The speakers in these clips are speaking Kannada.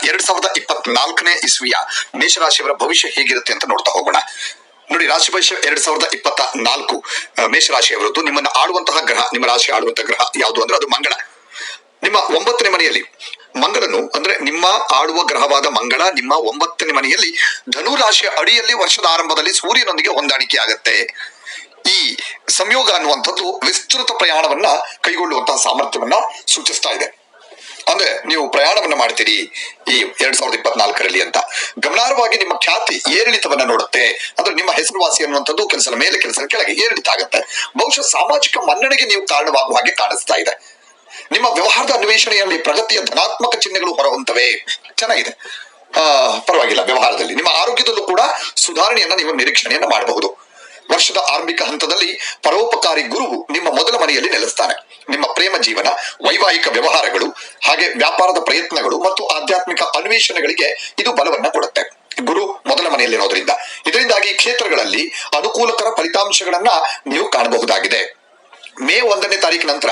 2024ನೇ ಇಸ್ವಿಯ ಮೇಷರಾಶಿಯವರ ಭವಿಷ್ಯ ಹೇಗಿರುತ್ತೆ ಅಂತ ನೋಡ್ತಾ ಹೋಗೋಣ. ನೋಡಿ, ರಾಶಿ ಭವಿಷ್ಯ 2024 ಮೇಷರಾಶಿಯವರದ್ದು. ನಿಮ್ಮನ್ನ ಆಳುವಂತಹ ಗ್ರಹ, ನಿಮ್ಮ ರಾಶಿ ಆಳುವಂತಹ ಗ್ರಹ ಯಾವುದು ಅಂದ್ರೆ ಅದು ಮಂಗಳ. ನಿಮ್ಮ 9ನೇ ಮನೆಯಲ್ಲಿ ಮಂಗಳನು ಅಂದ್ರೆ ನಿಮ್ಮ ಆಳುವ ಗ್ರಹವಾದ ಮಂಗಳ ನಿಮ್ಮ 9ನೇ ಮನೆಯಲ್ಲಿ ಧನು ರಾಶಿಯ ಅಡಿಯಲ್ಲಿ ವರ್ಷದ ಆರಂಭದಲ್ಲಿ ಸೂರ್ಯನೊಂದಿಗೆ ಹೊಂದಾಣಿಕೆ ಆಗತ್ತೆ. ಈ ಸಂಯೋಗ ಅನ್ನುವಂಥದ್ದು ವಿಸ್ತೃತ ಪ್ರಯಾಣವನ್ನ ಕೈಗೊಳ್ಳುವಂತಹ ಸಾಮರ್ಥ್ಯವನ್ನ ಸೂಚಿಸ್ತಾ ಇದೆ. ಅಂದ್ರೆ ನೀವು ಪ್ರಯಾಣವನ್ನ ಮಾಡ್ತೀರಿ ಈ 2024ರಲ್ಲಿ ಅಂತ. ಗಮನಾರ್ಹವಾಗಿ ನಿಮ್ಮ ಖ್ಯಾತಿ ಏರಿಳಿತವನ್ನ ನೋಡುತ್ತೆ. ಅಂದ್ರೆ ನಿಮ್ಮ ಹೆಸರುವಾಸಿ ಅನ್ನುವಂಥದ್ದು ಕೆಲಸದ ಮೇಲೆ ಕೆಲಸದ ಕೆಳಗೆ ಏರಿಳಿತ ಆಗುತ್ತೆ. ಬಹುಶಃ ಸಾಮಾಜಿಕ ಮನ್ನಣೆಗೆ ನೀವು ಕಾರಣವಾಗುವ ಹಾಗೆ ಕಾಣಿಸ್ತಾ ಇದೆ. ನಿಮ್ಮ ವ್ಯವಹಾರದ ಅನ್ವೇಷಣೆಯಲ್ಲಿ ಪ್ರಗತಿಯ ಧನಾತ್ಮಕ ಚಿಹ್ನೆಗಳು ಹೊರಹೊಮ್ಮುತ್ತವೆ. ಚೆನ್ನಾಗಿದೆ, ಪರವಾಗಿಲ್ಲ. ವ್ಯವಹಾರದಲ್ಲಿ ನಿಮ್ಮ ಆರೋಗ್ಯದಲ್ಲೂ ಕೂಡ ಸುಧಾರಣೆಯನ್ನ ನೀವು ನಿರೀಕ್ಷಣೆಯನ್ನ ಮಾಡಬಹುದು. ವರ್ಷದ ಆರಂಭಿಕ ಹಂತದಲ್ಲಿ ಪರೋಪಕಾರಿ ಗುರುವು ನಿಮ್ಮ ಮೊದಲ ಮನೆಯಲ್ಲಿ ನೆಲೆಸ್ತಾನೆ. ನಿಮ್ಮ ಪ್ರೇಮ ಜೀವನ, ವೈವಾಹಿಕ ವ್ಯವಹಾರಗಳು, ಹಾಗೆ ವ್ಯಾಪಾರದ ಪ್ರಯತ್ನಗಳು ಮತ್ತು ಆಧ್ಯಾತ್ಮಿಕ ಅನ್ವೇಷಣೆಗಳಿಗೆ ಇದು ಬಲವನ್ನ ಕೊಡುತ್ತೆ. ಗುರು ಮೊದಲ ಮನೆಯಲ್ಲಿರೋದ್ರಿಂದ ಇದರಿಂದಾಗಿ ಕ್ಷೇತ್ರಗಳಲ್ಲಿ ಅನುಕೂಲಕರ ಫಲಿತಾಂಶಗಳನ್ನ ನೀವು ಕಾಣಬಹುದಾಗಿದೆ. ಮೇ 1ನೇ ತಾರೀಕು ನಂತರ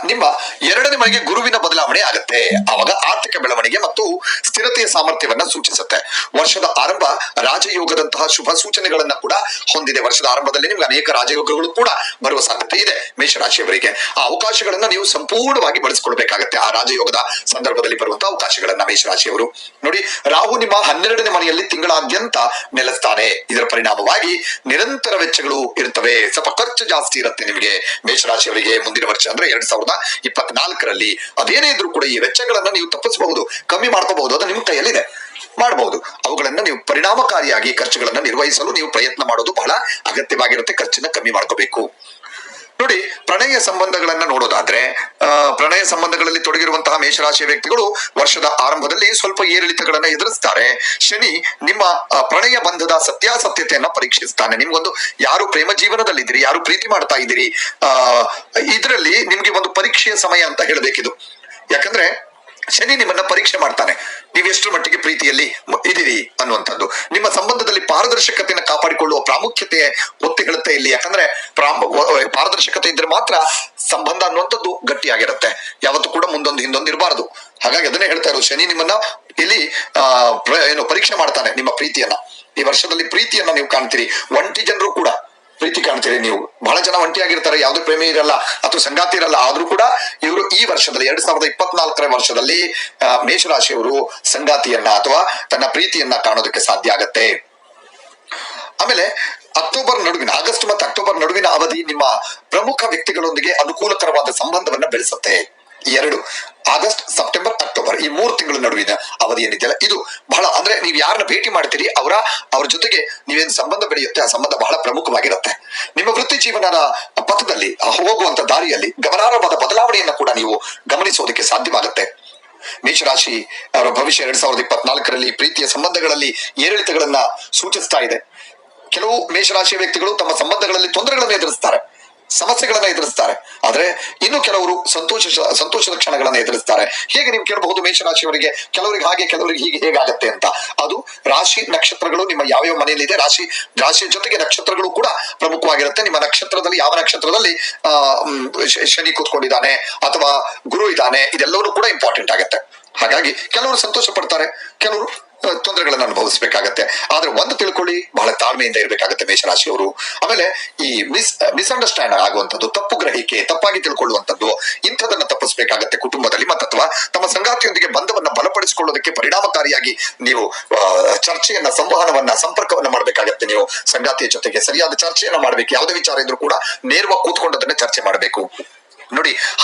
ನಿಮ್ಮ 2ನೇ ಮನೆಗೆ ಗುರುವಿನ ಬದಲಾವಣೆ ಆಗುತ್ತೆ. ಆವಾಗ ಆರ್ಥಿಕ ಬೆಳವಣಿಗೆ ಮತ್ತು ಸ್ಥಿರತೆಯ ಸಾಮರ್ಥ್ಯವನ್ನ ಸೂಚಿಸುತ್ತೆ. ವರ್ಷದ ಆರಂಭ ರಾಜಯೋಗದಂತಹ ಶುಭ ಸೂಚನೆಗಳನ್ನ ಕೂಡ ಹೊಂದಿದೆ. ವರ್ಷದ ಆರಂಭದಲ್ಲಿ ನಿಮ್ಗೆ ಅನೇಕ ರಾಜಯೋಗಗಳು ಕೂಡ ಬರುವ ಸಾಧ್ಯತೆ ಇದೆ ಮೇಷರಾಶಿಯವರಿಗೆ. ಆ ಅವಕಾಶಗಳನ್ನ ನೀವು ಸಂಪೂರ್ಣವಾಗಿ ಬಳಸಿಕೊಳ್ಬೇಕಾಗತ್ತೆ. ಆ ರಾಜಯೋಗದ ಸಂದರ್ಭದಲ್ಲಿ ಬರುವಂತಹ ಅವಕಾಶಗಳನ್ನ ಮೇಷರಾಶಿಯವರು ನೋಡಿ. ರಾಹು ನಿಮ್ಮ 12ನೇ ಮನೆಯಲ್ಲಿ ತಿಂಗಳಾದ್ಯಂತ ನೆಲೆಸ್ತಾನೆ. ಇದರ ಪರಿಣಾಮವಾಗಿ ನಿರಂತರ ವೆಚ್ಚಗಳು ಇರ್ತವೆ. ಸ್ವಲ್ಪ ಖರ್ಚು ಜಾಸ್ತಿ ಇರುತ್ತೆ ನಿಮಗೆ ಮೇಷರಾಶಿಯವರಿಗೆ ಮುಂದಿನ ವರ್ಷ ಅಂದ್ರೆ 2024ರಲ್ಲಿ. ಅದೇನೇ ಇದ್ರೂ ಕೂಡ ಈ ವೆಚ್ಚಗಳನ್ನ ನೀವು ತಪ್ಪಿಸಬಹುದು, ಕಮ್ಮಿ ಮಾಡ್ಕೋಬಹುದು. ಅದು ನಿಮ್ಮ ಕೈಯಲ್ಲಿದೆ, ಮಾಡಬಹುದು. ಅವುಗಳನ್ನ ನೀವು ಪರಿಣಾಮಕಾರಿಯಾಗಿ ಖರ್ಚುಗಳನ್ನ ನಿರ್ವಹಿಸಲು ನೀವು ಪ್ರಯತ್ನ ಮಾಡೋದು ಬಹಳ ಅಗತ್ಯವಾಗಿರುತ್ತೆ. ಖರ್ಚನ್ನ ಕಮ್ಮಿ ಮಾಡ್ಕೋಬೇಕು. ನೋಡಿ, ಪ್ರಣಯ ಸಂಬಂಧಗಳನ್ನ ನೋಡೋದಾದ್ರೆ ಪ್ರಣಯ ಸಂಬಂಧಗಳಲ್ಲಿ ತೊಡಗಿರುವಂತಹ ಮೇಷರಾಶಿಯ ವ್ಯಕ್ತಿಗಳು ವರ್ಷದ ಆರಂಭದಲ್ಲಿ ಸ್ವಲ್ಪ ಏರಿಳಿತಗಳನ್ನ ಎದುರಿಸ್ತಾರೆ. ಶನಿ ನಿಮ್ಮ ಪ್ರಣಯ ಬಂಧದ ಸತ್ಯಾಸತ್ಯತೆಯನ್ನ ಪರೀಕ್ಷಿಸ್ತಾನೆ. ನಿಮ್ಗೊಂದು ಯಾರು ಪ್ರೇಮ ಜೀವನದಲ್ಲಿದ್ದೀರಿ, ಯಾರು ಪ್ರೀತಿ ಮಾಡ್ತಾ ಇದ್ದೀರಿ, ಇದರಲ್ಲಿ ನಿಮ್ಗೆ ಒಂದು ಪರೀಕ್ಷೆಯ ಸಮಯ ಅಂತ ಹೇಳ್ಬೇಕಿದು. ಯಾಕಂದ್ರೆ ಶನಿ ನಿಮ್ಮನ್ನ ಪರೀಕ್ಷೆ ಮಾಡ್ತಾನೆ, ನೀವು ಎಷ್ಟು ಮಟ್ಟಿಗೆ ಪ್ರೀತಿಯಲ್ಲಿ ಇದೀರಿ ಅನ್ನುವಂಥದ್ದು. ನಿಮ್ಮ ಸಂಬಂಧದಲ್ಲಿ ಪಾರದರ್ಶಕತೆಯನ್ನು ಕಾಪಾಡಿಕೊಳ್ಳುವ ಪ್ರಾಮುಖ್ಯತೆ ಒತ್ತಿ ಹೇಳುತ್ತೆ ಇಲ್ಲಿ. ಯಾಕಂದ್ರೆ ಪಾರದರ್ಶಕತೆ ಇದ್ರೆ ಮಾತ್ರ ಸಂಬಂಧ ಅನ್ನುವಂಥದ್ದು ಗಟ್ಟಿಯಾಗಿರುತ್ತೆ. ಯಾವತ್ತೂ ಕೂಡ ಮುಂದೊಂದು ಹಿಂದೊಂದು ಇರಬಾರದು. ಹಾಗಾಗಿ ಅದನ್ನೇ ಹೇಳ್ತಾ ಇರೋದು, ಶನಿ ನಿಮ್ಮನ್ನ ಇಲ್ಲಿ ಪರೀಕ್ಷೆ ಮಾಡ್ತಾನೆ ನಿಮ್ಮ ಪ್ರೀತಿಯನ್ನ. ಈ ವರ್ಷದಲ್ಲಿ ಪ್ರೀತಿಯನ್ನ ನೀವು ಕಾಣ್ತೀರಿ. ಒಂಟಿ ಜನರು ಕೂಡ ಪ್ರೀತಿ ಕಾಣ್ತೀರಿ. ನೀವು ಬಹಳ ಜನ ಒಂಟಿಯಾಗಿರ್ತಾರೆ, ಯಾವ್ದು ಪ್ರೇಮಿ ಇರಲ್ಲ ಅಥವಾ ಸಂಗಾತಿ ಇರಲ್ಲ. ಆದ್ರೂ ಕೂಡ ಇವರು ಈ ವರ್ಷದಲ್ಲಿ 2024ರ ವರ್ಷದಲ್ಲಿ ಮೇಷರಾಶಿಯವರು ಸಂಗಾತಿಯನ್ನ ಅಥವಾ ತನ್ನ ಪ್ರೀತಿಯನ್ನ ಕಾಣೋದಕ್ಕೆ ಸಾಧ್ಯ ಆಗತ್ತೆ. ಆಮೇಲೆ ಆಗಸ್ಟ್ ಮತ್ತು ಅಕ್ಟೋಬರ್ ನಡುವಿನ ಅವಧಿ ನಿಮ್ಮ ಪ್ರಮುಖ ವ್ಯಕ್ತಿಗಳೊಂದಿಗೆ ಅನುಕೂಲಕರವಾದ ಸಂಬಂಧವನ್ನ ಬೆಳೆಸುತ್ತೆ. ಆಗಸ್ಟ್, ಸೆಪ್ಟೆಂಬರ್, ಅಕ್ಟೋಬರ್ ಈ 3 ತಿಂಗಳ ನಡುವಿನ ಅವಧಿ ಏನಿದೆಯಲ್ಲ, ಇದು ಬಹಳ ಅಂದ್ರೆ ನೀವು ಯಾರನ್ನ ಭೇಟಿ ಮಾಡ್ತೀರಿ ಅವ್ರ ಜೊತೆಗೆ ನೀವೇನ್ ಸಂಬಂಧ ಬೆಳೆಯುತ್ತೆ, ಆ ಸಂಬಂಧ ಬಹಳ ಪ್ರಮುಖವಾಗಿರುತ್ತೆ. ನಿಮ್ಮ ವೃತ್ತಿ ಜೀವನದ ಪಥದಲ್ಲಿ ಹೋಗುವಂತ ದಾರಿಯಲ್ಲಿ ಗಮನಾರ್ಹವಾದ ಬದಲಾವಣೆಯನ್ನ ಕೂಡ ನೀವು ಗಮನಿಸೋದಕ್ಕೆ ಸಾಧ್ಯವಾಗುತ್ತೆ. ಮೇಷರಾಶಿ ಅವರ ಭವಿಷ್ಯ 2024ರಲ್ಲಿ ಪ್ರೀತಿಯ ಸಂಬಂಧಗಳಲ್ಲಿ ಏರಿಳಿತಗಳನ್ನ ಸೂಚಿಸ್ತಾ ಇದೆ. ಕೆಲವು ಮೇಷರಾಶಿಯ ವ್ಯಕ್ತಿಗಳು ತಮ್ಮ ಸಂಬಂಧಗಳಲ್ಲಿ ತೊಂದರೆಗಳನ್ನು ಎದುರಿಸ್ತಾರೆ, ಸಮಸ್ಯೆಗಳನ್ನ ಎದುರಿಸ್ತಾರೆ. ಆದ್ರೆ ಇನ್ನು ಕೆಲವರು ಸಂತೋಷದ ಕ್ಷಣಗಳನ್ನ ಎದುರಿಸ್ತಾರೆ. ಹೇಗೆ ನೀವು ಕೇಳಬಹುದು ಮೇಷರಾಶಿಯವರಿಗೆ ಕೆಲವರಿಗೆ ಹಾಗೆ ಕೆಲವರಿಗೆ ಹೀಗೆ ಹೇಗಾಗತ್ತೆ ಅಂತ. ಅದು ರಾಶಿ ನಕ್ಷತ್ರಗಳು ನಿಮ್ಮ ಯಾವ್ಯಾವ ಮನೆಯಲ್ಲಿ ಇದೆ, ರಾಶಿಯ ಜೊತೆಗೆ ನಕ್ಷತ್ರಗಳು ಕೂಡ ಪ್ರಮುಖವಾಗಿರುತ್ತೆ. ನಿಮ್ಮ ನಕ್ಷತ್ರದಲ್ಲಿ ಯಾವ ನಕ್ಷತ್ರದಲ್ಲಿ ಶನಿ ಕೂತ್ಕೊಂಡಿದ್ದಾನೆ ಅಥವಾ ಗುರು ಇದ್ದಾನೆ, ಇದೆಲ್ಲವೂ ಕೂಡ ಇಂಪಾರ್ಟೆಂಟ್ ಆಗುತ್ತೆ. ಹಾಗಾಗಿ ಕೆಲವರು ಸಂತೋಷ ಪಡ್ತಾರೆ, ಕೆಲವರು ತೊಂದರೆಗಳನ್ನು ಅನುಭವಿಸಬೇಕಾಗತ್ತೆ. ಆದ್ರೆ ಒಂದು ತಿಳ್ಕೊಳ್ಳಿ, ಬಹಳ ತಾಳ್ಮೆಯಿಂದ ಇರಬೇಕಾಗತ್ತೆ ಮೇಷರಾಶಿಯವರು. ಆಮೇಲೆ ಈ ಮಿಸ್ಅಂಡರ್ಸ್ಟ್ಯಾಂಡ್ ಆಗುವಂಥದ್ದು, ತಪ್ಪು ಗ್ರಹಿಕೆ, ತಪ್ಪಾಗಿ ತಿಳ್ಕೊಳ್ಳುವಂಥದ್ದು, ಇಂಥದನ್ನ ತಪ್ಪಿಸಬೇಕಾಗತ್ತೆ. ಕುಟುಂಬದಲ್ಲಿ ಅಥವಾ ತಮ್ಮ ಸಂಗಾತಿಯೊಂದಿಗೆ ಬಂಧವನ್ನ ಬಲಪಡಿಸಿಕೊಳ್ಳೋದಕ್ಕೆ ಪರಿಣಾಮಕಾರಿಯಾಗಿ ನೀವು ಚರ್ಚೆಯನ್ನ, ಸಂಪರ್ಕವನ್ನ ಮಾಡಬೇಕಾಗತ್ತೆ. ನೀವು ಸಂಗಾತಿಯ ಜೊತೆಗೆ ಸರಿಯಾದ ಚರ್ಚೆಯನ್ನ ಮಾಡ್ಬೇಕು. ಯಾವುದೇ ವಿಚಾರ ಇದ್ರೂ ಕೂಡ ನೇರವಾಗಿ ಕೂತ್ಕೊಂಡದನ್ನ ಚರ್ಚೆ ಮಾಡಬೇಕು. ನೋಡಿ,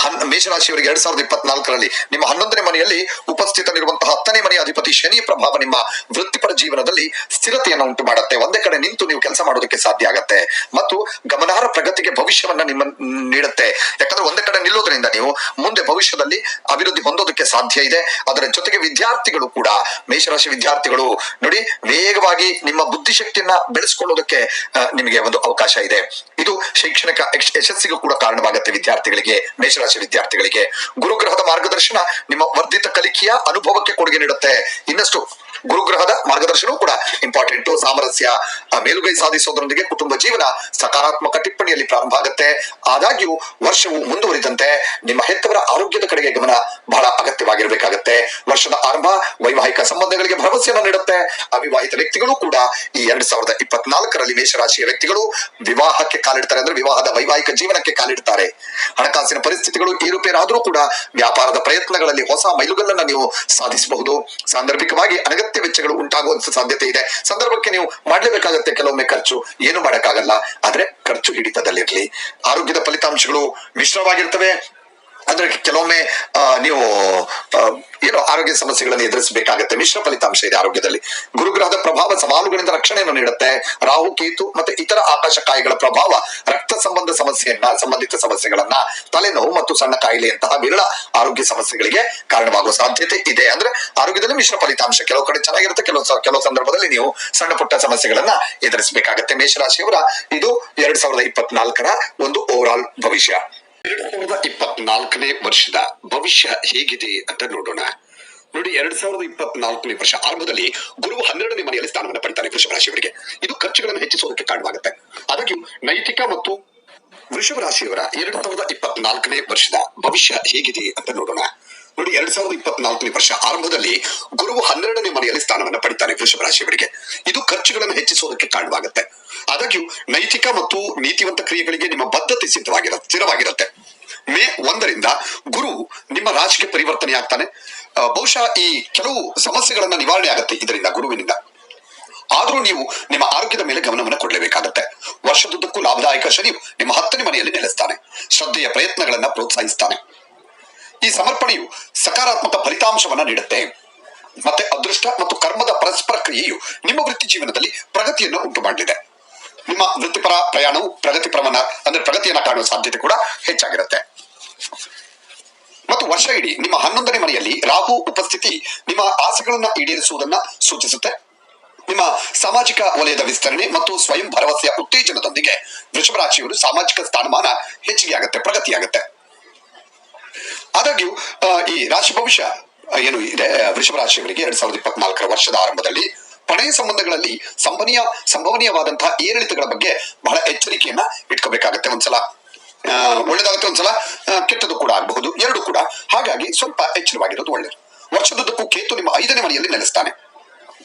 ಮೇಷರಾಶಿಯವರಿಗೆ 2024ರಲ್ಲಿ ನಿಮ್ಮ 11ನೇ ಮನೆಯಲ್ಲಿ ಉಪಸ್ಥಿತನಿರುವಂತಹ 10ನೇ ಮನೆಯ ಅಧಿಪತಿ ಶನಿ ಪ್ರಭಾವ ನಿಮ್ಮ ವೃತ್ತಿಪರ ಜೀವನದಲ್ಲಿ ಸ್ಥಿರತೆಯನ್ನು ಉಂಟು ಮಾಡುತ್ತೆ. ಒಂದೇ ಕಡೆ ನಿಂತು ನೀವು ಕೆಲಸ ಮಾಡೋದಕ್ಕೆ ಸಾಧ್ಯ ಆಗತ್ತೆ ಮತ್ತು ಗಮನಾರ್ಹ ಪ್ರಗತಿಗೆ ಭವಿಷ್ಯವನ್ನ ನಿಮ್ಮ ನೀಡುತ್ತೆ. ಯಾಕಂದ್ರೆ ಒಂದೇ ಕಡೆ ನಿಲ್ಲೋದ್ರಿಂದ ನೀವು ಮುಂದೆ ಭವಿಷ್ಯದಲ್ಲಿ ಅಭಿವೃದ್ಧಿ ಹೊಂದೋದಕ್ಕೆ ಸಾಧ್ಯ ಇದೆ. ಅದರ ಜೊತೆಗೆ ವಿದ್ಯಾರ್ಥಿಗಳು ಕೂಡ, ಮೇಷರಾಶಿ ವಿದ್ಯಾರ್ಥಿಗಳು ನೋಡಿ, ವೇಗವಾಗಿ ನಿಮ್ಮ ಬುದ್ಧಿಶಕ್ತಿಯನ್ನ ಬೆಳೆಸ್ಕೊಳ್ಳೋದಕ್ಕೆ ನಿಮಗೆ ಒಂದು ಅವಕಾಶ ಇದೆ. ಇದು ಶೈಕ್ಷಣಿಕ ಯಶಸ್ಸಿಗೂ ಕೂಡ ಕಾರಣವಾಗುತ್ತೆ ವಿದ್ಯಾರ್ಥಿಗಳಿಗೆ, ಮೇಷರಾಶಿ ವಿದ್ಯಾರ್ಥಿಗಳಿಗೆ. ಗುರುಗ್ರಹದ ಮಾರ್ಗದರ್ಶನ ನಿಮ್ಮ ವರ್ಧಿತ ಕಲಿಕೆಯ ಅನುಭವಕ್ಕೆ ಕೊಡುಗೆ ನೀಡುತ್ತೆ. ಇನ್ನಷ್ಟು ಗುರುಗ್ರಹದ ಮಾರ್ಗದರ್ಶನವೂ ಕೂಡ ಇಂಪಾರ್ಟೆಂಟ್. ಸಾಮರಸ್ಯ ಮೇಲುಗೈ ಸಾಧಿಸೋದ್ರೊಂದಿಗೆ ಕುಟುಂಬ ಜೀವನ ಸಕಾರಾತ್ಮಕ ಟಿಪ್ಪಣಿಯಲ್ಲಿ ಪ್ರಾರಂಭ ಆಗುತ್ತೆ. ಆದಾಗ್ಯೂ ವರ್ಷವು ಮುಂದುವರಿದಂತೆ ನಿಮ್ಮ ಹೆತ್ತವರ ಆರೋಗ್ಯದ ಕಡೆಗೆ ಗಮನ ಬಹಳ ಅಗತ್ಯವಾಗಿರಬೇಕಾಗತ್ತೆ. ವರ್ಷದ ಆರಂಭ ವೈವಾಹಿಕ ಸಂಬಂಧಗಳಿಗೆ ಭರವಸೆಯನ್ನು ನೀಡುತ್ತೆ. ಅವಿವಾಹಿತ ವ್ಯಕ್ತಿಗಳು ಕೂಡ ಈ 2024ರಲ್ಲಿ ಮೇಷರಾಶಿಯ ವ್ಯಕ್ತಿಗಳು ವಿವಾಹಕ್ಕೆ ಕಾಲಿಡ್ತಾರೆ, ಅಂದ್ರೆ ವಿವಾಹದ ವೈವಾಹಿಕ ಜೀವನಕ್ಕೆ ಕಾಲಿಡ್ತಾರೆ. ಹಣಕಾಸಿನ ಪರಿಸ್ಥಿತಿಗಳು ಏರುಪೇರಾದರೂ ಕೂಡ ವ್ಯಾಪಾರದ ಪ್ರಯತ್ನಗಳಲ್ಲಿ ಹೊಸ ಮೈಲುಗಲ್ಲನ್ನ ನೀವು ಸಾಧಿಸಬಹುದು. ಸಾಂದರ್ಭಿಕವಾಗಿ ಅನಗತ್ಯ ವೆಚ್ಚಗಳು ಉಂಟಾಗುವಂತ ಸಾಧ್ಯತೆ ಇದೆ. ಸಂದರ್ಭಕ್ಕೆ ನೀವು ಮಾಡಲೇಬೇಕಾಗತ್ತೆ ಕೆಲವೊಮ್ಮೆ ಖರ್ಚು, ಏನು ಮಾಡಕ್ಕಾಗಲ್ಲ, ಆದ್ರೆ ಖರ್ಚು ಹಿಡಿತದಲ್ಲಿರ್ಲಿ. ಆರೋಗ್ಯದ ಫಲಿತಾಂಶಗಳು ಮಿಶ್ರವಾಗಿರ್ತವೆ. ಅಂದ್ರೆ ಕೆಲವೊಮ್ಮೆ ನೀವು ಏನೋ ಆರೋಗ್ಯ ಸಮಸ್ಯೆಗಳನ್ನು ಎದುರಿಸಬೇಕಾಗತ್ತೆ. ಮಿಶ್ರ ಫಲಿತಾಂಶ ಇದೆ ಆರೋಗ್ಯದಲ್ಲಿ. ಗುರುಗ್ರಹದ ಪ್ರಭಾವ ಸವಾಲುಗಳಿಂದ ರಕ್ಷಣೆಯನ್ನು ನೀಡುತ್ತೆ. ರಾಹು, ಕೇತು ಮತ್ತೆ ಇತರ ಆಕಾಶಕಾಯಿಗಳ ಪ್ರಭಾವ ರಕ್ತ ಸಂಬಂಧಿತ ಸಮಸ್ಯೆಗಳನ್ನ, ತಲೆನೋವು ಮತ್ತು ಸಣ್ಣ ಕಾಯಿಲೆಯಂತಹ ವಿರಳ ಆರೋಗ್ಯ ಸಮಸ್ಯೆಗಳಿಗೆ ಕಾರಣವಾಗುವ ಸಾಧ್ಯತೆ ಇದೆ. ಅಂದ್ರೆ ಆರೋಗ್ಯದಲ್ಲಿ ಮಿಶ್ರ ಫಲಿತಾಂಶ, ಕೆಲವು ಕಡೆ ಚೆನ್ನಾಗಿರುತ್ತೆ, ಕೆಲವು ಸಂದರ್ಭದಲ್ಲಿ ನೀವು ಸಣ್ಣ ಪುಟ್ಟ ಸಮಸ್ಯೆಗಳನ್ನ ಎದುರಿಸಬೇಕಾಗತ್ತೆ. ಮೇಷರಾಶಿಯವರ ಇದು 2024ರ ಒಂದು ಓವರ್ ಆಲ್ ಭವಿಷ್ಯ. 2024ನೇ ವರ್ಷದ ಭವಿಷ್ಯ ಹೇಗಿದೆ ಅಂತ ನೋಡೋಣ. ನೋಡಿ, 2024ನೇ ವರ್ಷ ಆರಂಭದಲ್ಲಿ ಗುರುವು 12ನೇ ಮನೆಯಲ್ಲಿ ಸ್ಥಾನವನ್ನು ಪಡಿತಾನೆ ವೃಷಭ ರಾಶಿಯವರಿಗೆ. ಇದು ಖರ್ಚುಗಳನ್ನು ಹೆಚ್ಚಿಸೋದಕ್ಕೆ ಕಾರಣವಾಗುತ್ತೆ. ಆದಾಗ್ಯೂ ನೈತಿಕ ಮತ್ತು ವೃಷಭ ರಾಶಿಯವರ 2024ನೇ ವರ್ಷದ ಭವಿಷ್ಯ ಹೇಗಿದೆ ಅಂತ ನೋಡೋಣ. ನೋಡಿ, 2024ನೇ ವರ್ಷ ಆರಂಭದಲ್ಲಿ ಗುರುವು 12ನೇ ಮನೆಯಲ್ಲಿ ಸ್ಥಾನವನ್ನು ಪಡಿತಾನೆ ವೃಷಭ ರಾಶಿಯವರಿಗೆ. ಇದು ಖರ್ಚುಗಳನ್ನು ಹೆಚ್ಚಿಸೋದಕ್ಕೆ ಕಾರಣವಾಗುತ್ತೆ. ಆದಾಗ್ಯೂ ನೈತಿಕ ಮತ್ತು ನೀತಿವಂತ ಕ್ರಿಯೆಗಳಿಗೆ ನಿಮ್ಮ ಬದ್ಧತೆ ಸ್ಥಿರವಾಗಿರುತ್ತೆ. ಮೇ 1ರಿಂದ ಗುರು ನಿಮ್ಮ ರಾಶಿಗೆ ಪರಿವರ್ತನೆ ಆಗ್ತಾನೆ. ಬಹುಶಃ ಈ ಕೆಲವು ಸಮಸ್ಯೆಗಳನ್ನ ನಿವಾರಣೆ ಆಗುತ್ತೆ ಇದರಿಂದ, ಗುರುವಿನಿಂದ. ಆದ್ರೂ ನೀವು ನಿಮ್ಮ ಆರೋಗ್ಯದ ಮೇಲೆ ಗಮನವನ್ನು ಕೊಡಲೇಬೇಕಾಗತ್ತೆ. ವರ್ಷದುದ್ದಕ್ಕೂ ಲಾಭದಾಯಕ ಶನಿಯು ನಿಮ್ಮ 10ನೇ ಮನೆಯಲ್ಲಿ ನೆಲೆಸ್ತಾನೆ. ಶ್ರದ್ಧೆಯ ಪ್ರಯತ್ನಗಳನ್ನ ಪ್ರೋತ್ಸಾಹಿಸ್ತಾನೆ. ಈ ಸಮರ್ಪಣೆಯು ಸಕಾರಾತ್ಮಕ ಫಲಿತಾಂಶವನ್ನ ನೀಡುತ್ತೆ. ಮತ್ತೆ ಅದೃಷ್ಟ ಮತ್ತು ಕರ್ಮದ ಪರಸ್ಪರ ಕ್ರಿಯೆಯು ನಿಮ್ಮ ವೃತ್ತಿ ಜೀವನದಲ್ಲಿ ಪ್ರಗತಿಯನ್ನು ಉಂಟು ಮಾಡಲಿದೆ. ನಿಮ್ಮ ವೃತ್ತಿಪರ ಪ್ರಯಾಣವು ಪ್ರಗತಿಯನ್ನ ಕಾಣುವ ಸಾಧ್ಯತೆ ಕೂಡ ಹೆಚ್ಚಾಗಿರುತ್ತೆ. ಮತ್ತು ವರ್ಷ ಇಡೀ ನಿಮ್ಮ 11ನೇ ಮನೆಯಲ್ಲಿ ರಾಹು ಉಪಸ್ಥಿತಿ ನಿಮ್ಮ ಆಸೆಗಳನ್ನ ಈಡೇರಿಸುವುದನ್ನ ಸೂಚಿಸುತ್ತೆ. ನಿಮ್ಮ ಸಾಮಾಜಿಕ ವಲಯದ ವಿಸ್ತರಣೆ ಮತ್ತು ಸ್ವಯಂ ಭರವಸೆಯ ಉತ್ತೇಜನದೊಂದಿಗೆ ವೃಷಭ ರಾಶಿಯವರು ಸಾಮಾಜಿಕ ಸ್ಥಾನಮಾನ ಹೆಚ್ಚಿಗೆ ಆಗುತ್ತೆ, ಪ್ರಗತಿಯಾಗುತ್ತೆ. ಆದಾಗ್ಯೂ ಈ ರಾಶಿ ಭವಿಷ್ಯ ಏನು ಇದೆ ವೃಷಭ ರಾಶಿಯವರಿಗೆ 2024ರ ವರ್ಷದ ಆರಂಭದಲ್ಲಿ ಪ್ರಣಯ ಸಂಬಂಧಗಳಲ್ಲಿ ಸಂಭವನೀಯವಾದಂತಹ ಏರಿಳಿತಗಳ ಬಗ್ಗೆ ಬಹಳ ಎಚ್ಚರಿಕೆಯನ್ನ ಇಟ್ಕೋಬೇಕಾಗತ್ತೆ. ಒಂದ್ಸಲ ಒಳ್ಳೇದಾಗುತ್ತೆ, ಒಂದ್ಸಲ ಕೆಟ್ಟದ್ದು ಕೂಡ ಆಗಬಹುದು, ಎರಡು ಕೂಡ. ಹಾಗಾಗಿ ಸ್ವಲ್ಪ ಎಚ್ಚರವಾಗಿರೋದು ಒಳ್ಳೆಯದು. ವರ್ಷದುದ್ದಕ್ಕೂ ಕೇತು ನಿಮ್ಮ 5ನೇ ಮನೆಯಲ್ಲಿ ನೆಲೆಸ್ತಾನೆ.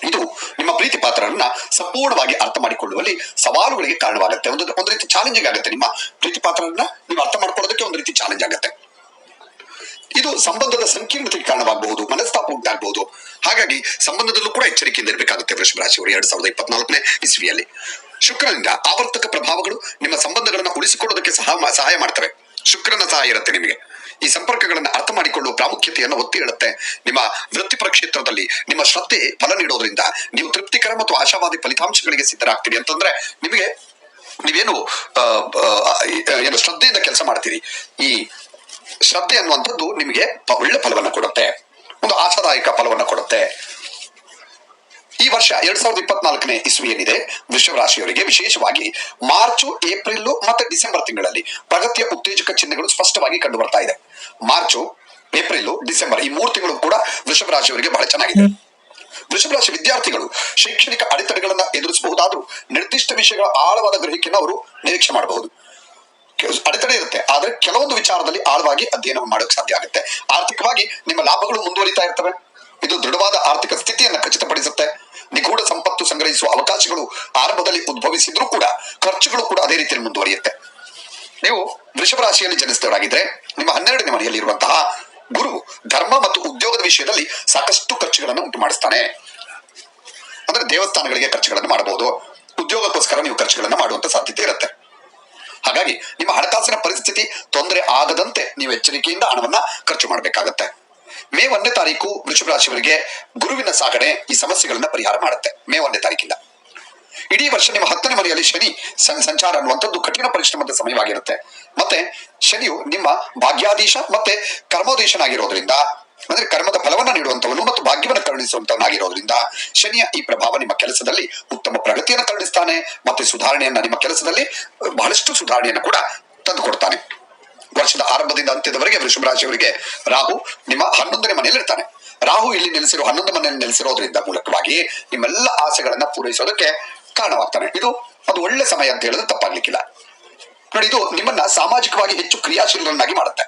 ಇದು ನಿಮ್ಮ ಪ್ರೀತಿ ಪಾತ್ರರನ್ನ ಸಂಪೂರ್ಣವಾಗಿ ಅರ್ಥ ಮಾಡಿಕೊಳ್ಳುವಲ್ಲಿ ಸವಾಲುಗಳಿಗೆ ಕಾರಣವಾಗುತ್ತೆ. ಒಂದು ರೀತಿ ಚಾಲೆಂಜಿಂಗ್ ಆಗುತ್ತೆ. ನಿಮ್ಮ ಪ್ರೀತಿ ಪಾತ್ರರನ್ನ ನೀವು ಅರ್ಥ ಮಾಡ್ಕೊಳ್ಳೋದಕ್ಕೆ ಒಂದು ರೀತಿ ಚಾಲೆಂಜ್ ಆಗುತ್ತೆ. ಇದು ಸಂಬಂಧದ ಸಂಕೀರ್ಣತೆಗೆ ಕಾರಣವಾಗಬಹುದು, ಮನಸ್ತಾಪ ಉಂಟಾಗಬಹುದು. ಹಾಗಾಗಿ ಸಂಬಂಧದಲ್ಲೂ ಕೂಡ ಎಚ್ಚರಿಕೆಯಿಂದ ಇರಬೇಕಾಗುತ್ತೆ ವೃಷಭ ರಾಶಿಯವರು 2024ನೇ ಇಸ್ವಿಯಲ್ಲಿ. ಶುಕ್ರನಿಂದ ಆವರ್ತಕ ಪ್ರಭಾವಗಳು ನಿಮ್ಮ ಸಂಬಂಧಗಳನ್ನ ಉಳಿಸಿಕೊಳ್ಳೋದಕ್ಕೆ ಸಹಾಯ ಮಾಡ್ತವೆ. ಶುಕ್ರನ ಸಹಾಯ ಇರುತ್ತೆ ನಿಮಗೆ. ಈ ಸಂಪರ್ಕಗಳನ್ನು ಅರ್ಥ ಮಾಡಿಕೊಳ್ಳುವ ಪ್ರಾಮುಖ್ಯತೆಯನ್ನು ಒತ್ತಿ ಹೇಳುತ್ತೆ. ನಿಮ್ಮ ವೃತ್ತಿಪರ ಕ್ಷೇತ್ರದಲ್ಲಿ ನಿಮ್ಮ ಶ್ರದ್ಧೆ ಫಲ ನೀಡೋದ್ರಿಂದ ನೀವು ತೃಪ್ತಿಕರ ಮತ್ತು ಆಶಾವಾದಿ ಫಲಿತಾಂಶಗಳಿಗೆ ಸಿದ್ಧರಾಗ್ತೀರಿ. ಅಂತಂದ್ರೆ ನೀವೇನು ಶ್ರದ್ಧೆಯಿಂದ ಕೆಲಸ ಮಾಡ್ತೀರಿ. ಈ ಶ್ರದ್ಧೆ ಅನ್ನುವಂಥದ್ದು ನಿಮಗೆ ಒಳ್ಳೆ ಫಲವನ್ನ ಕೊಡುತ್ತೆ, ಒಂದು ಆಶಾದಾಯಕ ಫಲವನ್ನ ಕೊಡುತ್ತೆ. ಈ ವರ್ಷ 2024ನೇ ಇಸ್ವಿ ಏನಿದೆ ವೃಷಭ ರಾಶಿಯವರಿಗೆ ವಿಶೇಷವಾಗಿ ಮಾರ್ಚ್, ಏಪ್ರಿಲ್ ಮತ್ತೆ ಡಿಸೆಂಬರ್ ತಿಂಗಳಲ್ಲಿ ಪ್ರಗತಿಯ ಉತ್ತೇಜಕ ಚಿಹ್ನೆಗಳು ಸ್ಪಷ್ಟವಾಗಿ ಕಂಡು ಬರ್ತಾ ಇದೆ. ಮಾರ್ಚ್, ಏಪ್ರಿಲ್, ಡಿಸೆಂಬರ್ ಈ 3 ತಿಂಗಳು ಕೂಡ ವೃಷಭ ರಾಶಿಯವರಿಗೆ ಬಹಳ ಚೆನ್ನಾಗಿದೆ. ವೃಷಭ ರಾಶಿ ವಿದ್ಯಾರ್ಥಿಗಳು ಶೈಕ್ಷಣಿಕ ಅಡೆತಡೆಗಳನ್ನ ಎದುರಿಸಬಹುದಾದ್ರೂ ನಿರ್ದಿಷ್ಟ ವಿಷಯಗಳ ಆಳವಾದ ಗ್ರಹಿಕೆಯನ್ನು ಅವರು ನಿರೀಕ್ಷೆ ಮಾಡಬಹುದು. ಅಡೆತಡೆ ಇರುತ್ತೆ, ಆದ್ರೆ ಕೆಲವೊಂದು ವಿಚಾರದಲ್ಲಿ ಆಳವಾಗಿ ಅಧ್ಯಯನ ಮಾಡೋಕೆ ಸಾಧ್ಯ ಆಗುತ್ತೆ. ಆರ್ಥಿಕವಾಗಿ ನಿಮ್ಮ ಲಾಭಗಳು ಮುಂದುವರಿತಾ ಇರ್ತವೆ. ಇದು ದೃಢವಾದ ಆರ್ಥಿಕ ಸ್ಥಿತಿಯನ್ನು ಖಚಿತಪಡಿಸುತ್ತೆ. ನಿಗೂಢ ಸಂಪತ್ತು ಸಂಗ್ರಹಿಸುವ ಅವಕಾಶಗಳು ಆರಂಭದಲ್ಲಿ ಉದ್ಭವಿಸಿದ್ರೂ ಕೂಡ ಖರ್ಚುಗಳು ಕೂಡ ಅದೇ ರೀತಿಯಲ್ಲಿ ಮುಂದುವರಿಯುತ್ತೆ. ನೀವು ವೃಷಭ ರಾಶಿಯಲ್ಲಿ ಜನಿಸಿದವರಾಗಿದ್ರೆ ನಿಮ್ಮ 12ನೇ ಮನೆಯಲ್ಲಿ ಇರುವಂತಹ ಗುರು ಧರ್ಮ ಮತ್ತು ಉದ್ಯೋಗದ ವಿಷಯದಲ್ಲಿ ಸಾಕಷ್ಟು ಖರ್ಚುಗಳನ್ನು ಉಂಟು ಮಾಡಿಸ್ತಾನೆ. ಅಂದ್ರೆ ದೇವಸ್ಥಾನಗಳಿಗೆ ಖರ್ಚುಗಳನ್ನು ಮಾಡಬಹುದು, ಉದ್ಯೋಗಕ್ಕೋಸ್ಕರ ನೀವು ಖರ್ಚುಗಳನ್ನು ಮಾಡುವಂತ ಸಾಧ್ಯತೆ ಇರುತ್ತೆ. ಹಾಗಾಗಿ ನಿಮ್ಮ ಹಣಕಾಸಿನ ಪರಿಸ್ಥಿತಿ ತೊಂದರೆ ಆಗದಂತೆ ನೀವು ಎಚ್ಚರಿಕೆಯಿಂದ ಹಣವನ್ನ ಖರ್ಚು ಮಾಡಬೇಕಾಗತ್ತೆ. ಮೇ 1ನೇ ತಾರೀಕು ವೃಷಭ ರಾಶಿಯವರಿಗೆ ಗುರುವಿನ ಸಾಗಣೆ ಈ ಸಮಸ್ಯೆಗಳನ್ನ ಪರಿಹಾರ ಮಾಡುತ್ತೆ. ಮೇ 1ನೇ ತಾರೀಕಿಂದ ಇಡೀ ವರ್ಷ ನಿಮ್ಮ 10ನೇ ಮನೆಯಲ್ಲಿ ಶನಿ ಸಂಚಾರ ಅನ್ನುವಂಥದ್ದು ಕಠಿಣ ಪರಿಶ್ರಮದ ಸಮಯವಾಗಿರುತ್ತೆ. ಮತ್ತೆ ಶನಿಯು ನಿಮ್ಮ ಭಾಗ್ಯಾಧೀಶ ಮತ್ತೆ ಕರ್ಮೋದೇಶನಾಗಿರೋದ್ರಿಂದ, ಅಂದ್ರೆ ಕರ್ಮದ ಫಲವನ್ನ ನೀಡುವಂತವನು ಮತ್ತು ಭಾಗ್ಯವನ್ನು ಕರುಣಿಸುವಂತವನಾಗಿರೋದ್ರಿಂದ ಶನಿಯ ಈ ಪ್ರಭಾವ ನಿಮ್ಮ ಕೆಲಸದಲ್ಲಿ ಉತ್ತಮ ಪ್ರಗತಿಯನ್ನು ಕರುಣಿಸ್ತಾನೆ. ಮತ್ತೆ ಸುಧಾರಣೆಯನ್ನ, ನಿಮ್ಮ ಕೆಲಸದಲ್ಲಿ ಬಹಳಷ್ಟು ಸುಧಾರಣೆಯನ್ನು ಕೂಡ ತಂದುಕೊಡ್ತಾನೆ. ವರ್ಷದ ಆರಂಭದಿಂದ ಅಂತ್ಯದವರೆಗೆ ವೃಷಭ ರಾಶಿಯವರಿಗೆ ರಾಹು ನಿಮ್ಮ 11ನೇ ಮನೆಯಲ್ಲಿ ಇರ್ತಾನೆ. ರಾಹು ಇಲ್ಲಿ ನೆಲೆಸಿರೋ 11 ಮನೆಯಲ್ಲಿ ನೆಲೆಸಿರೋದ್ರಿಂದ ಮೂಲಕವಾಗಿ ನಿಮ್ಮೆಲ್ಲ ಆಸೆಗಳನ್ನ ಪೂರೈಸೋದಕ್ಕೆ ಕಾರಣವಾಗ್ತಾನೆ. ಇದು ಒಂದು ಒಳ್ಳೆ ಸಮಯ ಅಂತ ಹೇಳಿದ್ರೆ ತಪ್ಪಾಗ್ಲಿಕ್ಕಿಲ್ಲ ನೋಡಿ. ಇದು ನಿಮ್ಮನ್ನ ಸಾಮಾಜಿಕವಾಗಿ ಹೆಚ್ಚು ಕ್ರಿಯಾಶೀಲರನ್ನಾಗಿ ಮಾಡುತ್ತೆ.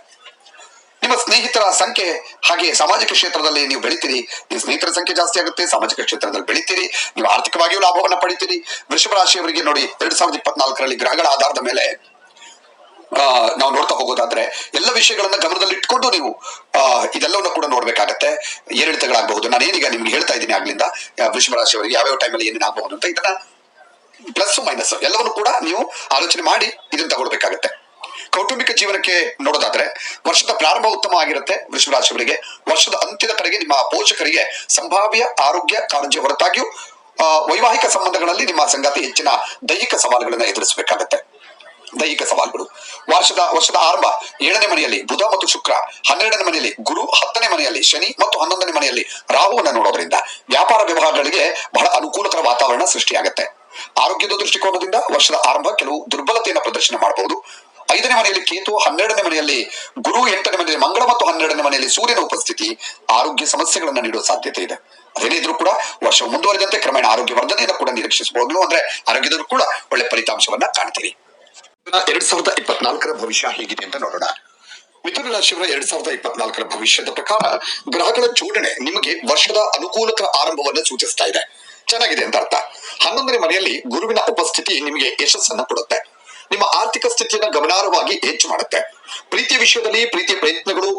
ನಿಮ್ಮ ಸ್ನೇಹಿತರ ಸಂಖ್ಯೆ ಹಾಗೆ ಸಾಮಾಜಿಕ ಕ್ಷೇತ್ರದಲ್ಲಿ ನೀವು ಬೆಳಿತೀರಿ. ನಿಮ್ಮ ಸ್ನೇಹಿತರ ಸಂಖ್ಯೆ ಜಾಸ್ತಿ ಆಗುತ್ತೆ, ಸಾಮಾಜಿಕ ಕ್ಷೇತ್ರದಲ್ಲಿ ಬೆಳಿತೀರಿ, ನೀವು ಆರ್ಥಿಕವಾಗಿಯೂ ಲಾಭವನ್ನ ಪಡಿತೀರಿ. ವೃಷಭ ರಾಶಿಯವರಿಗೆ ನೋಡಿ 2024ರಲ್ಲಿ ಗ್ರಹಗಳ ಆಧಾರದ ಮೇಲೆ ನಾವು ನೋಡ್ತಾ ಹೋಗೋದಾದ್ರೆ ಎಲ್ಲ ವಿಷಯಗಳನ್ನ ಗಮನದಲ್ಲಿ ಇಟ್ಕೊಂಡು ನೀವು ಇದೆಲ್ಲವನ್ನು ಕೂಡ ನೋಡ್ಬೇಕಾಗತ್ತೆ. ಏರಿಳಿತಗಳಾಗಬಹುದು. ನಾನೇನೀಗ ನಿಮ್ಗೆ ಹೇಳ್ತಾ ಇದ್ದೀನಿ ಆಗ್ಲಿಂದ ವೃಷಭ ರಾಶಿಯವರಿಗೆ ಯಾವ್ಯಾವ ಟೈಮಲ್ಲಿ ಏನೇನಾಗಬಹುದು ಅಂತ, ಇದನ್ನ ಪ್ಲಸ್ ಮೈನಸ್ ಎಲ್ಲವನ್ನು ಕೂಡ ನೀವು ಆಲೋಚನೆ ಮಾಡಿ ಇದನ್ನ ತಗೊಳ್ಬೇಕಾಗತ್ತೆ. ಕೌಟುಂಬಿಕ ಜೀವನಕ್ಕೆ ನೋಡೋದಾದ್ರೆ ವರ್ಷದ ಪ್ರಾರಂಭ ಉತ್ತಮ ಆಗಿರುತ್ತೆ ವೃಷಭ ರಾಶಿಯವರಿಗೆ. ವರ್ಷದ ಅಂತ್ಯದ ಕಡೆಗೆ ನಿಮ್ಮ ಪೋಷಕರಿಗೆ ಸಂಭಾವ್ಯ ಆರೋಗ್ಯ ಕಾಳಜಿ ಹೊರತಾಗಿಯೂ ವೈವಾಹಿಕ ಸಂಬಂಧಗಳಲ್ಲಿ ನಿಮ್ಮ ಸಂಗಾತಿ ಹೆಚ್ಚಿನ ದೈಹಿಕ ಸವಾಲುಗಳನ್ನ ಎದುರಿಸಬೇಕಾಗತ್ತೆ. ದೈಹಿಕ ಸವಾಲುಗಳು ವರ್ಷದ ಆರಂಭ 7ನೇ ಮನೆಯಲ್ಲಿ ಬುಧ ಮತ್ತು ಶುಕ್ರ, 12ನೇ ಮನೆಯಲ್ಲಿ ಗುರು, 10ನೇ ಮನೆಯಲ್ಲಿ ಶನಿ ಮತ್ತು 11ನೇ ಮನೆಯಲ್ಲಿ ರಾಹುವನ್ನ ನೋಡೋದ್ರಿಂದ ವ್ಯಾಪಾರ ವ್ಯವಹಾರಗಳಿಗೆ ಬಹಳ ಅನುಕೂಲಕರ ವಾತಾವರಣ ಸೃಷ್ಟಿಯಾಗುತ್ತೆ. ಆರೋಗ್ಯದ ದೃಷ್ಟಿಕೋನದಿಂದ ವರ್ಷದ ಆರಂಭ ಕೆಲವು ದುರ್ಬಲತೆಯನ್ನು ಪ್ರದರ್ಶನ ಮಾಡಬಹುದು. 5ನೇ ಮನೆಯಲ್ಲಿ ಕೇತು, 12ನೇ ಮನೆಯಲ್ಲಿ ಗುರು, 8ನೇ ಮನೆಯಲ್ಲಿ ಮಂಗಳ ಮತ್ತು 12ನೇ ಮನೆಯಲ್ಲಿ ಸೂರ್ಯನ ಉಪಸ್ಥಿತಿ ಆರೋಗ್ಯ ಸಮಸ್ಯೆಗಳನ್ನ ನೀಡುವ ಸಾಧ್ಯತೆ ಇದೆ. ಅದೇನೇ ಇದ್ರೂ ಕೂಡ ವರ್ಷ ಮುಂದುವರೆದಂತೆ ಕ್ರಮೇಣ ಆರೋಗ್ಯ ವರ್ಧನೆಯನ್ನು ಕೂಡ ನಿರೀಕ್ಷಿಸಬಹುದು. ಅಂದ್ರೆ ಆರೋಗ್ಯದಲ್ಲೂ ಕೂಡ ಒಳ್ಳೆ ಫಲಿತಾಂಶವನ್ನ ಕಾಣ್ತೀರಿ. 2024ರ ಭವಿಷ್ಯ ಹೇಗಿದೆ ಅಂತ ನೋಡೋಣ. ಮಿಥುನ ರಾಶಿಯವರ 2024ರ ಭವಿಷ್ಯದ ಪ್ರಕಾರ ಗ್ರಹಗಳ ಜೋಡಣೆ ನಿಮಗೆ ವರ್ಷದ ಅನುಕೂಲಕರ ಆರಂಭವನ್ನು ಸೂಚಿಸ್ತಾ ಇದೆ. ಚೆನ್ನಾಗಿದೆ ಅಂತ ಅರ್ಥ. 11ನೇ ಮನೆಯಲ್ಲಿ ಗುರುವಿನ ಉಪಸ್ಥಿತಿ ನಿಮಗೆ ಯಶಸ್ಸನ್ನು ಕೊಡುತ್ತೆ. ನಿಮ್ಮ ಆರ್ಥಿಕ ಸ್ಥಿತಿಯನ್ನ ಗಮನಾರ್ಹವಾಗಿ ಹೆಚ್ಚು ಮಾಡುತ್ತೆ. ಪ್ರೀತಿಯ ವಿಷಯದಲ್ಲಿ ಪ್ರೀತಿಯ ಪ್ರಯತ್ನಗಳು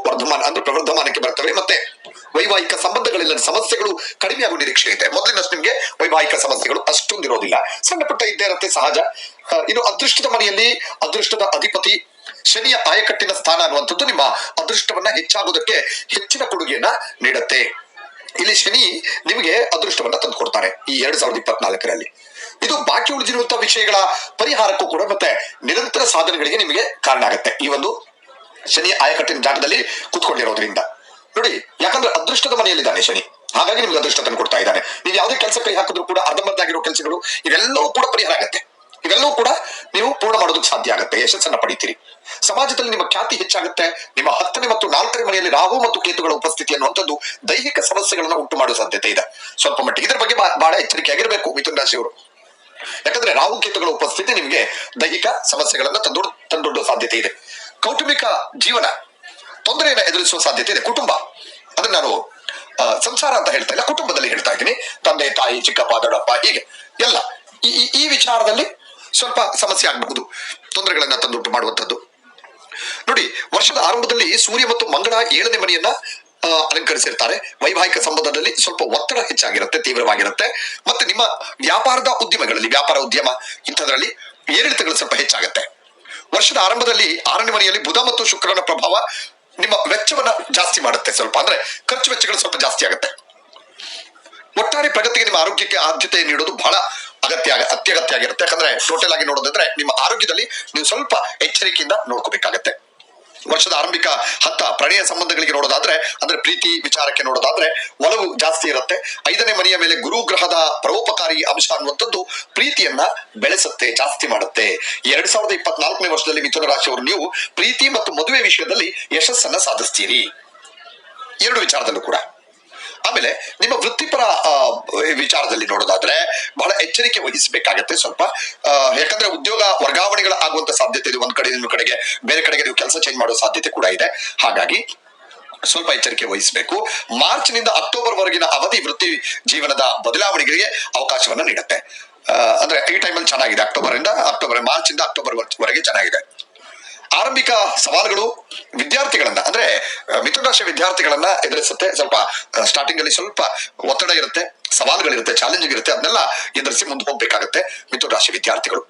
ಪ್ರವರ್ಧಮಾನಕ್ಕೆ ಬರ್ತವೆ. ಮತ್ತೆ ವೈವಾಹಿಕ ಸಂಬಂಧಗಳಲ್ಲಿನ ಸಮಸ್ಯೆಗಳು ಕಡಿಮೆಯಾಗುವ ನಿರೀಕ್ಷೆ ಇದೆ. ಮೊದಲಿನಷ್ಟು ನಿಮ್ಗೆ ವೈವಾಹಿಕ ಸಮಸ್ಯೆಗಳು ಅಷ್ಟೊಂದು ಇರೋದಿಲ್ಲ, ಸಣ್ಣ ಪುಟ್ಟ ಇದ್ದೇ ಇರುತ್ತೆ, ಸಹಜ. ಇನ್ನು ಅದೃಷ್ಟದ ಮನೆಯಲ್ಲಿ ಅದೃಷ್ಟದ ಅಧಿಪತಿ ಶನಿಯ ಆಯಕಟ್ಟಿನ ಸ್ಥಾನ ಅನ್ನುವಂಥದ್ದು ನಿಮ್ಮ ಅದೃಷ್ಟವನ್ನ ಹೆಚ್ಚಾಗೋದಕ್ಕೆ ಹೆಚ್ಚಿನ ಕೊಡುಗೆಯನ್ನ ನೀಡುತ್ತೆ. ಇಲ್ಲಿ ಶನಿ ನಿಮಗೆ ಅದೃಷ್ಟವನ್ನ ತಂದುಕೊಡ್ತಾನೆ ಈ 2024ರಲ್ಲಿ. ಇದು ಬಾಕಿ ಉಳಿದಿರುವಂತಹ ವಿಷಯಗಳ ಪರಿಹಾರಕ್ಕೂ ಕೂಡ ಮತ್ತೆ ನಿರಂತರ ಸಾಧನೆಗಳಿಗೆ ನಿಮಗೆ ಕಾರಣ ಆಗುತ್ತೆ ಈ ಒಂದು ಶನಿ ಆಯಕಟ್ಟಿನ ಜಾಗದಲ್ಲಿ ಕೂತ್ಕೊಂಡಿರೋದ್ರಿಂದ. ನೋಡಿ, ಯಾಕಂದ್ರೆ ಅದೃಷ್ಟದ ಮನೆಯಲ್ಲಿದ್ದಾನೆ ಶನಿ, ಹಾಗಾಗಿ ನಿಮ್ಗೆ ಅದೃಷ್ಟ ತಂದು ಕೊಡ್ತಾ ಇದ್ದಾನೆ. ನೀವು ಯಾವುದೇ ಕೆಲಸ ಕೈ ಹಾಕಿದ್ರು ಕೂಡ ಅರ್ಧಂಬರ್ಧಾಗಿರೋ ಕೆಲಸಗಳು ಇವೆಲ್ಲವೂ ಕೂಡ ಪರಿಹಾರ ಆಗುತ್ತೆ. ಇವೆಲ್ಲವೂ ಕೂಡ ನೀವು ಪೂರ್ಣ ಮಾಡೋದಕ್ಕೆ ಸಾಧ್ಯ ಆಗುತ್ತೆ, ಯಶಸ್ಸನ್ನ ಪಡಿತೀರಿ. ಸಮಾಜದಲ್ಲಿ ನಿಮ್ಮ ಖ್ಯಾತಿ ಹೆಚ್ಚಾಗುತ್ತೆ. ನಿಮ್ಮ 10ನೇ ಮತ್ತು 4ನೇ ಮನೆಯಲ್ಲಿ ರಾಹು ಮತ್ತು ಕೇತುಗಳ ಉಪಸ್ಥಿತಿ ಅನ್ನುವಂಥದ್ದು ದೈಹಿಕ ಸಮಸ್ಯೆಗಳನ್ನ ಉಂಟು ಮಾಡುವ ಸಾಧ್ಯತೆ ಇದೆ ಸ್ವಲ್ಪ ಮಟ್ಟಿಗೆ. ಇದರ ಬಗ್ಗೆ ಬಹಳ ಎಚ್ಚರಿಕೆಯಾಗಿರಬೇಕು ಮಿಥುನ ರಾಶಿಯವರು. ಯಾಕಂದ್ರೆ ರಾಹು ಕೇತುಗಳ ಉಪಸ್ಥಿತಿ ನಿಮಗೆ ದೈಹಿಕ ಸಮಸ್ಯೆಗಳನ್ನ ತಂದೊಡ್ಡುವ ಸಾಧ್ಯತೆ ಇದೆ. ಕೌಟುಂಬಿಕ ಜೀವನ ತೊಂದರೆಯನ್ನು ಎದುರಿಸುವ ಸಾಧ್ಯತೆ ಇದೆ. ಕುಟುಂಬ ಅಂದ್ರೆ ನಾನು ಸಂಸಾರ ಅಂತ ಹೇಳ್ತಾ ಇಲ್ಲ, ಕುಟುಂಬದಲ್ಲಿ ಹೇಳ್ತಾ ಇದ್ದೀನಿ. ತಂದೆ, ತಾಯಿ, ಚಿಕ್ಕಪ್ಪ, ದೊಡ್ಡಪ್ಪ, ಹೀಗೆ ಎಲ್ಲ ಈ ವಿಚಾರದಲ್ಲಿ ಸ್ವಲ್ಪ ಸಮಸ್ಯೆ ಆಗಬಹುದು, ತೊಂದರೆಗಳನ್ನ ತಂದುಂಟು ಮಾಡುವಂಥದ್ದು. ನೋಡಿ, ವರ್ಷದ ಆರಂಭದಲ್ಲಿ ಸೂರ್ಯ ಮತ್ತು ಮಂಗಳ 7ನೇ ಮನೆಯನ್ನ ಅಲಂಕರಿಸಿರ್ತಾರೆ. ವೈವಾಹಿಕ ಸಂಬಂಧದಲ್ಲಿ ಸ್ವಲ್ಪ ಒತ್ತಡ ಹೆಚ್ಚಾಗಿರುತ್ತೆ, ತೀವ್ರವಾಗಿರುತ್ತೆ. ಮತ್ತೆ ನಿಮ್ಮ ವ್ಯಾಪಾರದ ಉದ್ಯಮಗಳಲ್ಲಿ ವ್ಯಾಪಾರ ಉದ್ಯಮ ಇಂಥದ್ರಲ್ಲಿ ಏರಿಳಿತಗಳು ಸ್ವಲ್ಪ ಹೆಚ್ಚಾಗುತ್ತೆ. ವರ್ಷದ ಆರಂಭದಲ್ಲಿ 6ನೇ ಮನೆಯಲ್ಲಿ ಬುಧ ಮತ್ತು ಶುಕ್ರನ ಪ್ರಭಾವ ನಿಮ್ಮ ವೆಚ್ಚವನ್ನ ಜಾಸ್ತಿ ಮಾಡುತ್ತೆ. ಸ್ವಲ್ಪ ಅಂದ್ರೆ ಖರ್ಚು ವೆಚ್ಚಗಳು ಸ್ವಲ್ಪ ಜಾಸ್ತಿ ಆಗುತ್ತೆ. ಒಟ್ಟಾರೆ ಪ್ರಗತಿಗೆ ನಿಮ್ಮ ಆರೋಗ್ಯಕ್ಕೆ ಆದ್ಯತೆ ನೀಡೋದು ಬಹಳ ಅತ್ಯಗತ್ಯ ಆಗಿರುತ್ತೆ. ಯಾಕಂದ್ರೆ ಟೋಟಲ್ ಆಗಿ ನೋಡೋದಾದ್ರೆ ನಿಮ್ಮ ಆರೋಗ್ಯದಲ್ಲಿ ನೀವು ಸ್ವಲ್ಪ ಎಚ್ಚರಿಕೆಯಿಂದ ನೋಡ್ಕೋಬೇಕಾಗತ್ತೆ. ವರ್ಷದ ಆರಂಭಿಕ ಹಂತ ಪ್ರಣಯ ಸಂಬಂಧಗಳಿಗೆ ನೋಡೋದಾದ್ರೆ, ಅಂದ್ರೆ ಪ್ರೀತಿ ವಿಚಾರಕ್ಕೆ ನೋಡೋದಾದ್ರೆ ಒಲವು ಜಾಸ್ತಿ ಇರುತ್ತೆ. 5ನೇ ಮನೆಯ ಮೇಲೆ ಗುರು ಗ್ರಹದ ಪರೋಪಕಾರಿ ಅಂಶ ಅನ್ನುವಂಥದ್ದು ಪ್ರೀತಿಯನ್ನ ಬೆಳೆಸುತ್ತೆ, ಜಾಸ್ತಿ ಮಾಡುತ್ತೆ. 2024ನೇ ವರ್ಷದಲ್ಲಿ ಮಿಥುನ ರಾಶಿಯವರು ನೀವು ಪ್ರೀತಿ ಮತ್ತು ಮದುವೆ ವಿಷಯದಲ್ಲಿ ಯಶಸ್ಸನ್ನ ಸಾಧಿಸ್ತೀರಿ, ಎರಡು ವಿಚಾರದಲ್ಲೂ ಕೂಡ. ಆಮೇಲೆ ನಿಮ್ಮ ವೃತ್ತಿಪರ ವಿಚಾರದಲ್ಲಿ ನೋಡೋದಾದ್ರೆ ಬಹಳ ಎಚ್ಚರಿಕೆ ವಹಿಸಬೇಕಾಗತ್ತೆ ಸ್ವಲ್ಪ. ಯಾಕಂದ್ರೆ ಉದ್ಯೋಗ ವರ್ಗಾವಣೆಗಳ ಆಗುವಂತ ಸಾಧ್ಯತೆ ಇದೆ. ಒಂದ್ ಕಡೆ ಇನ್ನೊಂದು ಕಡೆಗೆ, ಬೇರೆ ಕಡೆಗೆ ನೀವು ಕೆಲಸ ಚೇಂಜ್ ಮಾಡೋ ಸಾಧ್ಯತೆ ಕೂಡ ಇದೆ. ಹಾಗಾಗಿ ಸ್ವಲ್ಪ ಎಚ್ಚರಿಕೆ ವಹಿಸಬೇಕು. ಮಾರ್ಚ್ ನಿಂದ ಅಕ್ಟೋಬರ್ ವರೆಗಿನ ಅವಧಿ ವೃತ್ತಿ ಜೀವನದ ಬದಲಾವಣೆಗಳಿಗೆ ಅವಕಾಶವನ್ನ ನೀಡುತ್ತೆ. ಅಂದ್ರೆ ಈ ಟೈಮಲ್ಲಿ ಚೆನ್ನಾಗಿದೆ. ಮಾರ್ಚ್ ಇಂದ ಅಕ್ಟೋಬರ್ ವರೆಗೆ ಚೆನ್ನಾಗಿದೆ. ಆರಂಭಿಕ ಸವಾಲುಗಳು ವಿದ್ಯಾರ್ಥಿಗಳನ್ನ ಅಂದ್ರೆ ಮಿಥುನ ರಾಶಿ ವಿದ್ಯಾರ್ಥಿಗಳನ್ನ ಎದುರಿಸುತ್ತೆ. ಸ್ವಲ್ಪ ಸ್ಟಾರ್ಟಿಂಗ್ ಅಲ್ಲಿ ಸ್ವಲ್ಪ ಒತ್ತಡ ಇರುತ್ತೆ, ಸವಾಲುಗಳಿರುತ್ತೆ, ಚಾಲೆಂಜಿಂಗ್ ಇರುತ್ತೆ. ಅದನ್ನೆಲ್ಲ ಎದುರಿಸಿ ಮುಂದೆ ಹೋಗ್ಬೇಕಾಗತ್ತೆ ಮಿಥುನ ರಾಶಿ ವಿದ್ಯಾರ್ಥಿಗಳು.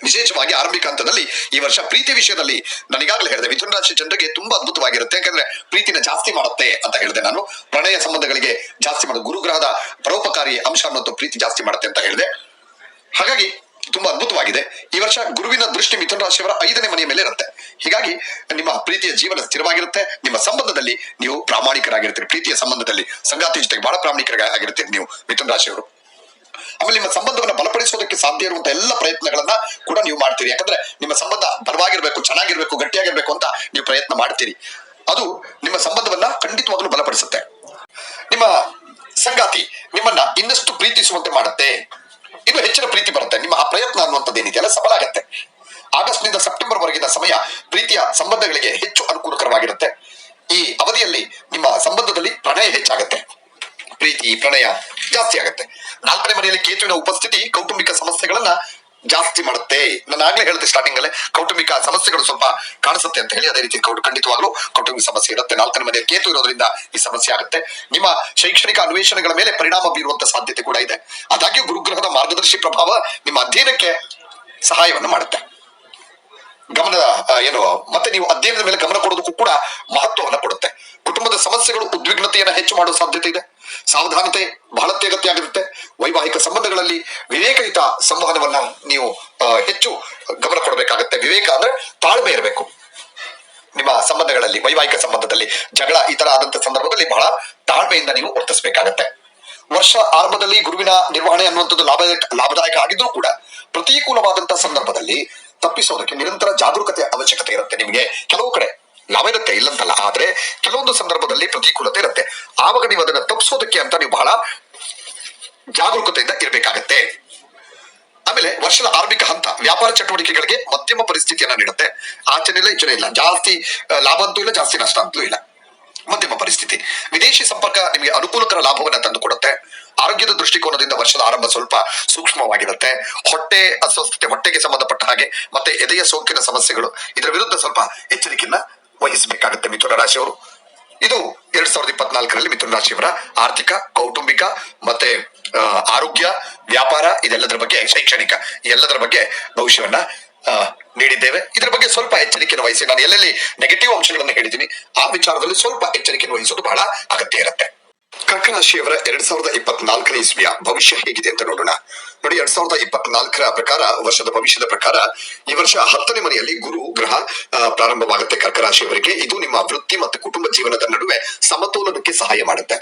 ವಿಶೇಷವಾಗಿ ಆರಂಭಿಕ ಹಂತದಲ್ಲಿ ಈ ವರ್ಷ ಪ್ರೀತಿ ವಿಷಯದಲ್ಲಿ ನನಗಾಗಲೇ ಹೇಳಿದೆ, ಮಿಥುನ ರಾಶಿ ಜನರಿಗೆ ತುಂಬಾ ಅದ್ಭುತವಾಗಿರುತ್ತೆ. ಯಾಕಂದ್ರೆ ಪ್ರೀತಿನ ಜಾಸ್ತಿ ಮಾಡುತ್ತೆ ಅಂತ ಹೇಳಿದೆ ನಾನು. ಪ್ರಣಯ ಸಂಬಂಧಗಳಿಗೆ ಜಾಸ್ತಿ ಮಾಡೋದು, ಗುರುಗ್ರಹದ ಪರೋಪಕಾರಿ ಅಂಶ ಅನ್ನೋದು ಪ್ರೀತಿ ಜಾಸ್ತಿ ಮಾಡುತ್ತೆ ಅಂತ ಹೇಳಿದೆ. ಹಾಗಾಗಿ ತುಂಬಾ ಅದ್ಭುತವಾಗಿದೆ. ಈ ವರ್ಷ ಗುರುವಿನ ದೃಷ್ಟಿ ಮಿಥುನ ರಾಶಿಯವರ 5ನೇ ಮನೆಯ ಮೇಲೆ ಇರುತ್ತೆ. ಹೀಗಾಗಿ ನಿಮ್ಮ ಪ್ರೀತಿಯ ಜೀವನ ಸ್ಥಿರವಾಗಿರುತ್ತೆ. ನಿಮ್ಮ ಸಂಬಂಧದಲ್ಲಿ ನೀವು ಪ್ರಾಮಾಣಿಕರಾಗಿರ್ತೀರಿ. ಪ್ರೀತಿಯ ಸಂಬಂಧದಲ್ಲಿ ಸಂಗಾತಿ ಜೊತೆಗೆ ಬಹಳ ಪ್ರಾಮಾಣಿಕರಾಗಿರ್ತೀರಿ ನೀವು ಮಿಥುನ ರಾಶಿಯವರು. ಆಮೇಲೆ ನಿಮ್ಮ ಸಂಬಂಧವನ್ನ ಬಲಪಡಿಸೋದಕ್ಕೆ ಸಾಧ್ಯ ಇರುವಂತಹ ಎಲ್ಲ ಪ್ರಯತ್ನಗಳನ್ನ ಕೂಡ ನೀವು ಮಾಡ್ತೀರಿ. ಯಾಕಂದ್ರೆ ನಿಮ್ಮ ಸಂಬಂಧ ಬಲವಾಗಿರ್ಬೇಕು, ಚೆನ್ನಾಗಿರ್ಬೇಕು, ಗಟ್ಟಿಯಾಗಿರ್ಬೇಕು ಅಂತ ನೀವು ಪ್ರಯತ್ನ ಮಾಡ್ತೀರಿ. ಅದು ನಿಮ್ಮ ಸಂಬಂಧವನ್ನ ಖಂಡಿತವಾಗ್ಲೂ ಬಲಪಡಿಸುತ್ತೆ. ನಿಮ್ಮ ಸಂಗಾತಿ ನಿಮ್ಮನ್ನ ಇನ್ನಷ್ಟು ಪ್ರೀತಿಸುವಂತೆ ಮಾಡುತ್ತೆ, ಇನ್ನು ಹೆಚ್ಚಿನ ಪ್ರೀತಿ ಬರುತ್ತೆ. ನಿಮ್ಮ ಆ ಪ್ರಯತ್ನ ಅನ್ನುವಂಥದ್ದು ಏನಿದೆಯಲ್ಲ ಸಫಲ ಆಗತ್ತೆ. ಆಗಸ್ಟ್ ನಿಂದ ಸೆಪ್ಟೆಂಬರ್ ವರೆಗಿನ ಸಮಯ ಪ್ರೀತಿಯ ಸಂಬಂಧಗಳಿಗೆ ಹೆಚ್ಚು ಅನುಕೂಲಕರವಾಗಿರುತ್ತೆ. ಈ ಅವಧಿಯಲ್ಲಿ ನಿಮ್ಮ ಸಂಬಂಧದಲ್ಲಿ ಪ್ರಣಯ ಹೆಚ್ಚಾಗತ್ತೆ, ಪ್ರೀತಿ ಪ್ರಣಯ ಜಾಸ್ತಿ ಆಗತ್ತೆ. 4ನೇ ಮನೆಯಲ್ಲಿ ಕೇತುವಿನ ಉಪಸ್ಥಿತಿ ಕೌಟುಂಬಿಕ ಸಮಸ್ಯೆಗಳನ್ನ ಜಾಸ್ತಿ ಮಾಡುತ್ತೆ. ನಾನು ಆಗ್ಲೇ ಹೇಳಿದೆ ಸ್ಟಾರ್ಟಿಂಗ್ ಅಲ್ಲೇ ಕೌಟುಂಬಿಕ ಸಮಸ್ಯೆಗಳು ಸ್ವಲ್ಪ ಕಾಣಿಸುತ್ತೆ ಅಂತ ಹೇಳಿ. ಅದೇ ರೀತಿ ಖಂಡಿತವಾಗ್ಲೂ ಕೌಟುಂಬಿಕ ಸಮಸ್ಯೆ ಇರುತ್ತೆ. 4ನೇ ಮನೆಯಲ್ಲಿ ಕೇತು ಇರೋದ್ರಿಂದ ಈ ಸಮಸ್ಯೆ ಆಗುತ್ತೆ. ನಿಮ್ಮ ಶೈಕ್ಷಣಿಕ ಅನ್ವೇಷಣೆಗಳ ಮೇಲೆ ಪರಿಣಾಮ ಬೀರುವಂತ ಸಾಧ್ಯತೆ ಕೂಡ ಇದೆ. ಆದಾಗ್ಯೂ ಗುರುಗ್ರಹದ ಮಾರ್ಗದರ್ಶಿ ಪ್ರಭಾವ ನಿಮ್ಮ ಅಧ್ಯಯನಕ್ಕೆ ಸಹಾಯವನ್ನು ಮಾಡುತ್ತೆ. ಗಮನ ಮತ್ತೆ ನೀವು ಅಧ್ಯಯನದ ಮೇಲೆ ಗಮನ ಕೊಡೋದಕ್ಕೂ ಕೂಡ ಮಹತ್ವವನ್ನು ಕೊಡುತ್ತೆ. ಕುಟುಂಬದ ಸಮಸ್ಯೆಗಳು ಉದ್ವಿಗ್ನತೆಯನ್ನು ಹೆಚ್ಚು ಮಾಡುವ ಸಾಧ್ಯತೆ ಇದೆ. ಸಾವಧಾನತೆ ಬಹಳ ಅಗತ್ಯ ಆಗಿರುತ್ತೆ. ವೈವಾಹಿಕ ಸಂಬಂಧಗಳಲ್ಲಿ ವಿವೇಕಯುತ ಸಂವಹನವನ್ನ ನೀವು ಹೆಚ್ಚು ಗಮನ ಕೊಡಬೇಕಾಗತ್ತೆ. ವಿವೇಕ ಅಂದ್ರೆ ತಾಳ್ಮೆ ಇರಬೇಕು. ನಿಮ್ಮ ಸಂಬಂಧಗಳಲ್ಲಿ ವೈವಾಹಿಕ ಸಂಬಂಧದಲ್ಲಿ ಜಗಳ ಈ ತರ ಆದಂತ ಸಂದರ್ಭದಲ್ಲಿ ಬಹಳ ತಾಳ್ಮೆಯಿಂದ ನೀವು ವರ್ತಿಸಬೇಕಾಗತ್ತೆ. ವರ್ಷ ಆರಂಭದಲ್ಲಿ ಗುರುವಿನ ನಿರ್ವಹಣೆ ಅನ್ನುವಂಥದ್ದು ಲಾಭದಾಯಕ ಆಗಿದ್ರೂ ಕೂಡ ಪ್ರತಿಕೂಲವಾದಂತಹ ಸಂದರ್ಭದಲ್ಲಿ ತಪ್ಪಿಸೋದಕ್ಕೆ ನಿರಂತರ ಜಾಗರೂಕತೆ ಅವಶ್ಯಕತೆ ಇರುತ್ತೆ. ನಿಮಗೆ ಕೆಲವು ಕಡೆ ಲಾಭ ಇರುತ್ತೆ ಇಲ್ಲಂತಲ್ಲ, ಆದ್ರೆ ಕೆಲವೊಂದು ಸಂದರ್ಭದಲ್ಲಿ ಪ್ರತಿಕೂಲತೆ ಇರುತ್ತೆ. ಆವಾಗ ನೀವು ಅದನ್ನ ತಪ್ಪಿಸೋದಕ್ಕೆ ಅಂತ ನೀವು ಬಹಳ ಜಾಗರೂಕತೆಯಿಂದ ಇರಬೇಕಾಗತ್ತೆ. ಆಮೇಲೆ ವರ್ಷದ ಆರಂಭಿಕ ಹಂತ ವ್ಯಾಪಾರ ಚಟುವಟಿಕೆಗಳಿಗೆ ಮಧ್ಯಮ ಪರಿಸ್ಥಿತಿಯನ್ನ ನೀಡುತ್ತೆ. ಆಚರಣೆ ಇಲ್ಲ, ಇಚ್ಚನೆ ಇಲ್ಲ, ಜಾಸ್ತಿ ಲಾಭ ಅಂತೂ ಇಲ್ಲ, ಜಾಸ್ತಿ ನಷ್ಟ ಅಂತೂ ಇಲ್ಲ, ಮಧ್ಯಮ ಪರಿಸ್ಥಿತಿ. ವಿದೇಶಿ ಸಂಪರ್ಕ ನಿಮಗೆ ಅನುಕೂಲಕರ ಲಾಭವನ್ನ ತಂದು ಕೊಡುತ್ತೆ. ಆರೋಗ್ಯದ ದೃಷ್ಟಿಕೋನದಿಂದ ವರ್ಷದ ಆರಂಭ ಸ್ವಲ್ಪ ಸೂಕ್ಷ್ಮವಾಗಿರುತ್ತೆ. ಹೊಟ್ಟೆ ಅಸ್ವಸ್ಥತೆ, ಹೊಟ್ಟೆಗೆ ಸಂಬಂಧಪಟ್ಟ ಹಾಗೆ ಮತ್ತೆ ಎದೆಯ ಸೋಂಕಿನ ಸಮಸ್ಯೆಗಳು, ಇದರ ವಿರುದ್ಧ ಸ್ವಲ್ಪ ಎಚ್ಚರಿಕೆಯನ್ನ ವಹಿಸಬೇಕಾಗುತ್ತೆ ಮಿಥುನ ರಾಶಿಯವರು. ಇದು 2024ರಲ್ಲಿ ಮಿಥುನ ರಾಶಿಯವರ ಆರ್ಥಿಕ, ಕೌಟುಂಬಿಕ ಮತ್ತೆ ಆರೋಗ್ಯ, ವ್ಯಾಪಾರ ಇದೆಲ್ಲದರ ಬಗ್ಗೆ, ಶೈಕ್ಷಣಿಕ ಎಲ್ಲದರ ಬಗ್ಗೆ ಭವಿಷ್ಯವನ್ನ ನೀಡಿದ್ದೇವೆ. ಇದರ ಬಗ್ಗೆ ಸ್ವಲ್ಪ ಎಚ್ಚರಿಕೆಯನ್ನು ವಹಿಸಿ. ನಾನು ಎಲ್ಲೆಲ್ಲಿ ನೆಗೆಟಿವ್ ಅಂಶಗಳನ್ನು ಹೇಳಿದ್ದೀನಿ ಆ ವಿಚಾರದಲ್ಲಿ ಸ್ವಲ್ಪ ಎಚ್ಚರಿಕೆಯನ್ನು ವಹಿಸೋದು ಬಹಳ ಅಗತ್ಯ ಇರುತ್ತೆ. ಕರ್ಕ ರಾಶಿಯವರ 2024ನೇ ಇಸ್ವಿಯ ಭವಿಷ್ಯ ಹೇಗಿದೆ ಅಂತ ನೋಡೋಣ. ನೋಡಿ, 2024ರ ಪ್ರಕಾರ, ವರ್ಷದ ಭವಿಷ್ಯದ ಪ್ರಕಾರ ಈ ವರ್ಷ 10ನೇ ಮನೆಯಲ್ಲಿ ಗುರು ಗ್ರಹ ಪ್ರಾರಂಭವಾಗುತ್ತೆ ಕರ್ಕ ರಾಶಿಯವರಿಗೆ. ಇದು ನಿಮ್ಮ ವೃತ್ತಿ ಮತ್ತು ಕುಟುಂಬ ಜೀವನದ ನಡುವೆ ಸಮತೋಲನಕ್ಕೆ ಸಹಾಯ ಮಾಡುತ್ತೆ.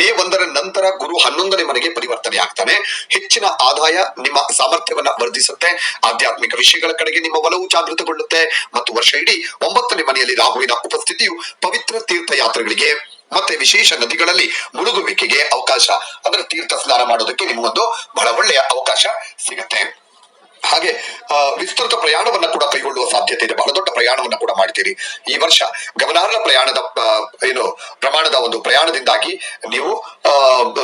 ಮೇ 1ರ ನಂತರ ಗುರು 11ನೇ ಮನೆಗೆ ಪರಿವರ್ತನೆ ಆಗ್ತಾನೆ. ಹೆಚ್ಚಿನ ಆದಾಯ ನಿಮ್ಮ ಸಾಮರ್ಥ್ಯವನ್ನ ವರ್ಧಿಸುತ್ತೆ. ಆಧ್ಯಾತ್ಮಿಕ ವಿಷಯಗಳ ಕಡೆಗೆ ನಿಮ್ಮ ಒಲವು ಜಾಗೃತಗೊಳ್ಳುತ್ತೆ. ಮತ್ತು ವರ್ಷ ಇಡೀ 9ನೇ ಮನೆಯಲ್ಲಿ ರಾಹುವಿನ ಉಪಸ್ಥಿತಿಯು ಪವಿತ್ರ ತೀರ್ಥಯಾತ್ರೆಗಳಿಗೆ ಮತ್ತೆ ವಿಶೇಷ ನದಿಗಳಲ್ಲಿ ಮುಳುಗುವಿಕೆಗೆ ಅವಕಾಶ, ಅಂದ್ರೆ ತೀರ್ಥ ಸ್ನಾನ ಮಾಡೋದಕ್ಕೆ ನಿಮಗೊಂದು ಬಹಳ ಒಳ್ಳೆಯ ಅವಕಾಶ ಸಿಗುತ್ತೆ. ಹಾಗೆ ವಿಸ್ತೃತ ಪ್ರಯಾಣವನ್ನ ಕೂಡ ಕೈಗೊಳ್ಳುವ ಸಾಧ್ಯತೆ ಇದೆ. ಬಹಳ ದೊಡ್ಡ ಪ್ರಯಾಣವನ್ನ ಕೂಡ ಮಾಡ್ತೀರಿ ಈ ವರ್ಷ. ಗಮನಾರ್ಹ ಪ್ರಯಾಣದ ಪ್ರಮಾಣದ ಒಂದು ಪ್ರಯಾಣದಿಂದಾಗಿ ನೀವು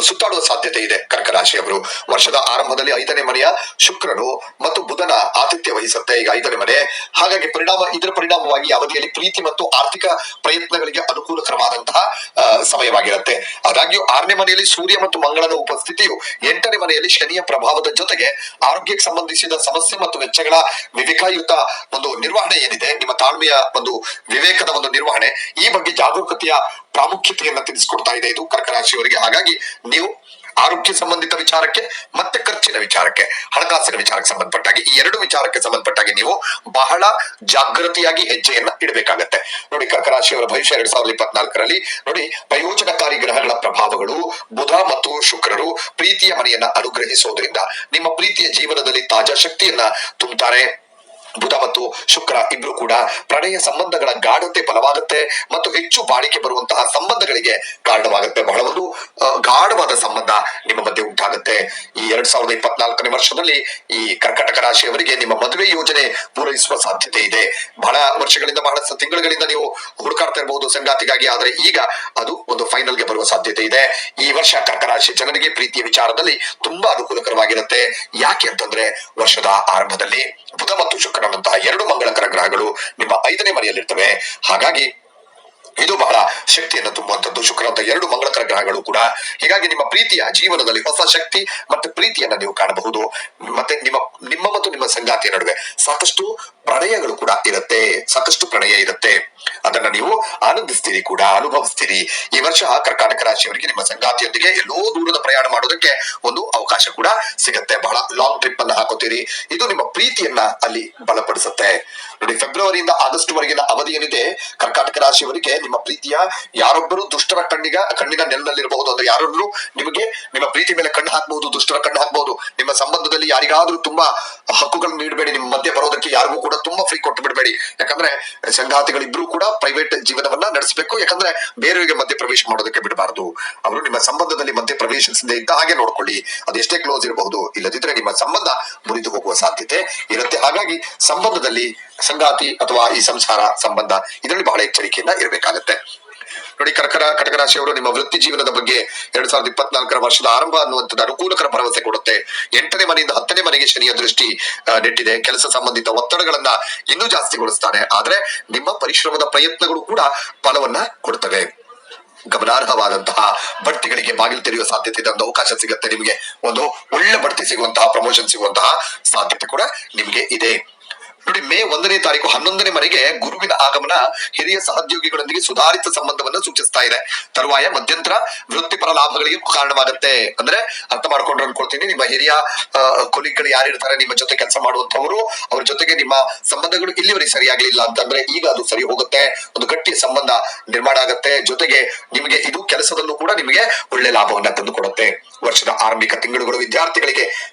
ಸುತ್ತಾಡುವ ಸಾಧ್ಯತೆ ಇದೆ ಕರ್ಕ ರಾಶಿಯವರು. ವರ್ಷದ ಆರಂಭದಲ್ಲಿ 5ನೇ ಮನೆಯ ಶುಕ್ರನು ಮತ್ತು ಬುಧನ ಆತಿಥ್ಯ ವಹಿಸುತ್ತೆ ಈಗ 5ನೇ ಮನೆ. ಹಾಗಾಗಿ ಇದರ ಪರಿಣಾಮವಾಗಿ ಅವಧಿಯಲ್ಲಿ ಪ್ರೀತಿ ಮತ್ತು ಆರ್ಥಿಕ ಪ್ರಯತ್ನಗಳಿಗೆ ಅನುಕೂಲಕರವಾದಂತಹ ಸಮಯವಾಗಿರುತ್ತೆ. ಆದಾಗ್ಯೂ 6ನೇ ಮನೆಯಲ್ಲಿ ಸೂರ್ಯ ಮತ್ತು ಮಂಗಳನ ಉಪಸ್ಥಿತಿಯು 8ನೇ ಮನೆಯಲ್ಲಿ ಶನಿಯ ಪ್ರಭಾವದ ಜೊತೆಗೆ ಆರೋಗ್ಯಕ್ಕೆ ಸಂಬಂಧಿಸಿದ ಸಮಸ್ಯೆ ಮತ್ತು ವೆಚ್ಚಗಳ ವಿವೇಕಯುತ ಒಂದು ನಿರ್ವಹಣೆ ಏನಿದೆ, ನಿಮ್ಮ ತಾಳ್ಮೆಯ ಒಂದು ವಿವೇಕದ ಒಂದು ನಿರ್ವಹಣೆ, ಈ ಬಗ್ಗೆ ಜಾಗರೂಕತೆಯ ಪ್ರಾಮುಖ್ಯತೆಯನ್ನ ತಿಳಿಸಿಕೊಡ್ತಾ ಇದೆ ಇದು ಕರ್ಕ ರಾಶಿಯವರಿಗೆ. ಹಾಗಾಗಿ ನೀವು ಆರೋಗ್ಯ ಸಂಬಂಧಿತ ವಿಚಾರಕ್ಕೆ ಮತ್ತೆ ಖರ್ಚಿನ ವಿಚಾರಕ್ಕೆ, ಹಣಕಾಸಿನ ವಿಚಾರಕ್ಕೆ ಸಂಬಂಧಪಟ್ಟಾಗಿ, ಈ 2 ವಿಚಾರಕ್ಕೆ ಸಂಬಂಧಪಟ್ಟಾಗಿ ನೀವು ಬಹಳ ಜಾಗೃತಿಯಾಗಿ ಹೆಜ್ಜೆಯನ್ನ ಇಡಬೇಕಾಗತ್ತೆ. ನೋಡಿ, ಕರ್ಕ ರಾಶಿಯವರ ಭವಿಷ್ಯ 2024ರಲ್ಲಿ ನೋಡಿ, ಪ್ರಯೋಜನಕಾರಿ ಗ್ರಹಗಳ ಪ್ರಭಾವಗಳು ಬುಧ ಮತ್ತು ಶುಕ್ರರು ಪ್ರೀತಿಯ ಮನೆಯನ್ನ ಅನುಗ್ರಹಿಸೋದ್ರಿಂದ ನಿಮ್ಮ ಪ್ರೀತಿಯ ಜೀವನದಲ್ಲಿ ತಾಜಾ ಶಕ್ತಿಯನ್ನ ತುಂಬುತ್ತಾರೆ. ಬುಧ ಮತ್ತು ಶುಕ್ರ ಇಬ್ರು ಕೂಡ ಪ್ರಣಯ ಸಂಬಂಧಗಳ ಗಾಢತೆ ಬಲವಾಗುತ್ತೆ ಮತ್ತು ಹೆಚ್ಚು ಬಾಳಿಕೆ ಬರುವಂತಹ ಸಂಬಂಧಗಳಿಗೆ ಕಾರಣವಾಗುತ್ತೆ. ಬಹಳ ಒಂದು ಗಾಢವಾದ ಸಂಬಂಧ ನಿಮ್ಮ ಮಧ್ಯೆ ಉಂಟಾಗುತ್ತೆ. ಈ 2024ನೇ ವರ್ಷದಲ್ಲಿ ಈ ಕರ್ಕಟಕ ರಾಶಿಯವರಿಗೆ ನಿಮ್ಮ ಮದುವೆ ಯೋಜನೆ ಪೂರೈಸುವ ಸಾಧ್ಯತೆ ಇದೆ. ಬಹಳ ವರ್ಷಗಳಿಂದ, ಬಹಳ ತಿಂಗಳುಗಳಿಂದ ನೀವು ಹುಡುಕಾಡ್ತಾ ಇರಬಹುದು ಸಂಗಾತಿಗಾಗಿ, ಆದ್ರೆ ಈಗ ಅದು ಒಂದು ಫೈನಲ್ಗೆ ಬರುವ ಸಾಧ್ಯತೆ ಇದೆ. ಈ ವರ್ಷ ಕರ್ಕ ರಾಶಿ ಜನರಿಗೆ ಪ್ರೀತಿಯ ವಿಚಾರದಲ್ಲಿ ತುಂಬಾ ಅನುಕೂಲಕರವಾಗಿರುತ್ತೆ. ಯಾಕೆ ಅಂತಂದ್ರೆ ವರ್ಷದ ಆರಂಭದಲ್ಲಿ ಬುಧ ಮತ್ತು ಶುಕ್ರನಂತಹ 2 ಮಂಗಳಕರ ಗ್ರಹಗಳು ನಿಮ್ಮ 5ನೇ ಮನೆಯಲ್ಲಿರ್ತವೆ. ಹಾಗಾಗಿ ಇದು ಬಹಳ ಶಕ್ತಿಯನ್ನು ತುಂಬುವಂತದ್ದು. ಶುಕ್ರನಂತ 2 ಮಂಗಳಕರ ಗ್ರಹಗಳು ಕೂಡ. ಹೀಗಾಗಿ ನಿಮ್ಮ ಪ್ರೀತಿಯ ಜೀವನದಲ್ಲಿ ಹೊಸ ಶಕ್ತಿ ಮತ್ತು ಪ್ರೀತಿಯನ್ನ ನೀವು ಕಾಣಬಹುದು. ಮತ್ತೆ ನಿಮ್ಮ ಮತ್ತು ನಿಮ್ಮ ಸಂಗಾತಿಯ ನಡುವೆ ಸಾಕಷ್ಟು ಪ್ರಣಯಗಳು ಕೂಡ ಇರುತ್ತೆ, ಸಾಕಷ್ಟು ಪ್ರಣಯ ಇರುತ್ತೆ. ಅದನ್ನ ನೀವು ಆನಂದಿಸ್ತೀರಿ ಕೂಡ, ಅನುಭವಿಸ್ತೀರಿ. ಈ ವರ್ಷ ಕರ್ಕಾಟಕ ರಾಶಿಯವರಿಗೆ ನಿಮ್ಮ ಸಂಗಾತಿಯೊಂದಿಗೆ ಎಲ್ಲೋ ದೂರದ ಪ್ರಯಾಣ ಮಾಡೋದಕ್ಕೆ ಒಂದು ಅವಕಾಶ ಕೂಡ ಸಿಗುತ್ತೆ. ಬಹಳ ಲಾಂಗ್ ಟ್ರಿಪ್ ಅನ್ನ ಹಾಕೋತೀರಿ. ಇದು ನಿಮ್ಮ ಪ್ರೀತಿಯನ್ನ ಅಲ್ಲಿ ಬಲಪಡಿಸುತ್ತೆ. ನೋಡಿ, ಫೆಬ್ರವರಿಯಿಂದ ಆಗಸ್ಟ್ ವರೆಗಿನ ಅವಧಿ ಏನಿದೆ ಕರ್ಕಾಟಕ ರಾಶಿಯವರಿಗೆ ನಿಮ್ಮ ಪ್ರೀತಿಯ ಯಾರೊಬ್ಬರು ದುಷ್ಟರ ಕಣ್ಣಿನ ನೆಲದಲ್ಲಿರಬಹುದು. ಅಂದ್ರೆ ಯಾರೊಬ್ರು ನಿಮಗೆ ನಿಮ್ಮ ಪ್ರೀತಿ ಮೇಲೆ ಕಣ್ಣು ಹಾಕಬಹುದು, ದುಷ್ಟರ ಕಣ್ಣು ಹಾಕಬಹುದು. ನಿಮ್ಮ ಸಂಬಂಧದಲ್ಲಿ ಯಾರಿಗಾದ್ರೂ ತುಂಬಾ ಹಕ್ಕುಗಳನ್ನು ನೀಡಬೇಡಿ. ನಿಮ್ಮ ಮಧ್ಯೆ ಬರೋದಕ್ಕೆ ಯಾರಿಗೂ ಕೂಡ ಕೂಡ ತುಂಬಾ ಫ್ರೀ ಕೊಟ್ಟು ಬಿಡಬೇಡಿ. ಯಾಕಂದ್ರೆ ಸಂಗಾತಿಗಳಿಬ್ರು ಕೂಡ ಪ್ರೈವೇಟ್ ಜೀವನವನ್ನ ನಡೆಸಬೇಕು. ಯಾಕಂದ್ರೆ ಬೇರೆಯವರಿಗೆ ಮಧ್ಯೆ ಪ್ರವೇಶ ಮಾಡೋದಕ್ಕೆ ಬಿಡಬಾರದು. ಅವರು ನಿಮ್ಮ ಸಂಬಂಧದಲ್ಲಿ ಮಧ್ಯೆ ಪ್ರವೇಶಿಸದೆ ಇದ್ದ ಹಾಗೆ ನೋಡ್ಕೊಳ್ಳಿ. ಅದೆಷ್ಟೇ ಕ್ಲೋಸ್ ಇರಬಹುದು, ಇಲ್ಲದಿದ್ರೆ ನಿಮ್ಮ ಸಂಬಂಧ ಮುರಿದು ಹೋಗುವ ಸಾಧ್ಯತೆ ಇರುತ್ತೆ. ಹಾಗಾಗಿ ಸಂಬಂಧದಲ್ಲಿ ಸಂಗಾತಿ ಅಥವಾ ಈ ಸಂಸಾರ ಸಂಬಂಧ ಇದರಲ್ಲಿ ಬಹಳ ಎಚ್ಚರಿಕೆಯಿಂದ ಇರಬೇಕಾಗತ್ತೆ. ನೋಡಿ, ಕಟಕ ರಾಶಿಯವರು ನಿಮ್ಮ ವೃತ್ತಿ ಜೀವನದ ಬಗ್ಗೆ 2024 ವರ್ಷದ ಆರಂಭ ಅನ್ನುವಂಥದ್ದು ಅನುಕೂಲಕರ ಭರವಸೆ ಕೊಡುತ್ತೆ. 8ನೇ ಮನೆಯಿಂದ 10ನೇ ಮನೆಗೆ ಶನಿಯ ದೃಷ್ಟಿ ನೆಟ್ಟಿದೆ. ಕೆಲಸ ಸಂಬಂಧಿತ ಒತ್ತಡಗಳನ್ನ ಇನ್ನೂ ಜಾಸ್ತಿಗೊಳಿಸ್ತಾನೆ. ಆದ್ರೆ ನಿಮ್ಮ ಪರಿಶ್ರಮದ ಪ್ರಯತ್ನಗಳು ಕೂಡ ಫಲವನ್ನ ಕೊಡ್ತವೆ. ಗಮನಾರ್ಹವಾದಂತಹ ಬಡ್ತಿಗಳಿಗೆ ಬಾಗಿಲು ತೆರೆಯುವ ಸಾಧ್ಯತೆ ಇದೆ. ಒಂದು ಅವಕಾಶ ಸಿಗುತ್ತೆ ನಿಮಗೆ, ಒಂದು ಒಳ್ಳೆ ಬಡ್ತಿ ಸಿಗುವಂತಹ, ಪ್ರಮೋಷನ್ ಸಿಗುವಂತಹ ಸಾಧ್ಯತೆ ಕೂಡ ನಿಮ್ಗೆ ಇದೆ. ನೋಡಿ, ಮೇ 1ನೇ ತಾರೀಕು 11ನೇ ಮನೆಗೆ ಗುರುವಿನ ಆಗಮನ ಹಿರಿಯ ಸಹೋದ್ಯೋಗಿಗಳೊಂದಿಗೆ ಸುಧಾರಿತ ಸಂಬಂಧವನ್ನು ಸೂಚಿಸ್ತಾ ಇದೆ. ತರುವಾಯ ಮಧ್ಯಂತರ ವೃತ್ತಿಪರ ಲಾಭಗಳಿಗೆ ಕಾರಣವಾಗುತ್ತೆ. ಅಂದ್ರೆ ಅರ್ಥ ಮಾಡ್ಕೊಂಡ್ರೆ ಅನ್ಕೊಳ್ತೀನಿ, ನಿಮ್ಮ ಹಿರಿಯ ಕೊಲಿಗಳು ಯಾರಿರ್ತಾರೆ ನಿಮ್ಮ ಜೊತೆ ಕೆಲಸ ಮಾಡುವಂತವರು, ಅವ್ರ ಜೊತೆಗೆ ನಿಮ್ಮ ಸಂಬಂಧಗಳು ಇಲ್ಲಿವರೆಗೆ ಸರಿಯಾಗ್ಲಿಲ್ಲ ಅಂತಂದ್ರೆ ಈಗ ಅದು ಸರಿ ಹೋಗುತ್ತೆ. ಒಂದು ಗಟ್ಟಿಯ ಸಂಬಂಧ ನಿರ್ಮಾಣ ಆಗುತ್ತೆ. ಜೊತೆಗೆ ನಿಮಗೆ ಇದು ಕೆಲಸದಲ್ಲೂ ಕೂಡ ನಿಮಗೆ ಒಳ್ಳೆ ಲಾಭವನ್ನ ತಂದು ಕೊಡುತ್ತೆ. ವರ್ಷದ ಆರಂಭಿಕ ತಿಂಗಳುಗಳು ವಿದ್ಯಾರ್ಥಿಗಳಿಗೆ,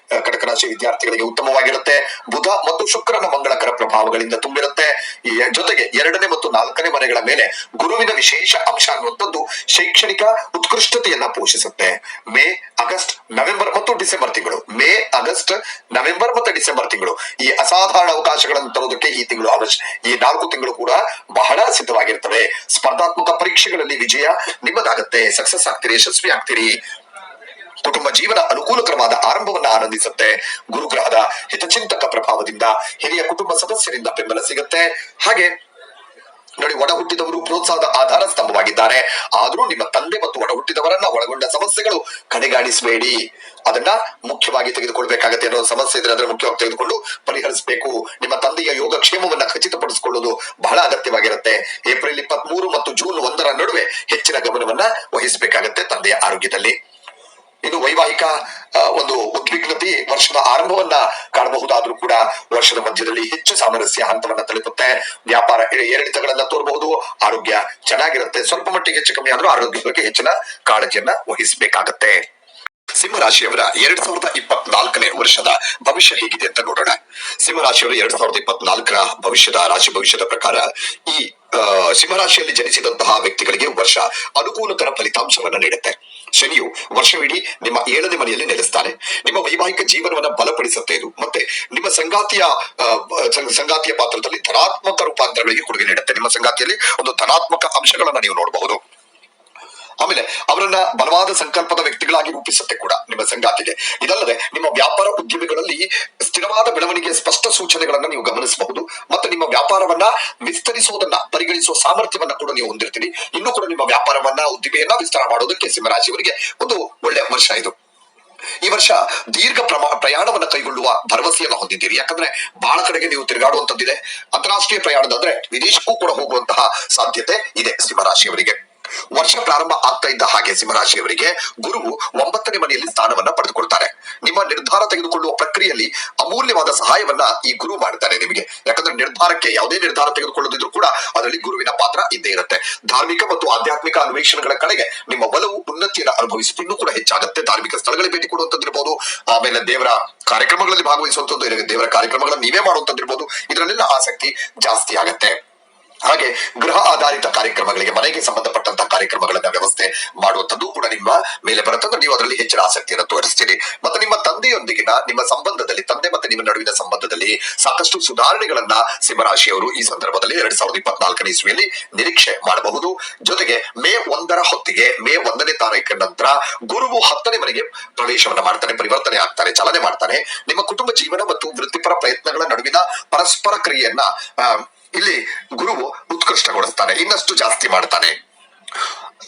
ಕಟಕ ರಾಶಿ ವಿದ್ಯಾರ್ಥಿಗಳಿಗೆ ಉತ್ತಮವಾಗಿರುತ್ತೆ. ಬುಧ ಮತ್ತು ಶುಕ್ರನ ಮಂಗಳಕರ ಪ್ರಭಾವಗಳಿಂದ ತುಂಬಿರುತ್ತೆ. ಜೊತೆಗೆ 2ನೇ ಮತ್ತು 4ನೇ ಮನೆಗಳ ಮೇಲೆ ಗುರುವಿನ ವಿಶೇಷ ಅಂಶ ಅನ್ನುವಂಥದ್ದು ಶೈಕ್ಷಣಿಕ ಉತ್ಕೃಷ್ಟತೆಯನ್ನ ಪೋಷಿಸುತ್ತೆ. ಮೇ, ಆಗಸ್ಟ್, ನವೆಂಬರ್ ಮತ್ತು ಡಿಸೆಂಬರ್ ತಿಂಗಳು, ಮೇ, ಆಗಸ್ಟ್, ನವೆಂಬರ್ ಮತ್ತು ಡಿಸೆಂಬರ್ ತಿಂಗಳು ಈ ಅಸಾಧಾರಣ ಅವಕಾಶಗಳನ್ನು ತರೋದಕ್ಕೆ ಈ ತಿಂಗಳು ಈ 4 ತಿಂಗಳು ಕೂಡ ಬಹಳ ಸಿದ್ಧವಾಗಿರ್ತವೆ. ಸ್ಪರ್ಧಾತ್ಮಕ ಪರೀಕ್ಷೆಗಳಲ್ಲಿ ವಿಜಯ ನಿಮ್ಮದಾಗತ್ತೆ. ಸಕ್ಸಸ್ ಆಗ್ತೀರಿ, ಯಶಸ್ವಿ ಆಗ್ತೀರಿ. ಕುಟುಂಬ ಜೀವನ ಅನುಕೂಲಕರವಾದ ಆರಂಭವನ್ನ ಆನಂದಿಸುತ್ತೆ. ಗುರುಗ್ರಹದ ಹಿತಚಿಂತಕ ಪ್ರಭಾವದಿಂದ ಹಿರಿಯ ಕುಟುಂಬ ಸದಸ್ಯರಿಂದ ಬೆಂಬಲ ಸಿಗುತ್ತೆ. ಹಾಗೆ ನೋಡಿ, ಒಡ ಹುಟ್ಟಿದವರು ಪ್ರೋತ್ಸಾಹದ ಆಧಾರ ಸ್ತಂಭವಾಗಿದ್ದಾರೆ. ಆದ್ರೂ ನಿಮ್ಮ ತಂದೆ ಮತ್ತು ಒಡ ಹುಟ್ಟಿದವರನ್ನ ಒಳಗೊಂಡ ಸಮಸ್ಯೆಗಳು ಕಡೆಗಾಣಿಸಬೇಡಿ. ಅದನ್ನ ಮುಖ್ಯವಾಗಿ ತೆಗೆದುಕೊಳ್ಬೇಕಾಗತ್ತೆ. ಅನ್ನೋ ಸಮಸ್ಯೆ ಇದ್ರೆ ಅದನ್ನ ಮುಖ್ಯವಾಗಿ ತೆಗೆದುಕೊಂಡು ಪರಿಹರಿಸಬೇಕು. ನಿಮ್ಮ ತಂದೆಯ ಯೋಗಕ್ಷೇಮವನ್ನ ಖಚಿತಪಡಿಸಿಕೊಳ್ಳುವುದು ಬಹಳ ಅಗತ್ಯವಾಗಿರುತ್ತೆ. ಏಪ್ರಿಲ್ 23 ಮತ್ತು ಜೂನ್ 1ರ ನಡುವೆ ಹೆಚ್ಚಿನ ಗಮನವನ್ನ ವಹಿಸಬೇಕಾಗತ್ತೆ ತಂದೆಯ ಆರೋಗ್ಯದಲ್ಲಿ. ಇನ್ನು ವೈವಾಹಿಕ ಒಂದು ಉದ್ವಿಗ್ನತೆ ವರ್ಷದ ಆರಂಭವನ್ನ ಕಾಣಬಹುದಾದ್ರೂ ಕೂಡ ವರ್ಷದ ಮಧ್ಯದಲ್ಲಿ ಹೆಚ್ಚು ಸಾಮರಸ್ಯ ಹಂತವನ್ನ ತಲುಪುತ್ತೆ. ವ್ಯಾಪಾರ ಏರಿಳಿತಗಳನ್ನ ತೋರಬಹುದು. ಆರೋಗ್ಯ ಚೆನ್ನಾಗಿರುತ್ತೆ. ಸ್ವಲ್ಪ ಮಟ್ಟಿಗೆ ಹೆಚ್ಚು ಕಮ್ಮಿ ಆದ್ರೂ ಆರೋಗ್ಯದ ಬಗ್ಗೆ ಹೆಚ್ಚಿನ ಕಾಳಜಿಯನ್ನ ವಹಿಸಬೇಕಾಗತ್ತೆ. ಸಿಂಹರಾಶಿಯವರ 2024ನೇ ವರ್ಷದ ಭವಿಷ್ಯ ಹೇಗಿದೆ ಅಂತ ನೋಡೋಣ. ಸಿಂಹರಾಶಿಯವರು 2024ರ ರಾಶಿ ಭವಿಷ್ಯದ ಪ್ರಕಾರ ಈ ಸಿಂಹರಾಶಿಯಲ್ಲಿ ಜನಿಸಿದಂತಹ ವ್ಯಕ್ತಿಗಳಿಗೆ ವರ್ಷ ಅನುಕೂಲಕರ ಫಲಿತಾಂಶವನ್ನ ನೀಡುತ್ತೆ. ಶನಿಯು ವರ್ಷವಿಡೀ ನಿಮ್ಮ 7ನೇ ಮನೆಯಲ್ಲಿ ನೆಲೆಸ್ತಾನೆ. ನಿಮ್ಮ ವೈವಾಹಿಕ ಜೀವನವನ್ನ ಬಲಪಡಿಸುತ್ತೆ ಇದು. ಮತ್ತೆ ನಿಮ್ಮ ಸಂಗಾತಿಯ ಪಾತ್ರದಲ್ಲಿ ಧನಾತ್ಮಕ ರೂಪಾಂತರಗಳಿಗೆ ಕೊಡುಗೆ ನೀಡುತ್ತೆ. ನಿಮ್ಮ ಸಂಗಾತಿಯಲ್ಲಿ ಒಂದು ಧನಾತ್ಮಕ ಅಂಶಗಳನ್ನ ನೀವು ನೋಡಬಹುದು. ಆಮೇಲೆ ಅವರನ್ನ ಬಲವಾದ ಸಂಕಲ್ಪದ ವ್ಯಕ್ತಿಗಳಾಗಿ ರೂಪಿಸುತ್ತೆ ಕೂಡ ನಿಮ್ಮ ಸಂಗಾತಿಗೆ. ಇದಲ್ಲದೆ ನಿಮ್ಮ ವ್ಯಾಪಾರ ಉದ್ಯಮಿಗಳಲ್ಲಿ ಸ್ಥಿರವಾದ ಬೆಳವಣಿಗೆಯ ಸ್ಪಷ್ಟ ಸೂಚನೆಗಳನ್ನ ನೀವು ಗಮನಿಸಬಹುದು. ಮತ್ತೆ ನಿಮ್ಮ ವ್ಯಾಪಾರವನ್ನ ವಿಸ್ತರಿಸುವುದನ್ನ ಪರಿಗಣಿಸುವ ಸಾಮರ್ಥ್ಯವನ್ನ ಕೂಡ ನೀವು ಹೊಂದಿರ್ತೀರಿ. ಇನ್ನೂ ಕೂಡ ನಿಮ್ಮ ವ್ಯಾಪಾರವನ್ನ ಉದ್ದಿಮೆಯನ್ನ ವಿಸ್ತಾರ ಮಾಡೋದಕ್ಕೆ ಸಿಂಹರಾಶಿಯವರಿಗೆ ಒಂದು ಒಳ್ಳೆಯ ವರ್ಷ ಇದು. ಈ ವರ್ಷ ದೀರ್ಘ ಪ್ರಯಾಣವನ್ನ ಕೈಗೊಳ್ಳುವ ಭರವಸೆಯನ್ನು ಹೊಂದಿದ್ದೀರಿ. ಯಾಕಂದ್ರೆ ಬಹಳ ಕಡೆಗೆ ನೀವು ತಿರುಗಾಡುವಂತದ್ದಿದೆ. ಅಂತಾರಾಷ್ಟ್ರೀಯ ಪ್ರಯಾಣದಂದ್ರೆ ವಿದೇಶಕ್ಕೂ ಕೂಡ ಹೋಗುವಂತಹ ಸಾಧ್ಯತೆ ಇದೆ ಸಿಂಹರಾಶಿಯವರಿಗೆ. ವರ್ಷ ಪ್ರಾರಂಭ ಆಗ್ತಾ ಇದ್ದ ಹಾಗೆ ಸಿಂಹರಾಶಿಯವರಿಗೆ ಗುರುವು 9ನೇ ಮನೆಯಲ್ಲಿ ಸ್ಥಾನವನ್ನ ಪಡೆದುಕೊಳ್ತಾರೆ. ನಿಮ್ಮ ನಿರ್ಧಾರ ತೆಗೆದುಕೊಳ್ಳುವ ಪ್ರಕ್ರಿಯೆಯಲ್ಲಿ ಅಮೂಲ್ಯವಾದ ಸಹಾಯವನ್ನ ಈ ಗುರು ಮಾಡ್ತಾರೆ ನಿಮಗೆ. ಯಾಕಂದ್ರೆ ನಿರ್ಧಾರಕ್ಕೆ ಯಾವುದೇ ನಿರ್ಧಾರ ತೆಗೆದುಕೊಳ್ಳದಿದ್ರು ಕೂಡ ಅದರಲ್ಲಿ ಗುರುವಿನ ಪಾತ್ರ ಇದ್ದೇ ಇರುತ್ತೆ. ಧಾರ್ಮಿಕ ಮತ್ತು ಆಧ್ಯಾತ್ಮಿಕ ಅನ್ವೇಷಣೆಗಳ ಕಡೆಗೆ ನಿಮ್ಮ ಒಲವು ಉನ್ನತಿಯನ್ನು ಅನುಭವಿಸುತ್ತೆ ಇನ್ನೂ ಕೂಡ ಹೆಚ್ಚಾಗುತ್ತೆ. ಧಾರ್ಮಿಕ ಸ್ಥಳಗಳಿಗೆ ಭೇಟಿ ಕೊಡುವಂತದ್ದಿರ್ಬೋದು. ಆಮೇಲೆ ದೇವರ ಕಾರ್ಯಕ್ರಮಗಳಲ್ಲಿ ಭಾಗವಹಿಸುವಂತದ್ದು, ದೇವರ ಕಾರ್ಯಕ್ರಮಗಳನ್ನು ನೀವೇ ಮಾಡುವಂತದ್ದಿರ್ಬೋದು. ಇದರಲ್ಲೆಲ್ಲ ಆಸಕ್ತಿ ಜಾಸ್ತಿ ಆಗತ್ತೆ. ಹಾಗೆ ಗೃಹ ಆಧಾರಿತ ಕಾರ್ಯಕ್ರಮಗಳಿಗೆ, ಮನೆಗೆ ಸಂಬಂಧಪಟ್ಟಂತಹ ಕಾರ್ಯಕ್ರಮಗಳನ್ನ ವ್ಯವಸ್ಥೆ ಮಾಡುವಂತದ್ದು ಕೂಡ ನಿಮ್ಮ ಮೇಲೆ ಬರುತ್ತಂದ್ರೆ ನೀವು ಅದರಲ್ಲಿ ಹೆಚ್ಚಿನ ಆಸಕ್ತಿಯನ್ನು ತೋರಿಸ್ತೀರಿ. ಮತ್ತೆ ನಿಮ್ಮ ತಂದೆಯೊಂದಿಗಿನ ನಿಮ್ಮ ಸಂಬಂಧದಲ್ಲಿ, ತಂದೆ ಮತ್ತೆ ನಿಮ್ಮ ನಡುವಿನ ಸಂಬಂಧದಲ್ಲಿ ಸಾಕಷ್ಟು ಸುಧಾರಣೆಗಳನ್ನ ಸಿಂಹರಾಶಿಯವರು ಈ ಸಂದರ್ಭದಲ್ಲಿ 2024ನೇ ಇಸ್ವಿಯಲ್ಲಿ ನಿರೀಕ್ಷೆ ಮಾಡಬಹುದು. ಜೊತೆಗೆ ಮೇ 1ರ ಹೊತ್ತಿಗೆ, ಮೇ 1ನೇ ತಾರೀಕಿನ ನಂತರ ಗುರುವು 10ನೇ ಮನೆಗೆ ಪ್ರವೇಶವನ್ನ ಮಾಡ್ತಾನೆ, ಪರಿವರ್ತನೆ ಆಗ್ತಾನೆ, ಚಲನೆ ಮಾಡ್ತಾನೆ. ನಿಮ್ಮ ಕುಟುಂಬ ಜೀವನ ಮತ್ತು ವೃತ್ತಿಪರ ಪ್ರಯತ್ನಗಳ ನಡುವಿನ ಪರಸ್ಪರ ಕ್ರಿಯೆಯನ್ನ ಇಲ್ಲಿ ಗುರುವು ಉತ್ಕೃಷ್ಟಗೊಳಿಸ್ತಾನೆ, ಇನ್ನಷ್ಟು ಜಾಸ್ತಿ ಮಾಡ್ತಾನೆ.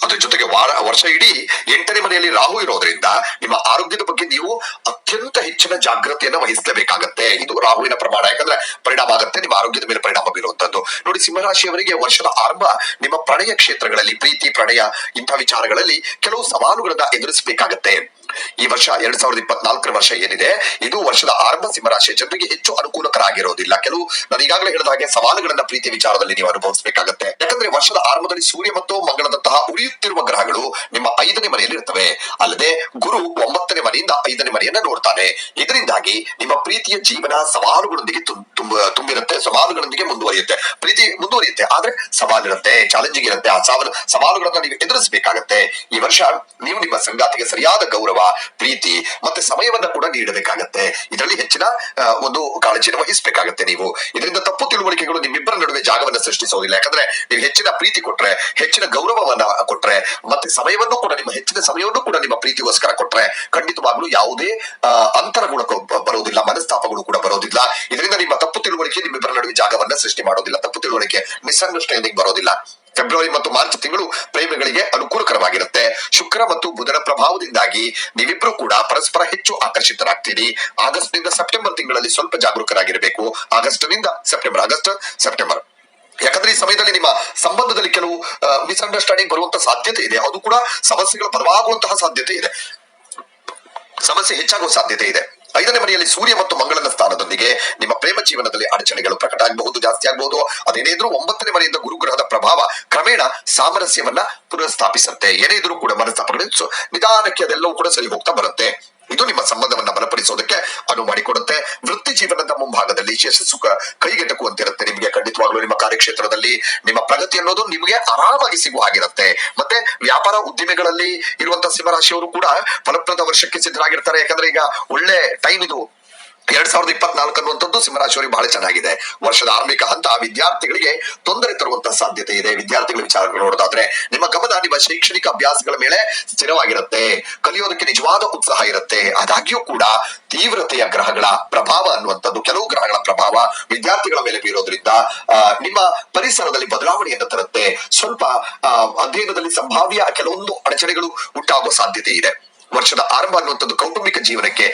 ಅದ್ರ ಜೊತೆಗೆ ವರ್ಷ ಇಡೀ 8ನೇ ಮನೆಯಲ್ಲಿ ರಾಹು ಇರೋದ್ರಿಂದ ನಿಮ್ಮ ಆರೋಗ್ಯದ ಬಗ್ಗೆ ನೀವು ಅತ್ಯಂತ ಹೆಚ್ಚಿನ ಜಾಗೃತಿಯನ್ನ ವಹಿಸಲೇಬೇಕಾಗತ್ತೆ. ಇದು ರಾಹುವಿನ ಪ್ರಮಾಣ. ಯಾಕಂದ್ರೆ ಪರಿಣಾಮ ಆಗುತ್ತೆ, ನಿಮ್ಮ ಆರೋಗ್ಯದ ಮೇಲೆ ಪರಿಣಾಮ ಬೀರುವಂತದ್ದು. ನೋಡಿ, ಸಿಂಹರಾಶಿಯವರಿಗೆ ವರ್ಷದ ಆರಂಭ ನಿಮ್ಮ ಪ್ರಣಯ ಕ್ಷೇತ್ರಗಳಲ್ಲಿ, ಪ್ರೀತಿ, ಪ್ರಣಯ ಇಂಥ ವಿಚಾರಗಳಲ್ಲಿ ಕೆಲವು ಸವಾಲುಗಳನ್ನ ಎದುರಿಸಬೇಕಾಗತ್ತೆ. ಈ ವರ್ಷ 2024 ವರ್ಷ ಏನಿದೆ ಇದು ವರ್ಷದ ಆರಂಭ ಸಿಂಹರಾಶಿಯ ಜನರಿಗೆ ಹೆಚ್ಚು ಅನುಕೂಲಕರ ಆಗಿರೋದಿಲ್ಲ. ಕೆಲವು ನಾನು ಈಗಾಗಲೇ ಹೇಳಿದ ಹಾಗೆ ಸವಾಲುಗಳನ್ನ ಪ್ರೀತಿ ವಿಚಾರದಲ್ಲಿ ನೀವು ಅನುಭವಿಸಬೇಕಾಗತ್ತೆ. ಯಾಕಂದ್ರೆ ವರ್ಷದ ಆರಂಭದಲ್ಲಿ ಸೂರ್ಯ ಮತ್ತು ಮಂಗಳದಂತಹ ಉರಿಯುತ್ತಿರುವ ಗ್ರಹಗಳು ನಿಮ್ಮ 5ನೇ ಮನೆಯಲ್ಲಿ ಇರ್ತವೆ. ಅಲ್ಲದೆ ಗುರು 9ನೇ ಮನೆಯಿಂದ 5ನೇ ಮನೆಯನ್ನ ನೋಡ್ತಾನೆ. ಇದರಿಂದಾಗಿ ನಿಮ್ಮ ಪ್ರೀತಿಯ ಜೀವನ ಸವಾಲುಗಳೊಂದಿಗೆ ತುಂಬಿರುತ್ತೆ, ಸವಾಲುಗಳೊಂದಿಗೆ ಮುಂದುವರಿಯುತ್ತೆ. ಪ್ರೀತಿ ಮುಂದುವರಿಯುತ್ತೆ, ಆದ್ರೆ ಸವಾಲಿರುತ್ತೆ, ಚಾಲೆಂಜಿಂಗ್ ಇರುತ್ತೆ. ಆ ಸವಾಲುಗಳನ್ನ ನೀವು ಎದುರಿಸಬೇಕಾಗತ್ತೆ. ಈ ವರ್ಷ ನೀವು ನಿಮ್ಮ ಸಂಗಾತಿಗೆ ಸರಿಯಾದ ಗೌರವ, ಪ್ರೀತಿ ಮತ್ತೆ ಸಮಯವನ್ನ ಕೂಡ ನೀಡಬೇಕಾಗತ್ತೆ. ಇದರಲ್ಲಿ ಹೆಚ್ಚಿನ ಒಂದು ಕಾಳಜಿಯನ್ನು ವಹಿಸಬೇಕಾಗತ್ತೆ. ನೀವು ಇದರಿಂದ ತಪ್ಪು ತಿಳುವಳಿಕೆಗಳು ನಿಮ್ಮಿಬ್ಬರ ನಡುವೆ ಜಾಗವನ್ನ ಸೃಷ್ಟಿಸೋದಿಲ್ಲ. ಯಾಕಂದ್ರೆ ನೀವು ಹೆಚ್ಚಿನ ಪ್ರೀತಿ ಕೊಟ್ರೆ, ಹೆಚ್ಚಿನ ಗೌರವವನ್ನ ಕೊಟ್ರೆ, ಮತ್ತೆ ಸಮಯವನ್ನು ಕೂಡ ಹೆಚ್ಚಿನ ಸಮಯವನ್ನು ಕೂಡ ನಿಮ್ಮ ಪ್ರೀತಿಗೋಸ್ಕರ ಕೊಟ್ರೆ ಖಂಡಿತವಾಗ್ಲೂ ಯಾವುದೇ ಅಂತರಗಳು ಬರೋದಿಲ್ಲ, ಮನಸ್ತಾಪಗಳು ಕೂಡ ಬರೋದಿಲ್ಲ. ಇದರಿಂದ ನಿಮ್ಮ ತಪ್ಪು ತಿಳುವಳಿಕೆ ನಿಮ್ಮಿಬ್ಬರ ನಡುವೆ ಜಾಗವನ್ನ ಸೃಷ್ಟಿ ಮಾಡೋದಿಲ್ಲ, ತಪ್ಪು ತಿಳುವಳಿಕೆ ಮಿಸ್ಅಂಡರ್ಸ್ಟ್ಯಾಂಡಿಂಗ್ ಬರೋದಿಲ್ಲ. ಫೆಬ್ರವರಿ ಮತ್ತು ಮಾರ್ಚ್ ತಿಂಗಳು ಪ್ರೇಮಿಗಳಿಗೆ ಅನುಕೂಲಕರವಾಗಿರುತ್ತೆ. ಶುಕ್ರ ಮತ್ತು ಬುಧನ ಪ್ರಭಾವದಿಂದಾಗಿ ನೀವಿಬ್ರು ಕೂಡ ಪರಸ್ಪರ ಹೆಚ್ಚು ಆಕರ್ಷಿತರಾಗ್ತೀರಿ. ಆಗಸ್ಟ್ ನಿಂದ ಸೆಪ್ಟೆಂಬರ್ ತಿಂಗಳಲ್ಲಿ ಸ್ವಲ್ಪ ಜಾಗರೂಕರಾಗಿರಬೇಕು. ಆಗಸ್ಟ್ ಸೆಪ್ಟೆಂಬರ್ ಯಾಕಂದ್ರೆ ಈ ಸಮಯದಲ್ಲಿ ನಿಮ್ಮ ಸಂಬಂಧದಲ್ಲಿ ಕೆಲವು ಮಿಸ್ಅಂಡರ್ಸ್ಟ್ಯಾಂಡಿಂಗ್ ಬರುವಂತಹ ಸಾಧ್ಯತೆ ಇದೆ. ಅದು ಕೂಡ ಸಮಸ್ಯೆಗಳು ಬರವಾಗುವಂತಹ ಸಾಧ್ಯತೆ ಇದೆ, ಸಮಸ್ಯೆ ಹೆಚ್ಚಾಗುವ ಸಾಧ್ಯತೆ ಇದೆ. 5ನೇ ಮನೆಯಲ್ಲಿ ಸೂರ್ಯ ಮತ್ತು ಮಂಗಳನ ಸ್ಥಾನದೊಂದಿಗೆ ನಿಮ್ಮ ಪ್ರೇಮ ಜೀವನದಲ್ಲಿ ಅಡಚಣೆಗಳು ಪ್ರಕಟ ಆಗಬಹುದು, ಜಾಸ್ತಿ ಆಗಬಹುದು. ಅದೇನೇ ಇದ್ರೂ 9ನೇ ಮನೆಯಿಂದ ಗುರುಗ್ರಹದ ಪ್ರಭಾವ ಕ್ರಮೇಣ ಸಾಮರಸ್ಯವನ್ನ ಪುನಃಸ್ಥಾಪಿಸುತ್ತೆ. ಏನೇ ಇದ್ರೂ ಕೂಡ ಮನಸ್ತಾಪಗಳು ನಿಧಾನಕ್ಕೆ ಅದೆಲ್ಲವೂ ಕೂಡ ಸರಿ ಹೋಗ್ತಾ ಬರುತ್ತೆ. ಇದು ನಿಮ್ಮ ಸಂಬಂಧವನ್ನ ಬಲಪಡಿಸೋದಕ್ಕೆ ಅನುವು ಮಾಡಿಕೊಡುತ್ತೆ. ವೃತ್ತಿ ಜೀವನದ ಮುಂಭಾಗದಲ್ಲಿ ಯಶಸ್ಸು ಕೈಗೆಟಕುವಂತಿರುತ್ತೆ. ನಿಮಗೆ ಖಂಡಿತವಾಗ್ಲೂ ನಿಮ್ಮ ಕಾರ್ಯಕ್ಷೇತ್ರದಲ್ಲಿ ನಿಮ್ಮ ಪ್ರಗತಿ ಅನ್ನೋದು ನಿಮಗೆ ಆರಾಮಾಗಿ ಸಿಗುವ ಹಾಗಿರುತ್ತೆ. ಮತ್ತೆ ವ್ಯಾಪಾರ ಉದ್ದಿಮೆಗಳಲ್ಲಿ ಇರುವಂತಹ ಸಿಂಹರಾಶಿಯವರು ಕೂಡ ಫಲಪ್ರದ ವರ್ಷಕ್ಕೆ ಸಿದ್ಧರಾಗಿರ್ತಾರೆ. ಯಾಕಂದ್ರೆ ಈಗ ಒಳ್ಳೆ ಟೈಮ್ ಇದು. 2024 ಅನ್ನುವಂಥದ್ದು ಸಿಂಹರಾಶಿಯವರಿಗೆ ಬಹಳ ಚೆನ್ನಾಗಿದೆ. ವರ್ಷದ ಆರಂಭಿಕ ಹಂತ ವಿದ್ಯಾರ್ಥಿಗಳಿಗೆ ತೊಂದರೆ ತರುವಂತಹ ಸಾಧ್ಯತೆ ಇದೆ. ವಿದ್ಯಾರ್ಥಿಗಳ ವಿಚಾರಗಳು ನೋಡೋದಾದ್ರೆ ನಿಮ್ಮ ಗಮನ ನಿಮ್ಮ ಶೈಕ್ಷಣಿಕ ಅಭ್ಯಾಸಗಳ ಮೇಲೆ ಸ್ಥಿರವಾಗಿರುತ್ತೆ. ಕಲಿಯೋದಕ್ಕೆ ನಿಜವಾದ ಉತ್ಸಾಹ ಇರುತ್ತೆ. ಆದಾಗ್ಯೂ ಕೂಡ ತೀವ್ರತೆಯ ಗ್ರಹಗಳ ಪ್ರಭಾವ ಅನ್ನುವಂಥದ್ದು, ಕೆಲವು ಗ್ರಹಗಳ ಪ್ರಭಾವ ವಿದ್ಯಾರ್ಥಿಗಳ ಮೇಲೆ ಬೀರೋದ್ರಿಂದ ನಿಮ್ಮ ಪರಿಸರದಲ್ಲಿ ಬದಲಾವಣೆಯನ್ನು ತರುತ್ತೆ. ಸ್ವಲ್ಪ ಅಧ್ಯಯನದಲ್ಲಿ ಸಂಭಾವ್ಯ ಕೆಲವೊಂದು ಅಡಚಣೆಗಳು ಉಂಟಾಗುವ ಸಾಧ್ಯತೆ ಇದೆ. ವರ್ಷದ ಆರಂಭ ಅನ್ನುವಂಥದ್ದು ಕೌಟುಂಬಿಕ ಜೀವನಕ್ಕೆ,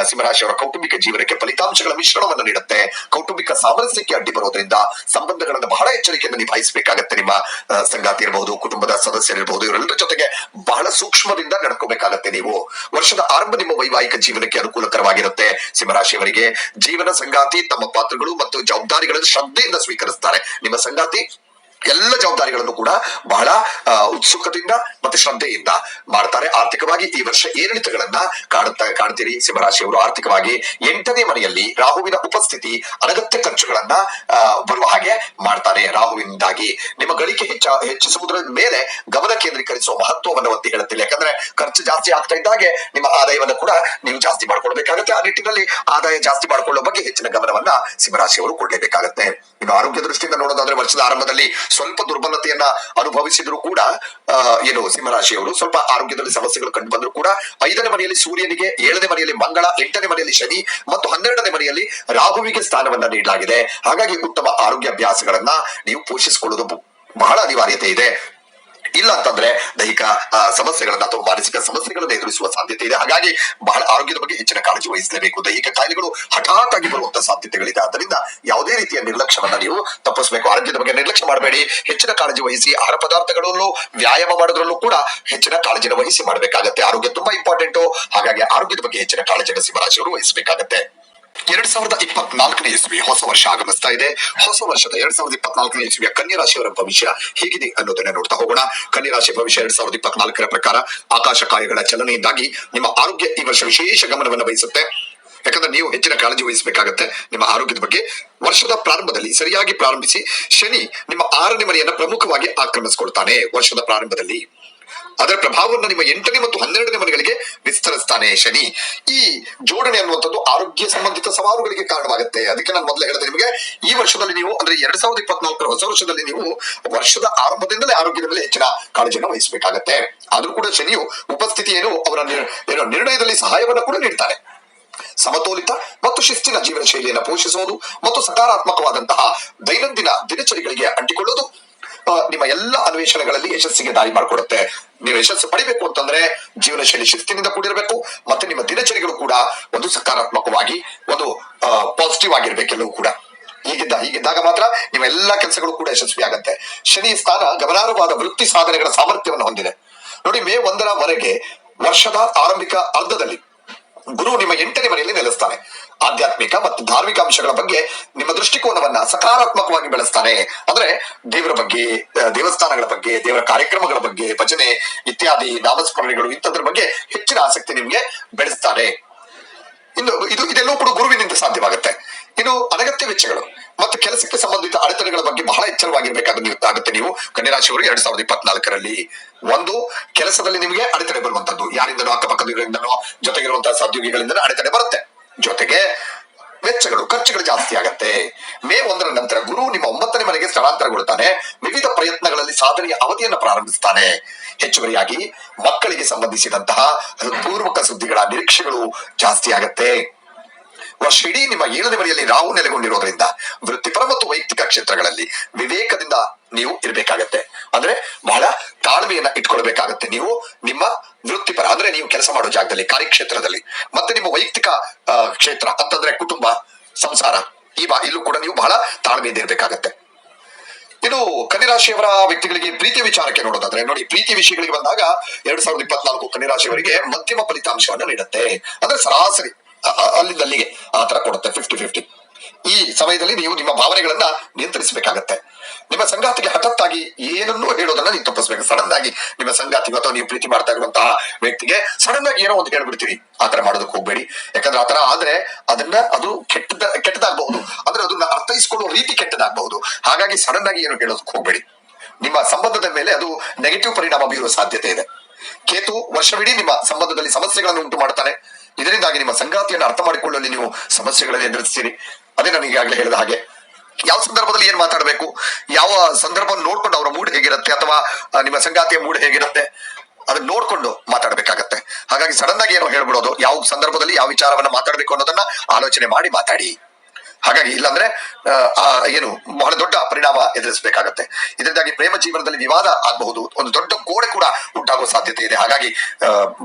ಸಿಂಹರಾಶಿಯವರ ಕೌಟುಂಬಿಕ ಜೀವನಕ್ಕೆ ಫಲಿತಾಂಶಗಳ ಮಿಶ್ರಣವನ್ನು ನೀಡುತ್ತೆ. ಕೌಟುಂಬಿಕ ಸಾಮರಸ್ಯಕ್ಕೆ ಅಡ್ಡಿ ಬರೋದ್ರಿಂದ ಸಂಬಂಧಗಳನ್ನು ಬಹಳ ಎಚ್ಚರಿಕೆಯಿಂದ ನಿಭಾಯಿಸಬೇಕಾಗತ್ತೆ. ನಿಮ್ಮ ಸಂಗಾತಿ ಇರಬಹುದು, ಕುಟುಂಬದ ಸದಸ್ಯರಿರಬಹುದು, ಇವರೆಲ್ಲರ ಜೊತೆಗೆ ಬಹಳ ಸೂಕ್ಷ್ಮದಿಂದ ನಡ್ಕೋಬೇಕಾಗತ್ತೆ. ನೀವು ವರ್ಷದ ಆರಂಭ ನಿಮ್ಮ ವೈವಾಹಿಕ ಜೀವನಕ್ಕೆ ಅನುಕೂಲಕರವಾಗಿರುತ್ತೆ. ಸಿಂಹರಾಶಿಯವರಿಗೆ ಜೀವನ ಸಂಗಾತಿ ತಮ್ಮ ಪಾತ್ರಗಳು ಮತ್ತು ಜವಾಬ್ದಾರಿಗಳನ್ನು ಶ್ರದ್ಧೆಯಿಂದ ಸ್ವೀಕರಿಸ್ತಾರೆ. ನಿಮ್ಮ ಸಂಗಾತಿ ಎಲ್ಲ ಜವಾಬ್ದಾರಿಗಳನ್ನು ಕೂಡ ಬಹಳ ಉತ್ಸುಕತೆಯಿಂದ ಮತ್ತೆ ಶ್ರದ್ಧೆಯಿಂದ ಮಾಡ್ತಾರೆ. ಆರ್ಥಿಕವಾಗಿ ಈ ವರ್ಷ ಏರಿಳಿತಗಳನ್ನ ಕಾಣ್ತೀರಿ. ಸಿಂಹರಾಶಿಯವರು ಆರ್ಥಿಕವಾಗಿ 8ನೇ ಮನೆಯಲ್ಲಿ ರಾಹುವಿನ ಉಪಸ್ಥಿತಿ ಅನಗತ್ಯ ಖರ್ಚುಗಳನ್ನ ಬರುವ ಹಾಗೆ ಮಾಡ್ತಾರೆ. ರಾಹುವಿನಿಂದಾಗಿ ನಿಮ್ಮ ಗಳಿಕೆ ಹೆಚ್ಚಿಸುವುದರ ಮೇಲೆ ಗಮನ ಕೇಂದ್ರೀಕರಿಸುವ ಮಹತ್ವವನ್ನು ಒತ್ತಿ ಹೇಳುತ್ತಿಲ್ಲ. ಯಾಕಂದ್ರೆ ಖರ್ಚು ಜಾಸ್ತಿ ಆಗ್ತಾ ಇದ್ದಾಗೆ ನಿಮ್ಮ ಆದಾಯವನ್ನು ಕೂಡ ನೀವು ಜಾಸ್ತಿ ಮಾಡ್ಕೊಳ್ಬೇಕಾಗುತ್ತೆ. ಆ ನಿಟ್ಟಿನಲ್ಲಿ ಆದಾಯ ಜಾಸ್ತಿ ಮಾಡ್ಕೊಳ್ಳೋ ಬಗ್ಗೆ ಹೆಚ್ಚಿನ ಗಮನವನ್ನ ಸಿಂಹರಾಶಿಯವರು ಕೊಡಲೇಬೇಕಾಗುತ್ತೆ. ಇನ್ನು ಆರೋಗ್ಯ ದೃಷ್ಟಿಯಿಂದ ನೋಡೋದಾದ್ರೆ ವರ್ಷದ ಆರಂಭದಲ್ಲಿ ಸ್ವಲ್ಪ ದುರ್ಬಲತೆಯನ್ನ ಅನುಭವಿಸಿದ್ರು ಕೂಡ ಸಿಂಹರಾಶಿಯವರು ಸ್ವಲ್ಪ ಆರೋಗ್ಯದಲ್ಲಿ ಸಮಸ್ಯೆಗಳು ಕಂಡು ಬಂದ್ರು ಕೂಡ 5ನೇ ಮನೆಯಲ್ಲಿ ಸೂರ್ಯನಿಗೆ, 7ನೇ ಮನೆಯಲ್ಲಿ ಮಂಗಳ, 8ನೇ ಮನೆಯಲ್ಲಿ ಶನಿ ಮತ್ತು 12ನೇ ಮನೆಯಲ್ಲಿ ರಾಹುವಿಗೆ ಸ್ಥಾನವನ್ನ ನೀಡಲಾಗಿದೆ. ಹಾಗಾಗಿ ಉತ್ತಮ ಆರೋಗ್ಯ ಅಭ್ಯಾಸಗಳನ್ನ ನೀವು ಪೋಷಿಸಿಕೊಳ್ಳುವುದು ಬಹಳ ಅನಿವಾರ್ಯತೆ ಇದೆ. ಇಲ್ಲ ಅಂತಂದ್ರೆ ದೈಹಿಕ ಸಮಸ್ಯೆಗಳನ್ನ ಅಥವಾ ಮಾನಸಿಕ ಸಮಸ್ಯೆಗಳನ್ನ ಎದುರಿಸುವ ಸಾಧ್ಯತೆ ಇದೆ. ಹಾಗಾಗಿ ಬಹಳ ಆರೋಗ್ಯದ ಬಗ್ಗೆ ಹೆಚ್ಚಿನ ಕಾಳಜಿ ವಹಿಸಲೇಬೇಕು. ದೈಹಿಕ ಕಾಯಿಲೆಗಳು ಹಠಾತ್ ಆಗಿ ಬರುವಂತಹ ಸಾಧ್ಯತೆಗಳಿದೆ. ಆದ್ದರಿಂದ ಯಾವುದೇ ರೀತಿಯ ನಿರ್ಲಕ್ಷ್ಯವನ್ನ ನೀವು ತಪ್ಪಿಸಬೇಕು. ಆರೋಗ್ಯದ ಬಗ್ಗೆ ನಿರ್ಲಕ್ಷ್ಯ ಮಾಡಬೇಡಿ, ಹೆಚ್ಚಿನ ಕಾಳಜಿ ವಹಿಸಿ. ಆಹಾರ ಪದಾರ್ಥಗಳಲ್ಲೂ ವ್ಯಾಯಾಮ ಮಾಡೋದ್ರಲ್ಲೂ ಕೂಡ ಹೆಚ್ಚಿನ ಕಾಳಜಿನ ವಹಿಸಿ ಮಾಡಬೇಕಾಗತ್ತೆ. ಆರೋಗ್ಯ ತುಂಬಾ ಇಂಪಾರ್ಟೆಂಟ್. ಹಾಗಾಗಿ ಆರೋಗ್ಯದ ಬಗ್ಗೆ ಹೆಚ್ಚಿನ ಕಾಳಜಿನ ಸಿಂಹರಾಶಿಯವರು ವಹಿಸಬೇಕಾಗತ್ತೆ. 2024ನೇ ಇಸ್ವಿ ಹೊಸ ವರ್ಷ ಆಗಮಿಸ್ತಾ ಇದೆ. ಹೊಸ ವರ್ಷದ 2024ನೇ ಇಸ್ವಿಯ ಕನ್ಯಾ ರಾಶಿಯವರ ಭವಿಷ್ಯ ಹೇಗಿದೆ ಅನ್ನೋದನ್ನ ನೋಡ್ತಾ ಹೋಗೋಣ. ಕನ್ಯಾ ರಾಶಿ ಭವಿಷ್ಯ 2024ರ ಪ್ರಕಾರ ಆಕಾಶ ಕಾಯಗಳ ಚಲನೆಯಿಂದಾಗಿ ನಿಮ್ಮ ಆರೋಗ್ಯ ಈ ವರ್ಷ ವಿಶೇಷ ಗಮನವನ್ನು ವಹಿಸುತ್ತೆ. ಯಾಕಂದ್ರೆ ನೀವು ಹೆಚ್ಚಿನ ಕಾಳಜಿ ವಹಿಸಬೇಕಾಗತ್ತೆ ನಿಮ್ಮ ಆರೋಗ್ಯದ ಬಗ್ಗೆ. ವರ್ಷದ ಪ್ರಾರಂಭದಲ್ಲಿ ಸರಿಯಾಗಿ ಪ್ರಾರಂಭಿಸಿ. ಶನಿ ನಿಮ್ಮ 6ನೇ ಮನೆಯನ್ನ ಪ್ರಮುಖವಾಗಿ ಆಕ್ರಮಿಸಿಕೊಳ್ತಾನೆ. ವರ್ಷದ ಪ್ರಾರಂಭದಲ್ಲಿ ಅದರ ಪ್ರಭಾವವನ್ನು ನಿಮ್ಮ 8ನೇ ಮತ್ತು 12ನೇ ಮನೆಗಳಿಗೆ ವಿಸ್ತರಿಸ್ತಾನೆ ಶನಿ. ಈ ಜೋಡಣೆ ಅನ್ನುವಂಥದ್ದು ಆರೋಗ್ಯ ಸಂಬಂಧಿತ ಸವಾಲುಗಳಿಗೆ ಕಾರಣವಾಗುತ್ತೆ. ಅದಕ್ಕೆ ನಾನು ಮೊದಲೇ ಹೇಳಿದೆ ನಿಮಗೆ, ಈ ವರ್ಷದಲ್ಲಿ ನೀವು ಅಂದ್ರೆ 2024ರ ಹೊಸ ವರ್ಷದಲ್ಲಿ ನೀವು ವರ್ಷದ ಆರಂಭದಿಂದಲೇ ಆರೋಗ್ಯದ ಮೇಲೆ ಹೆಚ್ಚಿನ ಕಾಳಜಿಯನ್ನು ವಹಿಸಬೇಕಾಗತ್ತೆ. ಆದ್ರೂ ಕೂಡ ಶನಿಯು ಉಪಸ್ಥಿತಿ ಅವರ ನಿರ್ಣಯದಲ್ಲಿ ಸಹಾಯವನ್ನು ಕೂಡ ನೀಡ್ತಾನೆ. ಸಮತೋಲಿತ ಮತ್ತು ಶಿಸ್ತಿನ ಜೀವನ ಶೈಲಿಯನ್ನು ಪೋಷಿಸುವುದು ಮತ್ತು ಸಕಾರಾತ್ಮಕವಾದಂತಹ ದೈನಂದಿನ ದಿನಚರಿಗಳಿಗೆ ಅಂಟಿಕೊಳ್ಳುವುದು ನಿಮ್ಮ ಎಲ್ಲ ಅನ್ವೇಷಣೆಗಳಲ್ಲಿ ಯಶಸ್ಸಿಗೆ ದಾರಿ ಮಾಡಿಕೊಡುತ್ತೆ. ನೀವು ಯಶಸ್ಸು ಪಡಿಬೇಕು ಅಂತಂದ್ರೆ ಜೀವನ ಶೈಲಿ ಶಿಸ್ತಿನಿಂದ ಕೂಡಿರಬೇಕು. ಮತ್ತೆ ನಿಮ್ಮ ದಿನಚರಿಗಳು ಕೂಡ ಒಂದು ಸಕಾರಾತ್ಮಕವಾಗಿ ಒಂದು ಪಾಸಿಟಿವ್ ಆಗಿರ್ಬೇಕೆಲ್ಲವೂ ಕೂಡ. ಹೀಗಿದ್ದಾಗ ಮಾತ್ರ ನಿಮ್ಮ ಎಲ್ಲಾ ಕೆಲಸಗಳು ಕೂಡ ಯಶಸ್ವಿ ಆಗತ್ತೆ. ಶನಿ ಸ್ಥಾನ ಗಮನಾರ್ಹವಾದ ವೃತ್ತಿ ಸಾಧನೆಗಳ ಸಾಮರ್ಥ್ಯವನ್ನು ಹೊಂದಿದೆ. ನೋಡಿ, ಮೇ 1ರವರೆಗೆ ವರ್ಷದ ಆರಂಭಿಕ ಅರ್ಧದಲ್ಲಿ ಗುರು ನಿಮ್ಮ 8ನೇ ಮನೆಯಲ್ಲಿ ನೆಲೆಸ್ತಾನೆ. ಆಧ್ಯಾತ್ಮಿಕ ಮತ್ತು ಧಾರ್ಮಿಕ ಅಂಶಗಳ ಬಗ್ಗೆ ನಿಮ್ಮ ದೃಷ್ಟಿಕೋನವನ್ನ ಸಕಾರಾತ್ಮಕವಾಗಿ ಬೆಳೆಸ್ತಾನೆ. ಅಂದ್ರೆ ದೇವರ ಬಗ್ಗೆ, ದೇವಸ್ಥಾನಗಳ ಬಗ್ಗೆ, ದೇವರ ಕಾರ್ಯಕ್ರಮಗಳ ಬಗ್ಗೆ, ಭಜನೆ ಇತ್ಯಾದಿ ನಾಮಸ್ಮರಣೆಗಳು ಇಂಥದ್ರ ಬಗ್ಗೆ ಹೆಚ್ಚಿನ ಆಸಕ್ತಿ ನಿಮ್ಗೆ ಬೆಳೆಸ್ತಾನೆ. ಇನ್ನು ಇದೆಲ್ಲವೂ ಕೂಡ ಗುರುವಿನಿಂದ ಸಾಧ್ಯವಾಗುತ್ತೆ. ಇನ್ನು ಅನಗತ್ಯ ವೆಚ್ಚಗಳು ಮತ್ತು ಕೆಲಸಕ್ಕೆ ಸಂಬಂಧಿತ ಅಡೆತಡೆಗಳ ಬಗ್ಗೆ ಬಹಳ ಎಚ್ಚರವಾಗಿರ್ಬೇಕಾಗುತ್ತೆ ನೀವು ಕನ್ಯರಾಶಿಯವರು. 2024ರಲ್ಲಿ ಒಂದು, ಕೆಲಸದಲ್ಲಿ ನಿಮಗೆ ಅಡೆತಡೆ ಬರುವಂತದ್ದು, ಯಾರಿಂದನೋ ಅಕ್ಕಪಕ್ಕದಿಂದನೋ ಜೊತೆಗಿರುವಂತಹ ಸಹೋದ್ಯೋಗಿಗಳಿಂದ ಅಡೆತಡೆ ಬರುತ್ತೆ. ಜೊತೆಗೆ ವೆಚ್ಚಗಳು, ಖರ್ಚುಗಳು ಜಾಸ್ತಿ ಆಗತ್ತೆ. ಮೇ 1ರ ನಂತರ ಗುರು ನಿಮ್ಮ 9ನೇ ಮನೆಗೆ ಸ್ಥಳಾಂತರಗೊಳ್ತಾನೆ. ವಿವಿಧ ಪ್ರಯತ್ನಗಳಲ್ಲಿ ಸಾಧನೆಯ ಅವಧಿಯನ್ನು ಪ್ರಾರಂಭಿಸ್ತಾನೆ. ಹೆಚ್ಚುವರಿಯಾಗಿ ಮಕ್ಕಳಿಗೆ ಸಂಬಂಧಿಸಿದಂತಹ ಹೃತ್ಪೂರ್ವಕ ಸುದ್ದಿಗಳ ನಿರೀಕ್ಷೆಗಳು ಜಾಸ್ತಿ ಆಗತ್ತೆ. ವರ್ಷ ಇಡೀ ನಿಮ್ಮ 7ನೇ ಮನೆಯಲ್ಲಿ ರಾಹು ನೆಲೆಗೊಂಡಿರೋದ್ರಿಂದ ವೃತ್ತಿಪರ ಮತ್ತು ವೈಯಕ್ತಿಕ ಕ್ಷೇತ್ರಗಳಲ್ಲಿ ವಿವೇಕದಿಂದ ನೀವು ಇರಬೇಕಾಗತ್ತೆ. ಅಂದ್ರೆ ಬಹಳ ತಾಳ್ಮೆಯನ್ನ ಇಟ್ಕೊಳ್ಬೇಕಾಗತ್ತೆ. ನೀವು ನಿಮ್ಮ ವೃತ್ತಿಪರ ಅಂದ್ರೆ ನೀವು ಕೆಲಸ ಮಾಡೋ ಜಾಗದಲ್ಲಿ, ಕಾರ್ಯಕ್ಷೇತ್ರದಲ್ಲಿ, ಮತ್ತೆ ನಿಮ್ಮ ವೈಯಕ್ತಿಕ ಕ್ಷೇತ್ರ ಅಂತಂದ್ರೆ ಕುಟುಂಬ, ಸಂಸಾರ, ಇಲ್ಲೂ ಕೂಡ ನೀವು ಬಹಳ ತಾಳ್ಮೆಯಿಂದ ಇರಬೇಕಾಗತ್ತೆ. ಇನ್ನು ಕನ್ಯರಾಶಿಯವರ ವ್ಯಕ್ತಿಗಳಿಗೆ ಪ್ರೀತಿಯ ವಿಚಾರಕ್ಕೆ ನೋಡೋದಾದ್ರೆ ನೋಡಿ, ಪ್ರೀತಿಯ ವಿಷಯಗಳಿಗೆ ಬಂದಾಗ 2024 ಕನ್ಯರಾಶಿಯವರಿಗೆ ಮಧ್ಯಮ ಫಲಿತಾಂಶವನ್ನ ನೀಡುತ್ತೆ. ಅಂದ್ರೆ ಸರಾಸರಿ ಅಲ್ಲಿಂದ ಅಲ್ಲಿಗೆ ಆ ತರ ಕೊಡುತ್ತೆ, 50-50. ಈ ಸಮಯದಲ್ಲಿ ನೀವು ನಿಮ್ಮ ಭಾವನೆಗಳನ್ನ ನಿಯಂತ್ರಿಸಬೇಕಾಗತ್ತೆ. ನಿಮ್ಮ ಸಂಗಾತಿಗೆ ಹಠಾತ್ತಾಗಿ ಏನನ್ನೂ ಹೇಳೋದನ್ನ ನೀವು ತಪ್ಪಿಸ್ಬೇಕು. ಸಡನ್ ಆಗಿ ನಿಮ್ಮ ಸಂಗಾತಿಗೆ ಅಥವಾ ನೀವು ಪ್ರೀತಿ ಮಾಡ್ತಾ ಇರುವಂತಹ ವ್ಯಕ್ತಿಗೆ ಸಡನ್ ಆಗಿ ಏನೋ ಒಂದು ಹೇಳ್ಬಿಡ್ತೀವಿ, ಆತರ ಮಾಡೋದಕ್ಕೆ ಹೋಗ್ಬೇಡಿ. ಯಾಕಂದ್ರೆ ಆತರ ಆದ್ರೆ ಅದು ಕೆಟ್ಟದಾಗಬಹುದು, ಅಂದ್ರೆ ಅದನ್ನ ಅರ್ಥೈಸ್ಕೊಳ್ಳೋ ರೀತಿ ಕೆಟ್ಟದಾಗಬಹುದು. ಹಾಗಾಗಿ ಸಡನ್ ಆಗಿ ಏನು ಹೇಳೋದಕ್ಕೆ ಹೋಗ್ಬೇಡಿ. ನಿಮ್ಮ ಸಂಬಂಧದ ಮೇಲೆ ಅದು ನೆಗೆಟಿವ್ ಪರಿಣಾಮ ಬೀರುವ ಸಾಧ್ಯತೆ ಇದೆ. ಕೇತು ವರ್ಷವಿಡೀ ನಿಮ್ಮ ಸಂಬಂಧದಲ್ಲಿ ಸಮಸ್ಯೆಗಳನ್ನು ಉಂಟು ಮಾಡ್ತಾನೆ. ಇದರಿಂದಾಗಿ ನಿಮ್ಮ ಸಂಗಾತಿಯನ್ನು ಅರ್ಥ ಮಾಡಿಕೊಳ್ಳಲು ನೀವು ಸಮಸ್ಯೆಗಳನ್ನು ಎದುರಿಸ್ತೀರಿ. ಅದೇ ನಾನು ಈಗಾಗಲೇ ಹೇಳಿದ ಹಾಗೆ ಯಾವ ಸಂದರ್ಭದಲ್ಲಿ ಏನ್ ಮಾತಾಡಬೇಕು, ಯಾವ ಸಂದರ್ಭವನ್ನು ನೋಡ್ಕೊಂಡು ಅವರ ಮೂಡ್ ಹೇಗಿರುತ್ತೆ ಅಥವಾ ನಿಮ್ಮ ಸಂಗಾತಿಯ ಮೂಡ್ ಹೇಗಿರುತ್ತೆ ಅದನ್ನ ನೋಡ್ಕೊಂಡು ಮಾತಾಡ್ಬೇಕಾಗತ್ತೆ. ಹಾಗಾಗಿ ಸಡನ್ ಆಗಿ ಏನೋ ಹೇಳ್ಬಿಡೋದು, ಯಾವ ಸಂದರ್ಭದಲ್ಲಿ ಯಾವ ವಿಚಾರವನ್ನ ಮಾತಾಡ್ಬೇಕು ಅನ್ನೋದನ್ನ ಆಲೋಚನೆ ಮಾಡಿ ಮಾತಾಡಿ. ಹಾಗಾಗಿ ಇಲ್ಲಾಂದ್ರೆ ಏನು ಬಹಳ ದೊಡ್ಡ ಪರಿಣಾಮ ಎದುರಿಸಬೇಕಾಗತ್ತೆ. ಇದರಿಂದಾಗಿ ಪ್ರೇಮ ಜೀವನದಲ್ಲಿ ವಿವಾದ ಆಗಬಹುದು, ಒಂದು ದೊಡ್ಡ ಗೋಡೆ ಕೂಡ ಉಂಟಾಗುವ ಸಾಧ್ಯತೆ ಇದೆ. ಹಾಗಾಗಿ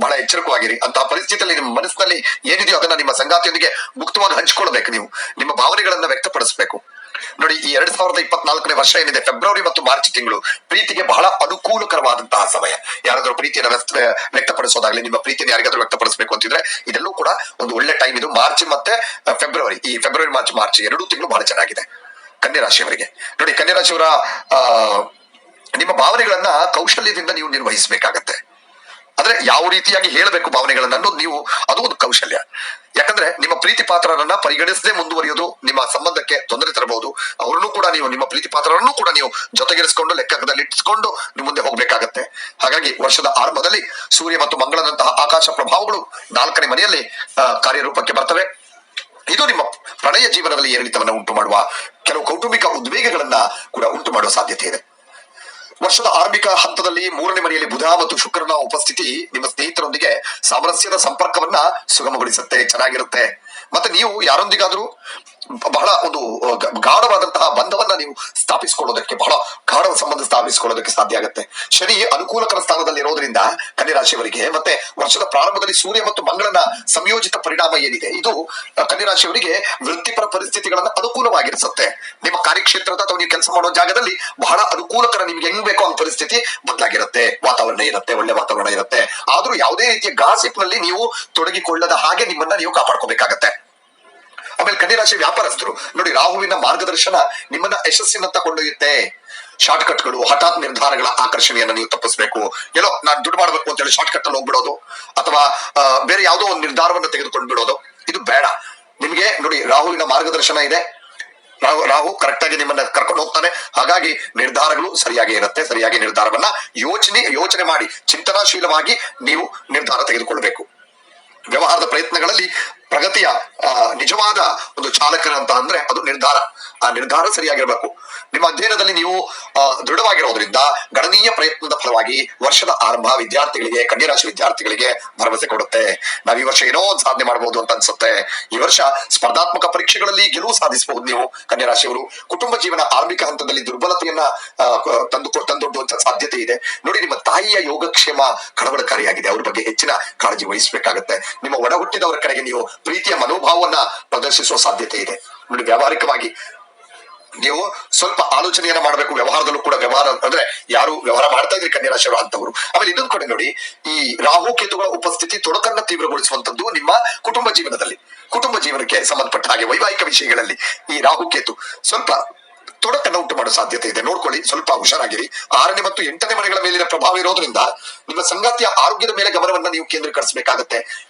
ಬಹಳ ಎಚ್ಚರಿಕವಾಗಿರಿ. ಅಂತಹ ಪರಿಸ್ಥಿತಿಯಲ್ಲಿ ನಿಮ್ಮ ಮನಸ್ಸಿನಲ್ಲಿ ಏನಿದೆಯೋ ಅದನ್ನ ನಿಮ್ಮ ಸಂಗಾತಿಯೊಂದಿಗೆ ಮುಕ್ತವಾಗಿ ಹಂಚಿಕೊಳ್ಬೇಕು. ನೀವು ನಿಮ್ಮ ಭಾವನೆಗಳನ್ನ ವ್ಯಕ್ತಪಡಿಸಬೇಕು. ನೋಡಿ, ಈ 2024ನೇ ವರ್ಷ ಏನಿದೆ, ಫೆಬ್ರವರಿ ಮತ್ತು ಮಾರ್ಚ್ ತಿಂಗಳು ಪ್ರೀತಿಗೆ ಬಹಳ ಅನುಕೂಲಕರವಾದಂತಹ ಸಮಯ. ಯಾರಾದ್ರೂ ಪ್ರೀತಿಯನ್ನು ವ್ಯಕ್ತಪಡಿಸೋದಾಗ್ಲಿ, ನಿಮ್ಮ ಪ್ರೀತಿಯನ್ನು ಯಾರಿಗಾದ್ರೂ ವ್ಯಕ್ತಪಡಿಸಬೇಕು ಅಂತಿದ್ರೆ ಇದೆಲ್ಲೂ ಕೂಡ ಒಂದು ಒಳ್ಳೆ ಟೈಮ್ ಇದು. ಮಾರ್ಚ್ ಮತ್ತೆ ಫೆಬ್ರವರಿ, ಈ ಫೆಬ್ರವರಿ ಮಾರ್ಚ್ 2 ತಿಂಗಳು ಬಹಳ ಚೆನ್ನಾಗಿದೆ ಕನ್ಯರಾಶಿಯವರಿಗೆ. ನೋಡಿ, ಕನ್ಯರಾಶಿಯವರ ನಿಮ್ಮ ಭಾವನೆಗಳನ್ನ ಕೌಶಲ್ಯದಿಂದ ನೀವು ನಿರ್ವಹಿಸಬೇಕಾಗತ್ತೆ. ಅಂದ್ರೆ ಯಾವ ರೀತಿಯಾಗಿ ಹೇಳಬೇಕು ಭಾವನೆಗಳನ್ನ ಅನ್ನೋದು ನೀವು, ಅದು ಒಂದು ಕೌಶಲ್ಯ. ಯಾಕಂದ್ರೆ ನಿಮ್ಮ ಪ್ರೀತಿ ಪಾತ್ರರನ್ನ ಪರಿಗಣಿಸದೆ ಮುಂದುವರಿಯೋದು ನಿಮ್ಮ ಸಂಬಂಧಕ್ಕೆ ತೊಂದರೆ ತರಬಹುದು. ಅವರನ್ನು ಕೂಡ ನೀವು, ನಿಮ್ಮ ಪ್ರೀತಿ ಪಾತ್ರರನ್ನು ಕೂಡ ನೀವು ಜೊತೆಗಿರಿಸಿಕೊಂಡು ಲೆಕ್ಕದಲ್ಲಿ ಇಟ್ಟಿಸ್ಕೊಂಡು ನೀವು ಮುಂದೆ ಹೋಗ್ಬೇಕಾಗತ್ತೆ. ಹಾಗಾಗಿ ವರ್ಷದ ಆರಂಭದಲ್ಲಿ ಸೂರ್ಯ ಮತ್ತು ಮಂಗಳದಂತಹ ಆಕಾಶ ಪ್ರಭಾವಗಳು 4ನೇ ಮನೆಯಲ್ಲಿ ಕಾರ್ಯರೂಪಕ್ಕೆ ಬರ್ತವೆ. ಇದು ನಿಮ್ಮ ಪ್ರಣಯ ಜೀವನದಲ್ಲಿ ಏರಿಳಿತವನ್ನ ಉಂಟು ಮಾಡುವ, ಕೆಲವು ಕೌಟುಂಬಿಕ ಉದ್ವೇಗಗಳನ್ನ ಕೂಡ ಉಂಟು ಮಾಡುವ ಸಾಧ್ಯತೆ ಇದೆ. ವರ್ಷದ ಆರಂಭಿಕ ಹಂತದಲ್ಲಿ 3ನೇ ಮನೆಯಲ್ಲಿ ಬುಧ ಮತ್ತು ಶುಕ್ರನ ಉಪಸ್ಥಿತಿ ನಿಮ್ಮ ಸ್ನೇಹಿತರೊಂದಿಗೆ ಸಾಮರಸ್ಯದ ಸಂಪರ್ಕವನ್ನ ಸುಗಮಗೊಳಿಸುತ್ತೆ, ಚೆನ್ನಾಗಿರುತ್ತೆ. ಮತ್ತೆ ನೀವು ಯಾರೊಂದಿಗಾದ್ರೂ ಬಹಳ ಒಂದು ಗಾಢವಾದಂತಹ ಬಂಧವನ್ನ ನೀವು ಸ್ಥಾಪಿಸಿಕೊಳ್ಳೋದಕ್ಕೆ, ಬಹಳ ಗಾಢ ಸಂಬಂಧ ಸ್ಥಾಪಿಸಿಕೊಳ್ಳೋದಕ್ಕೆ ಸಾಧ್ಯ ಆಗುತ್ತೆ. ಶನಿ ಅನುಕೂಲಕರ ಸ್ಥಾನದಲ್ಲಿ ಇರೋದ್ರಿಂದ ಕನ್ಯರಾಶಿಯವರಿಗೆ, ಮತ್ತೆ ವರ್ಷದ ಪ್ರಾರಂಭದಲ್ಲಿ ಸೂರ್ಯ ಮತ್ತು ಮಂಗಳನ ಸಂಯೋಜಿತ ಪರಿಣಾಮ ಏನಿದೆ, ಇದು ಕನ್ಯರಾಶಿಯವರಿಗೆ ವೃತ್ತಿಪರ ಪರಿಸ್ಥಿತಿಗಳನ್ನ ಅನುಕೂಲವಾಗಿರಿಸುತ್ತೆ. ನಿಮ್ಮ ಕಾರ್ಯಕ್ಷೇತ್ರದ ಅಥವಾ ನೀವು ಕೆಲಸ ಮಾಡೋ ಜಾಗದಲ್ಲಿ ಬಹಳ ಅನುಕೂಲಕರ, ನಿಮ್ಗೆ ಹೆಂಗ್ ಬೇಕೋ ಅಂತ ಪರಿಸ್ಥಿತಿ ಬದಲಾಗಿರುತ್ತೆ, ವಾತಾವರಣ ಇರುತ್ತೆ, ಒಳ್ಳೆ ವಾತಾವರಣ ಇರುತ್ತೆ. ಆದ್ರೂ ಯಾವುದೇ ರೀತಿಯ ಗಾಸಿಪ್ ನಲ್ಲಿ ನೀವು ತೊಡಗಿಕೊಳ್ಳದ ಹಾಗೆ ನಿಮ್ಮನ್ನ ನೀವು ಕಾಪಾಡ್ಕೋಬೇಕಾಗತ್ತೆ. ಆಮೇಲೆ ಕನ್ಯರಾಶಿ ವ್ಯಾಪಾರಸ್ಥರು ನೋಡಿ, ರಾಹುವಿನ ಮಾರ್ಗದರ್ಶನ ನಿಮ್ಮನ್ನ ಯಶಸ್ಸಿನತ್ತ ಕೊಂಡೊಯ್ಯುತ್ತೆ. ಶಾರ್ಟ್ ಕಟ್ಗಳು, ಹಠಾತ್ ನಿರ್ಧಾರಗಳ ಆಕರ್ಷಣೆಯನ್ನ ನೀವು ತಪ್ಪಿಸಬೇಕು. ಎಲ್ಲೋ ನಾನು ದುಡ್ಡು ಮಾಡ್ಬೇಕು ಅಂತ ಹೇಳಿ ಶಾರ್ಟ್ ಕಟ್ ಅಲ್ಲಿ ಹೋಗ್ಬಿಡೋದು ಅಥವಾ ಬೇರೆ ಯಾವುದೋ ಒಂದು ನಿರ್ಧಾರವನ್ನು ತೆಗೆದುಕೊಂಡು ಬಿಡೋದು, ಇದು ಬೇಡ. ನಿಮ್ಗೆ ನೋಡಿ, ರಾಹುವಿನ ಮಾರ್ಗದರ್ಶನ ಇದೆ. ರಾಹು ಕರೆಕ್ಟ್ ಆಗಿ ನಿಮ್ಮನ್ನ ಕರ್ಕೊಂಡು ಹೋಗ್ತಾನೆ. ಹಾಗಾಗಿ ನಿರ್ಧಾರಗಳು ಸರಿಯಾಗಿ ಇರುತ್ತೆ. ಸರಿಯಾಗಿ ನಿರ್ಧಾರವನ್ನ ಯೋಚನೆ ಮಾಡಿ ಚಿಂತನಾಶೀಲವಾಗಿ ನೀವು ನಿರ್ಧಾರ ತೆಗೆದುಕೊಳ್ಬೇಕು. ವ್ಯವಹಾರದ ಪ್ರಯತ್ನಗಳಲ್ಲಿ ಪ್ರಗತಿಯ ನಿಜವಾದ ಒಂದು ಚಾಲಕನ ಅಂತ ಅಂದ್ರೆ ಅದು ನಿರ್ಧಾರ. ಆ ನಿರ್ಧಾರ ಸರಿಯಾಗಿರ್ಬೇಕು. ನಿಮ್ಮ ಅಧ್ಯಯನದಲ್ಲಿ ನೀವು ದೃಢವಾಗಿರೋದ್ರಿಂದ ಗಣನೀಯ ಪ್ರಯತ್ನದ ಫಲವಾಗಿ ವರ್ಷದ ಆರಂಭ ವಿದ್ಯಾರ್ಥಿಗಳಿಗೆ, ಕನ್ಯರಾಶಿ ವಿದ್ಯಾರ್ಥಿಗಳಿಗೆ ಭರವಸೆ ಕೊಡುತ್ತೆ. ನಾವು ಈ ವರ್ಷ ಏನೋ ಒಂದು ಸಾಧನೆ ಮಾಡಬಹುದು ಅಂತ ಅನ್ಸುತ್ತೆ. ಈ ವರ್ಷ ಸ್ಪರ್ಧಾತ್ಮಕ ಪರೀಕ್ಷೆಗಳಲ್ಲಿ ಗೆಲುವು ಸಾಧಿಸಬಹುದು ನೀವು ಕನ್ಯರಾಶಿಯವರು. ಕುಟುಂಬ ಜೀವನ ಆರಂಭಿಕ ಹಂತದಲ್ಲಿ ದುರ್ಬಲತೆಯನ್ನ ತಂದೊಡ್ಡುವಂತ ಸಾಧ್ಯತೆ ಇದೆ. ನೋಡಿ, ನಿಮ್ಮ ತಾಯಿಯ ಯೋಗಕ್ಷೇಮ ಕಳವಳಕಾರಿಯಾಗಿದೆ. ಅವ್ರ ಬಗ್ಗೆ ಹೆಚ್ಚಿನ ಕಾಳಜಿ ವಹಿಸಬೇಕಾಗತ್ತೆ. ನಿಮ್ಮ ಒಡ ಹುಟ್ಟಿದವರ ಕಡೆಗೆ ನೀವು ಪ್ರೀತಿಯ ಮನೋಭಾವವನ್ನ ಪ್ರದರ್ಶಿಸುವ ಸಾಧ್ಯತೆ ಇದೆ. ನೋಡಿ, ವ್ಯಾವಹಾರಿಕವಾಗಿ ನೀವು ಸ್ವಲ್ಪ ಆಲೋಚನೆಯನ್ನ ಮಾಡಬೇಕು. ವ್ಯವಹಾರದಲ್ಲೂ ಕೂಡ ವ್ಯವಹಾರ ಅಂದ್ರೆ ಯಾರು ವ್ಯವಹಾರ ಮಾಡ್ತಾ ಇದ್ರಿ ಕನ್ಯಾ ರಾಶಿಯವರು ಅಂತವರು. ಆಮೇಲೆ ಇನ್ನೊಂದು ಕಡೆ ನೋಡಿ, ಈ ರಾಹು ಕೇತುಗಳ ಉಪಸ್ಥಿತಿ ತೊಡಕನ್ನ ತೀವ್ರಗೊಳಿಸುವಂತದ್ದು ನಿಮ್ಮ ಕುಟುಂಬ ಜೀವನದಲ್ಲಿ. ಕುಟುಂಬ ಜೀವನಕ್ಕೆ ಸಂಬಂಧಪಟ್ಟ ಹಾಗೆ ವೈವಾಹಿಕ ವಿಷಯಗಳಲ್ಲಿ ಈ ರಾಹು ಕೇತು ಸ್ವಲ್ಪ ತೊಡಕನ್ನ ಉಂಟು ಮಾಡೋ ಸಾಧ್ಯತೆ ಇದೆ. ನೋಡ್ಕೊಳ್ಳಿ, ಸ್ವಲ್ಪ ಹುಷಾರಾಗಿರಿ. 6ನೇ ಮತ್ತು 8ನೇ ಮನೆಗಳ ಮೇಲಿನ ಪ್ರಭಾವ ಇರೋದ್ರಿಂದ ನಿಮ್ಮ ಸಂಗಾತಿಯ ಆರೋಗ್ಯದ ಮೇಲೆ ಗಮನವನ್ನ ನೀವು ಕೇಂದ್ರೀಕರಿಸಬೇಕಾಗತ್ತೆ.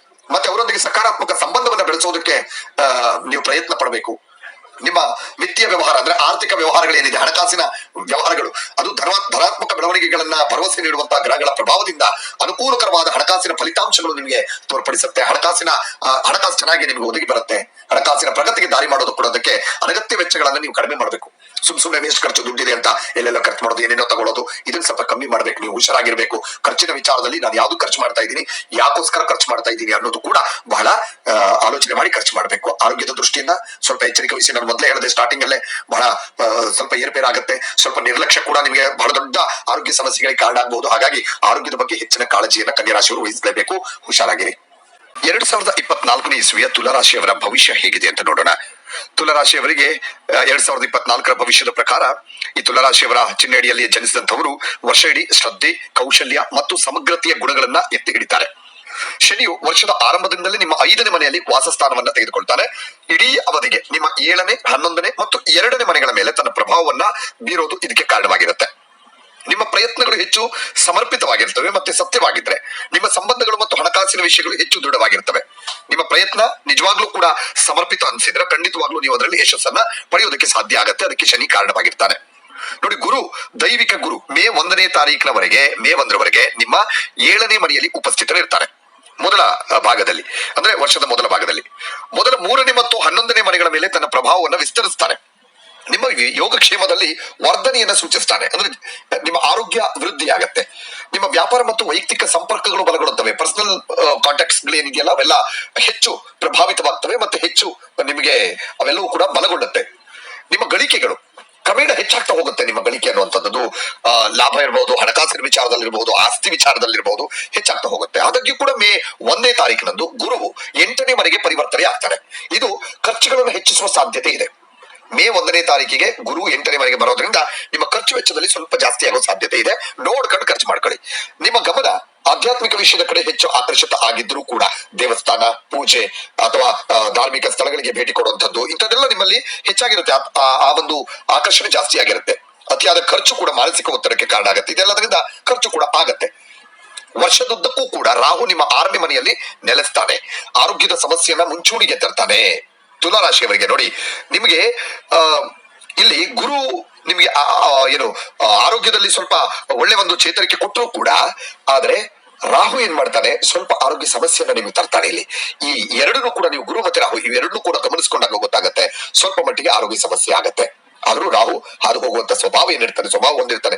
ಮತ್ತೆ ಅವರೊಂದಿಗೆ ಸಕಾರಾತ್ಮಕ ಸಂಬಂಧವನ್ನ ಬೆಳೆಸೋದಕ್ಕೆ ನೀವು ಪ್ರಯತ್ನ ಪಡಬೇಕು. ನಿಮ್ಮ ವಿತ್ತೀಯ ವ್ಯವಹಾರ ಅಂದ್ರೆ ಆರ್ಥಿಕ ವ್ಯವಹಾರಗಳೇನಿದೆ, ಹಣಕಾಸಿನ ವ್ಯವಹಾರಗಳು, ಅದು ಧನಾತ್ಮಕ ಬೆಳವಣಿಗೆಗಳನ್ನ ಭರವಸೆ ನೀಡುವಂತಹ ಗ್ರಹಗಳ ಪ್ರಭಾವದಿಂದ ಅನುಕೂಲಕರವಾದ ಹಣಕಾಸಿನ ಫಲಿತಾಂಶಗಳು ನಿಮಗೆ ತೋರ್ಪಡಿಸುತ್ತೆ. ಹಣಕಾಸು ಚೆನ್ನಾಗಿ ನಿಮಗೆ ಒದಗಿ ಬರುತ್ತೆ. ಹಣಕಾಸಿನ ಪ್ರಗತಿಗೆ ದಾರಿ ಮಾಡೋದು ಕೂಡ ಅದಕ್ಕೆ ಅನಗತ್ಯ ವೆಚ್ಚಗಳನ್ನ ನೀವು ಕಡಿಮೆ ಮಾಡಬೇಕು. ಸುಮ್ನೆ ವೇಸ್ಟ್ ಖರ್ಚು, ದುಡ್ಡಿದೆ ಅಂತ ಎಲ್ಲೆಲ್ಲ ಖರ್ಚು ಮಾಡೋದು, ಏನೇನೋ ತಗೊಳ್ಳೋದು, ಇದನ್ನ ಸ್ವಲ್ಪ ಕಮ್ಮಿ ಮಾಡ್ಬೇಕು. ನೀವು ಹುಷಾರಾಗಿರ್ಬೇಕು. ಖರ್ಚಿನ ವಿಚಾರದಲ್ಲಿ ನಾನು ಯಾವ್ದು ಖರ್ಚು ಮಾಡ್ತಾ ಇದ್ದೀನಿ, ಯಾಕೋಸ್ಕರ ಖರ್ಚು ಮಾಡ್ತಾ ಇದ್ದೀನಿ ಅನ್ನೋದು ಕೂಡ ಬಹಳ ಆಲೋಚನೆ ಮಾಡಿ ಖರ್ಚು ಮಾಡಬೇಕು. ಆರೋಗ್ಯದ ದೃಷ್ಟಿಯಿಂದ ಸ್ವಲ್ಪ ಎಚ್ಚರಿಕೆ ವಹಿಸಿ. ನಾನು ಮೊದಲೇ ಹೇಳಿದೆ, ಸ್ಟಾರ್ಟಿಂಗ್ ಅಲ್ಲೇ ಬಹಳ ಸ್ವಲ್ಪ ಏರ್ಪೇರಾಗುತ್ತೆ. ಸ್ವಲ್ಪ ನಿರ್ಲಕ್ಷ್ಯ ಕೂಡ ನಿಮಗೆ ಬಹಳ ದೊಡ್ಡ ಆರೋಗ್ಯ ಸಮಸ್ಯೆಗಳಿಗೆ ಕಾರಣ ಆಗಬಹುದು. ಹಾಗಾಗಿ ಆರೋಗ್ಯದ ಬಗ್ಗೆ ಹೆಚ್ಚಿನ ಕಾಳಜಿಯನ್ನ ಕನ್ಯಾ ರಾಶಿಯವರು ವಹಿಸಲೇಬೇಕು. ಹುಷಾರಾಗಿರಿ. 2024ನೇ ಇಸ್ವಿಯ ತುಲಾರಾಶಿಯವರ ಭವಿಷ್ಯ ಹೇಗಿದೆ ಅಂತ ನೋಡೋಣ. ತುಲಾರಾಶಿಯವರಿಗೆ 2024ರ ಭವಿಷ್ಯದ ಪ್ರಕಾರ ಈ ತುಲಾರಾಶಿಯವರ ಚಿಹ್ನೆಡಿಯಲ್ಲಿ ಜನಿಸಿದಂತವರು ವರ್ಷ ಇಡೀ ಶ್ರದ್ಧೆ, ಕೌಶಲ್ಯ ಮತ್ತು ಸಮಗ್ರತೆಯ ಗುಣಗಳನ್ನ ಎತ್ತಿ ಹಿಡಿತಾರೆ. ಶನಿಯು ವರ್ಷದ ಆರಂಭದಿಂದಲೇ ನಿಮ್ಮ 5ನೇ ಮನೆಯಲ್ಲಿ ವಾಸಸ್ಥಾನವನ್ನ ತೆಗೆದುಕೊಳ್ತಾನೆ. ಇಡೀ ಅವಧಿಗೆ ನಿಮ್ಮ 7ನೇ, 11ನೇ ಮತ್ತು 2ನೇ ಮನೆಗಳ ಮೇಲೆ ತನ್ನ ಪ್ರಭಾವವನ್ನ ಬೀರೋದು ಇದಕ್ಕೆ ಕಾರಣವಾಗಿರುತ್ತೆ. ನಿಮ್ಮ ಪ್ರಯತ್ನಗಳು ಹೆಚ್ಚು ಸಮರ್ಪಿತವಾಗಿರ್ತವೆ ಮತ್ತೆ ಸತ್ಯವಾಗಿದ್ರೆ ನಿಮ್ಮ ಸಂಬಂಧಗಳು ಮತ್ತು ಹಣಕಾಸಿನ ವಿಷಯಗಳು ಹೆಚ್ಚು ದೃಢವಾಗಿರ್ತವೆ. ನಿಮ್ಮ ಪ್ರಯತ್ನ ನಿಜವಾಗ್ಲೂ ಕೂಡ ಸಮರ್ಪಿತ ಅನ್ಸಿದ್ರೆ ಖಂಡಿತವಾಗ್ಲೂ ನೀವು ಅದರಲ್ಲಿ ಯಶಸ್ಸನ್ನ ಪಡೆಯೋದಕ್ಕೆ ಸಾಧ್ಯ ಆಗತ್ತೆ. ಅದಕ್ಕೆ ಶನಿ ಕಾರಣವಾಗಿರ್ತಾನೆ. ನೋಡಿ, ಗುರು, ದೈವಿಕ ಗುರು ಮೇ 1ನೇ ತಾರೀಕಿನವರೆಗೆ, ಮೇ 1ರವರೆಗೆ ನಿಮ್ಮ 7ನೇ ಮನೆಯಲ್ಲಿ ಉಪಸ್ಥಿತರಿರ್ತಾರೆ. ಮೊದಲ ಭಾಗದಲ್ಲಿ ಅಂದ್ರೆ ವರ್ಷದ ಮೊದಲ ಭಾಗದಲ್ಲಿ ಮೊದಲ 3ನೇ ಮತ್ತು 11ನೇ ಮನೆಗಳ ಮೇಲೆ ತನ್ನ ಪ್ರಭಾವವನ್ನು ವಿಸ್ತರಿಸ್ತಾನೆ. ನಿಮ್ಮ ಯೋಗಕ್ಷೇಮದಲ್ಲಿ ವರ್ಧನೆಯನ್ನ ಸೂಚಿಸ್ತಾನೆ. ಅಂದ್ರೆ ನಿಮ್ಮ ಆರೋಗ್ಯ ವೃದ್ಧಿ ಆಗತ್ತೆ. ನಿಮ್ಮ ವ್ಯಾಪಾರ ಮತ್ತು ವೈಯಕ್ತಿಕ ಸಂಪರ್ಕಗಳು ಬಲಗೊಳ್ಳುತ್ತವೆ. ಪರ್ಸನಲ್ ಕಾಂಟ್ಯಾಕ್ಟ್ಸ್ ಗಳೇನಿದೆಯಲ್ಲ ಅವೆಲ್ಲ ಹೆಚ್ಚು ಪ್ರಭಾವಿತವಾಗ್ತವೆ ಮತ್ತೆ ಹೆಚ್ಚು ನಿಮಗೆ ಅವೆಲ್ಲವೂ ಕೂಡ ಬಲಗೊಳ್ಳುತ್ತೆ. ನಿಮ್ಮ ಗಳಿಕೆಗಳು ಕ್ರಮೇಣ ಹೆಚ್ಚಾಗ್ತಾ ಹೋಗುತ್ತೆ. ನಿಮ್ಮ ಗಳಿಕೆ ಅನ್ನುವಂಥದ್ದು ಲಾಭ ಇರಬಹುದು, ಹಣಕಾಸಿನ ವಿಚಾರದಲ್ಲಿರ್ಬಹುದು, ಆಸ್ತಿ ವಿಚಾರದಲ್ಲಿರ್ಬಹುದು, ಹೆಚ್ಚಾಗ್ತಾ ಹೋಗುತ್ತೆ. ಆದಾಗ್ಯೂ ಕೂಡ ಮೇ 1ನೇ ತಾರೀಕಿನಂದು ಗುರುವು 8ನೇ ಮನೆಗೆ ಪರಿವರ್ತನೆ ಆಗ್ತಾನೆ. ಇದು ಖರ್ಚುಗಳನ್ನು ಹೆಚ್ಚಿಸುವ ಸಾಧ್ಯತೆ ಇದೆ. ಮೇ 1ನೇ ತಾರೀಕಿಗೆ ಗುರು 8ನೇ ಮನೆಗೆ ಬರೋದ್ರಿಂದ ನಿಮ್ಮ ಖರ್ಚು ವೆಚ್ಚದಲ್ಲಿ ಸ್ವಲ್ಪ ಜಾಸ್ತಿ ಆಗೋ ಸಾಧ್ಯತೆ ಇದೆ. ನೋಡ್ಕೊಂಡು ಖರ್ಚು ಮಾಡ್ಕೊಳ್ಳಿ. ನಿಮ್ಮ ಗಮನ ಆಧ್ಯಾತ್ಮಿಕ ವಿಷಯದ ಕಡೆ ಹೆಚ್ಚು ಆಕರ್ಷಿತ ಆಗಿದ್ರೂ ಕೂಡ ದೇವಸ್ಥಾನ, ಪೂಜೆ ಅಥವಾ ಧಾರ್ಮಿಕ ಸ್ಥಳಗಳಿಗೆ ಭೇಟಿ ಕೊಡುವಂತದ್ದು ಇಂಥದ್ದೆಲ್ಲ ನಿಮ್ಮಲ್ಲಿ ಹೆಚ್ಚಾಗಿರುತ್ತೆ. ಆ ಒಂದು ಆಕರ್ಷಣೆ ಜಾಸ್ತಿ ಆಗಿರುತ್ತೆ. ಅತಿಯಾದ ಖರ್ಚು ಕೂಡ ಮಾನಸಿಕ ಒತ್ತಡಕ್ಕೆ ಕಾರಣ ಆಗುತ್ತೆ. ಇದೆಲ್ಲದರಿಂದ ಖರ್ಚು ಕೂಡ ಆಗತ್ತೆ. ವರ್ಷದುದ್ದಕ್ಕೂ ಕೂಡ ರಾಹು ನಿಮ್ಮ 6ನೇ ಮನೆಯಲ್ಲಿ ನೆಲೆಸ್ತಾನೆ. ಆರೋಗ್ಯದ ಸಮಸ್ಯೆಯನ್ನ ಮುಂಚೂಣಿಗೆ ತರ್ತಾನೆ. ತುಲಾರಾಶಿಯವರಿಗೆ ನೋಡಿ, ನಿಮಗೆ ಇಲ್ಲಿ ಗುರು ನಿಮಗೆ ಆರೋಗ್ಯದಲ್ಲಿ ಸ್ವಲ್ಪ ಒಳ್ಳೆ ಒಂದು ಚೇತರಿಕೆ ಕೊಟ್ಟರು ಕೂಡ, ಆದ್ರೆ ರಾಹು ಏನ್ ಮಾಡ್ತಾನೆ, ಸ್ವಲ್ಪ ಆರೋಗ್ಯ ಸಮಸ್ಯೆಯನ್ನ ನಿಮಗೆ ತರ್ತಾನೆ. ಇಲ್ಲಿ ಈ ಎರಡನ್ನೂ ಕೂಡ ನೀವು ಗುರು ಮತ್ತೆ ರಾಹು ಇವೆರಡನ್ನೂ ಕೂಡ ಗಮನಿಸಿಕೊಂಡಾಗ ಗೊತ್ತಾಗತ್ತೆ ಸ್ವಲ್ಪ ಮಟ್ಟಿಗೆ ಆರೋಗ್ಯ ಸಮಸ್ಯೆ ಆಗತ್ತೆ. ಆದ್ರೂ ರಾಹು ಹಾದು ಹೋಗುವಂತ ಸ್ವಭಾವ ಸ್ವಭಾವ ಹೊಂದಿರ್ತಾನೆ.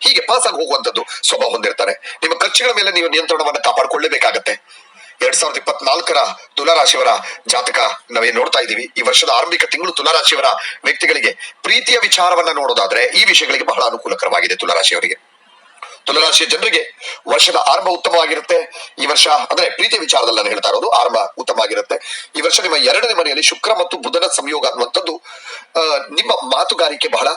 ಹೀಗೆ ಪಾಸ್ ಆಗಿ ಹೋಗುವಂತದ್ದು ಸ್ವಭಾವ ಹೊಂದಿರ್ತಾನೆ. ನಿಮ್ಮ ಖರ್ಚುಗಳ ಮೇಲೆ ನೀವು ನಿಯಂತ್ರಣವನ್ನ ಕಾಪಾಡಿಕೊಳ್ಳಲೇಬೇಕಾಗತ್ತೆ. 2024ರ ತುಲಾರಾಶಿಯವರ ಜಾತಕ ನಾವೇನ್ ನೋಡ್ತಾ ಇದೀವಿ. ಈ ವರ್ಷದ ಆರಂಭಿಕ ತಿಂಗಳು ತುಲಾರಾಶಿಯವರ ವ್ಯಕ್ತಿಗಳಿಗೆ ಪ್ರೀತಿಯ ವಿಚಾರವನ್ನ ನೋಡೋದಾದ್ರೆ ಈ ವಿಷಯಗಳಿಗೆ ಬಹಳ ಅನುಕೂಲಕರವಾಗಿದೆ. ತುಲಾರಾಶಿಯ ಜನರಿಗೆ ವರ್ಷದ ಆರಂಭ ಉತ್ತಮವಾಗಿರುತ್ತೆ. ಈ ವರ್ಷ ಅಂದ್ರೆ ಪ್ರೀತಿಯ ವಿಚಾರದಲ್ಲಿ ನಾನು ಹೇಳ್ತಾ ಇರೋದು ಆರಂಭ ಉತ್ತಮವಾಗಿರುತ್ತೆ. ಈ ವರ್ಷ ನಿಮ್ಮ 2ನೇ ಮನೆಯಲ್ಲಿ ಶುಕ್ರ ಮತ್ತು ಬುಧನ ಸಂಯೋಗ ಅನ್ನುವಂಥದ್ದು ನಿಮ್ಮ ಮಾತುಗಾರಿಕೆ ಬಹಳ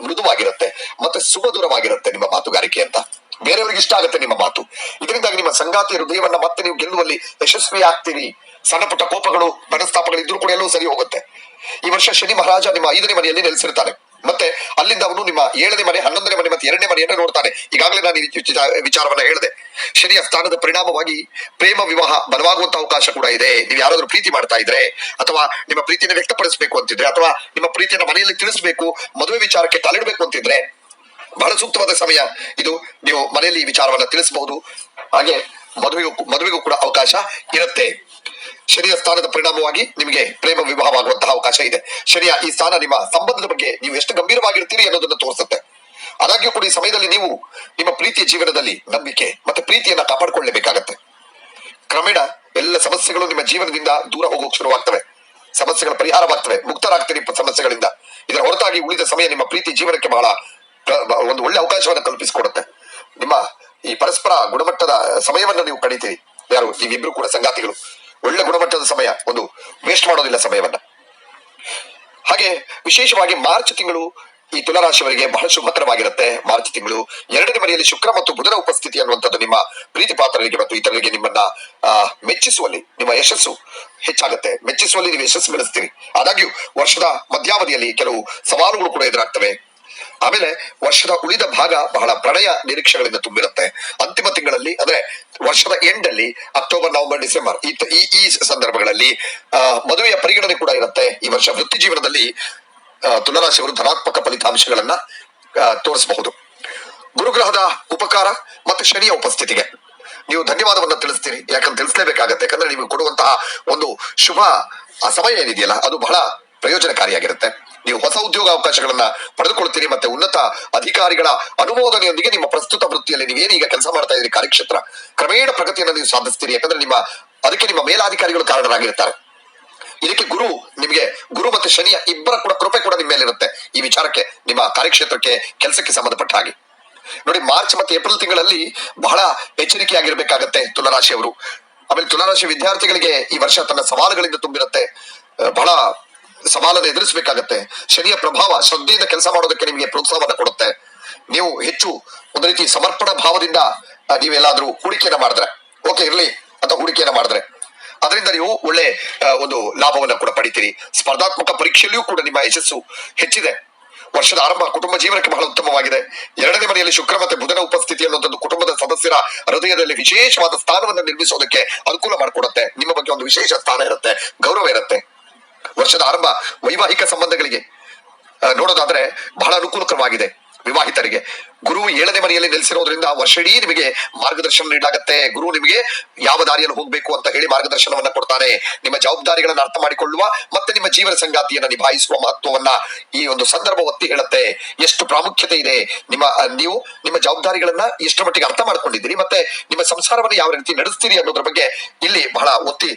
ಮೃದುವಾಗಿರುತ್ತೆ ಮತ್ತೆ ಸುಮಧುರವಾಗಿರುತ್ತೆ. ನಿಮ್ಮ ಮಾತುಗಾರಿಕೆ ಅಂತ ಬೇರೆಯವರಿಗೆ ಇಷ್ಟ ಆಗುತ್ತೆ ನಿಮ್ಮ ಮಾತು. ಇದರಿಂದಾಗಿ ನಿಮ್ಮ ಸಂಗಾತಿಯ ಹೃದಯವನ್ನ ಮತ್ತೆ ನೀವು ಗೆಲ್ಲುವಲ್ಲಿ ಯಶಸ್ವಿ ಆಗ್ತೀರಿ. ಸಣ್ಣ ಪುಟ್ಟ ಕೋಪಗಳು, ಮನಸ್ತಾಪಗಳು ಇದ್ರೂ ಕೂಡ ಎಲ್ಲವೂ ಸರಿ ಹೋಗುತ್ತೆ. ಈ ವರ್ಷ ಶನಿ ಮಹಾರಾಜ ನಿಮ್ಮ 5ನೇ ಮನೆಯಲ್ಲಿ ನೆಲೆಸಿರ್ತಾನೆ. ಮತ್ತೆ ಅಲ್ಲಿಂದ ಅವನು ನಿಮ್ಮ 7ನೇ ಮನೆ, 11ನೇ ಮನೆ ಮತ್ತೆ 2ನೇ ಮನೆಯನ್ನು ನೋಡ್ತಾನೆ. ಈಗಾಗಲೇ ನಾನು ಈ ವಿಚಾರವನ್ನ ಹೇಳಿದೆ. ಶನಿಯ ಸ್ಥಾನದ ಪರಿಣಾಮವಾಗಿ ಪ್ರೇಮ ವಿವಾಹ ಬಲವಾಗುವಂತ ಅವಕಾಶ ಕೂಡ ಇದೆ. ನೀವು ಯಾರಾದ್ರೂ ಪ್ರೀತಿ ಮಾಡ್ತಾ ಇದ್ರೆ ಅಥವಾ ನಿಮ್ಮ ಪ್ರೀತಿಯನ್ನು ವ್ಯಕ್ತಪಡಿಸಬೇಕು ಅಂತಿದ್ರೆ ಅಥವಾ ನಿಮ್ಮ ಪ್ರೀತಿಯನ್ನು ಮನೆಯಲ್ಲಿ ತಿಳಿಸಬೇಕು, ಮದುವೆ ವಿಚಾರಕ್ಕೆ ಕಾಲಿಡಬೇಕು ಅಂತಿದ್ರೆ ಬಹಳ ಸೂಕ್ತವಾದ ಸಮಯ ಇದು. ನೀವು ಮನೆಯಲ್ಲಿ ಈ ವಿಚಾರವನ್ನ ತಿಳಿಸಬಹುದು. ಹಾಗೆ ಮದುವೆಗೂ ಕೂಡ ಅವಕಾಶ ಇರುತ್ತೆ. ಶನಿಯ ಸ್ಥಾನದ ಪರಿಣಾಮವಾಗಿ ನಿಮಗೆ ಪ್ರೇಮ ವಿವಾಹವಾಗುವಂತಹ ಅವಕಾಶ ಇದೆ. ಶನಿಯ ಈ ಸ್ಥಾನ ನಿಮ್ಮ ಸಂಬಂಧದ ಬಗ್ಗೆ ನೀವು ಎಷ್ಟು ಗಂಭೀರವಾಗಿರ್ತೀರಿ ಅನ್ನೋದನ್ನ ತೋರಿಸುತ್ತೆ. ಆದಾಗ್ಯೂ ಕೂಡ ಈ ಸಮಯದಲ್ಲಿ ನೀವು ನಿಮ್ಮ ಪ್ರೀತಿಯ ಜೀವನದಲ್ಲಿ ನಂಬಿಕೆ ಮತ್ತೆ ಪ್ರೀತಿಯನ್ನ ಕಾಪಾಡಿಕೊಳ್ಳಲೇಬೇಕಾಗತ್ತೆ. ಕ್ರಮೇಣ ಎಲ್ಲ ಸಮಸ್ಯೆಗಳು ನಿಮ್ಮ ಜೀವನದಿಂದ ದೂರ ಹೋಗೋಕೆ ಶುರುವಾಗ್ತವೆ. ಸಮಸ್ಯೆಗಳ ಪರಿಹಾರವಾಗ್ತವೆ, ಮುಕ್ತರಾಗ್ತೀರಿ ಸಮಸ್ಯೆಗಳಿಂದ. ಇದರ ಹೊರತಾಗಿ ಉಳಿದ ಸಮಯ ನಿಮ್ಮ ಪ್ರೀತಿ ಜೀವನಕ್ಕೆ ಬಹಳ ಒಂದು ಒಳ್ಳೆ ಅವಕಾಶವನ್ನ ಕಲ್ಪಿಸಿಕೊಡುತ್ತೆ. ನಿಮ್ಮ ಈ ಪರಸ್ಪರ ಗುಣಮಟ್ಟದ ಸಮಯವನ್ನ ನೀವು ಕಳೀತೀರಿ. ಯಾರು ನೀವಿಬ್ರು ಕೂಡ ಸಂಗಾತಿಗಳು ಒಳ್ಳೆ ಗುಣಮಟ್ಟದ ಸಮಯ, ಒಂದು ವೇಸ್ಟ್ ಮಾಡೋದಿಲ್ಲ ಸಮಯವನ್ನ. ಹಾಗೆ ವಿಶೇಷವಾಗಿ ಮಾರ್ಚ್ ತಿಂಗಳು ಈ ತುಲಾರಾಶಿಯವರಿಗೆ ಬಹಳ ಶುಭಕರವಾಗಿರುತ್ತೆ. ಮಾರ್ಚ್ ತಿಂಗಳು 2ನೇ ಮನೆಯಲ್ಲಿ ಶುಕ್ರ ಮತ್ತು ಬುಧನ ಉಪಸ್ಥಿತಿ ಅನ್ನುವಂಥದ್ದು ನಿಮ್ಮ ಪ್ರೀತಿ ಪಾತ್ರರಿಗೆ ಮತ್ತು ಇತರರಿಗೆ ನಿಮ್ಮನ್ನ ಮೆಚ್ಚಿಸುವಲ್ಲಿ ನಿಮ್ಮ ಯಶಸ್ಸು ಹೆಚ್ಚಾಗುತ್ತೆ. ಮೆಚ್ಚಿಸುವಲ್ಲಿ ನೀವು ಯಶಸ್ಸು ಗಳಿಸ್ತೀರಿ. ಆದಾಗ್ಯೂ ವರ್ಷದ ಮಧ್ಯಾವಧಿಯಲ್ಲಿ ಕೆಲವು ಸವಾಲುಗಳು ಕೂಡ ಎದುರಾಗ್ತವೆ. ಆಮೇಲೆ ವರ್ಷದ ಉಳಿದ ಭಾಗ ಬಹಳ ಪ್ರಣಯ ನಿರೀಕ್ಷೆಗಳಿಂದ ತುಂಬಿರುತ್ತೆ. ಅಂತಿಮ ತಿಂಗಳಲ್ಲಿ ಅಂದ್ರೆ ವರ್ಷದ ಎಂಡ್ ಅಲ್ಲಿ ಅಕ್ಟೋಬರ್, ನವೆಂಬರ್, ಡಿಸೆಂಬರ್ ಈ ಸಂದರ್ಭಗಳಲ್ಲಿ ಮದುವೆಯ ಪರಿಗಣನೆ ಕೂಡ ಇರುತ್ತೆ. ಈ ವರ್ಷ ವೃತ್ತಿ ಜೀವನದಲ್ಲಿ ತುಲಾರಾಶಿಯವರು ಧನಾತ್ಮಕ ಫಲಿತಾಂಶಗಳನ್ನ ತೋರಿಸಬಹುದು. ಗುರುಗ್ರಹದ ಉಪಕಾರ ಮತ್ತು ಶನಿಯ ಉಪಸ್ಥಿತಿಗೆ ನೀವು ಧನ್ಯವಾದವನ್ನ ತಿಳಿಸ್ತೀರಿ. ಯಾಕಂದ್ರೆ ತಿಳಿಸಲೇಬೇಕಾಗತ್ತೆ. ಯಾಕಂದ್ರೆ ನೀವು ಕೊಡುವಂತಹ ಒಂದು ಶುಭ ಸಮಯ ಏನಿದೆಯಲ್ಲ ಅದು ಬಹಳ ಪ್ರಯೋಜನಕಾರಿಯಾಗಿರುತ್ತೆ. ನೀವು ಹೊಸ ಉದ್ಯೋಗ ಅವಕಾಶಗಳನ್ನ ಪಡೆದುಕೊಳ್ತೀರಿ. ಮತ್ತೆ ಉನ್ನತ ಅಧಿಕಾರಿಗಳ ಅನುಮೋದನೆಯೊಂದಿಗೆ ನಿಮ್ಮ ಪ್ರಸ್ತುತ ವೃತ್ತಿಯಲ್ಲಿ ನೀವೇನೀಗ ಕೆಲಸ ಮಾಡ್ತಾ ಇದ್ದೀರಿ ಕಾರ್ಯಕ್ಷೇತ್ರ ಕ್ರಮೇಣ ಪ್ರಗತಿಯನ್ನು ನೀವು ಸಾಧಿಸ್ತೀರಿ. ಯಾಕಂದ್ರೆ ಅದಕ್ಕೆ ನಿಮ್ಮ ಮೇಲಾಧಿಕಾರಿಗಳು ಕಾರಣರಾಗಿರ್ತಾರೆ. ಇದಕ್ಕೆ ಗುರು ಮತ್ತೆ ಶನಿಯ ಇಬ್ಬರ ಕೂಡ ಕೃಪೆ ಕೂಡ ನಿಮ್ಮ ಮೇಲೆ ಇರುತ್ತೆ. ಈ ವಿಚಾರಕ್ಕೆ ನಿಮ್ಮ ಕಾರ್ಯಕ್ಷೇತ್ರಕ್ಕೆ ಕೆಲಸಕ್ಕೆ ಸಂಬಂಧಪಟ್ಟ ಹಾಗೆ ನೋಡಿ, ಮಾರ್ಚ್ ಮತ್ತೆ ಏಪ್ರಿಲ್ ತಿಂಗಳಲ್ಲಿ ಬಹಳ ಎಚ್ಚರಿಕೆಯಾಗಿರ್ಬೇಕಾಗತ್ತೆ ತುಲಾರಾಶಿಯವರು. ಆಮೇಲೆ ತುಲಾರಾಶಿ ವಿದ್ಯಾರ್ಥಿಗಳಿಗೆ ಈ ವರ್ಷ ತನ್ನ ಸವಾಲುಗಳಿಂದ ತುಂಬಿರುತ್ತೆ. ಬಹಳ ಸವಾಲನ್ನು ಎದುರಿಸಬೇಕಾಗತ್ತೆ. ಶನಿಯ ಪ್ರಭಾವ ಶ್ರದ್ಧೆಯಿಂದ ಕೆಲಸ ಮಾಡೋದಕ್ಕೆ ನಿಮಗೆ ಪ್ರೋತ್ಸಾಹವನ್ನು ಕೊಡುತ್ತೆ. ನೀವು ಹೆಚ್ಚು ಒಂದು ರೀತಿ ಸಮರ್ಪಣಾ ಭಾವದಿಂದ ನೀವೆಲ್ಲಾದ್ರೂ ಹೂಡಿಕೆಯನ್ನ ಮಾಡಿದ್ರೆ ಓಕೆ ಇರ್ಲಿ ಅಂತ ಹೂಡಿಕೆಯನ್ನ ಮಾಡಿದ್ರೆ ಅದರಿಂದ ನೀವು ಒಳ್ಳೆ ಒಂದು ಲಾಭವನ್ನ ಕೂಡ ಪಡಿತೀರಿ. ಸ್ಪರ್ಧಾತ್ಮಕ ಪರೀಕ್ಷೆಯಲ್ಲಿಯೂ ಕೂಡ ನಿಮ್ಮ ಯಶಸ್ಸು ಹೆಚ್ಚಿದೆ. ವರ್ಷದ ಆರಂಭ ಕುಟುಂಬ ಜೀವನಕ್ಕೆ ಬಹಳ ಉತ್ತಮವಾಗಿದೆ. 2ನೇ ಮನೆಯಲ್ಲಿ ಶುಕ್ರ ಮತ್ತೆ ಬುಧನ ಉಪಸ್ಥಿತಿ ಅನ್ನುವಂಥದ್ದು ಕುಟುಂಬದ ಸದಸ್ಯರ ಹೃದಯದಲ್ಲಿ ವಿಶೇಷವಾದ ಸ್ಥಾನವನ್ನು ನಿರ್ಮಿಸೋದಕ್ಕೆ ಅನುಕೂಲ ಮಾಡಿಕೊಡುತ್ತೆ. ನಿಮ್ಮ ಬಗ್ಗೆ ಒಂದು ವಿಶೇಷ ಸ್ಥಾನ ಇರುತ್ತೆ, ಗೌರವ ಇರುತ್ತೆ. ವರ್ಷದ ಆರಂಭ ವೈವಾಹಿಕ ಸಂಬಂಧಗಳಿಗೆ ನೋಡೋದಾದ್ರೆ ಬಹಳ ಅನುಕೂಲಕರವಾಗಿದೆ. ವಿವಾಹಿತರಿಗೆ ಗುರು 7ನೇ ಮನೆಯಲ್ಲಿ ನೆಲೆಸಿರೋದ್ರಿಂದ ವರ್ಷ ಇಡೀ ನಿಮಗೆ ಮಾರ್ಗದರ್ಶನ ನೀಡಲಾಗುತ್ತೆ. ಗುರು ನಿಮಗೆ ಯಾವ ದಾರಿಯಲ್ಲಿ ಹೋಗ್ಬೇಕು ಅಂತ ಹೇಳಿ ಮಾರ್ಗದರ್ಶನವನ್ನ ಕೊಡ್ತಾನೆ. ನಿಮ್ಮ ಜವಾಬ್ದಾರಿಗಳನ್ನ ಅರ್ಥ ಮಾಡಿಕೊಳ್ಳುವ ಮತ್ತೆ ನಿಮ್ಮ ಜೀವನ ಸಂಗಾತಿಯನ್ನ ನಿಭಾಯಿಸುವ ಮಹತ್ವವನ್ನ ಈ ಒಂದು ಸಂದರ್ಭ ಒತ್ತಿ ಹೇಳುತ್ತೆ. ಎಷ್ಟು ಪ್ರಾಮುಖ್ಯತೆ ಇದೆ. ನೀವು ನಿಮ್ಮ ಜವಾಬ್ದಾರಿಗಳನ್ನ ಎಷ್ಟು ಮಟ್ಟಿಗೆ ಅರ್ಥ ಮಾಡ್ಕೊಂಡಿದ್ದೀರಿ ಮತ್ತೆ ನಿಮ್ಮ ಸಂಸಾರವನ್ನು ಯಾವ ರೀತಿ ನಡೆಸ್ತೀರಿ ಅನ್ನೋದ್ರ ಬಗ್ಗೆ ಇಲ್ಲಿ ಬಹಳ ಒತ್ತಿ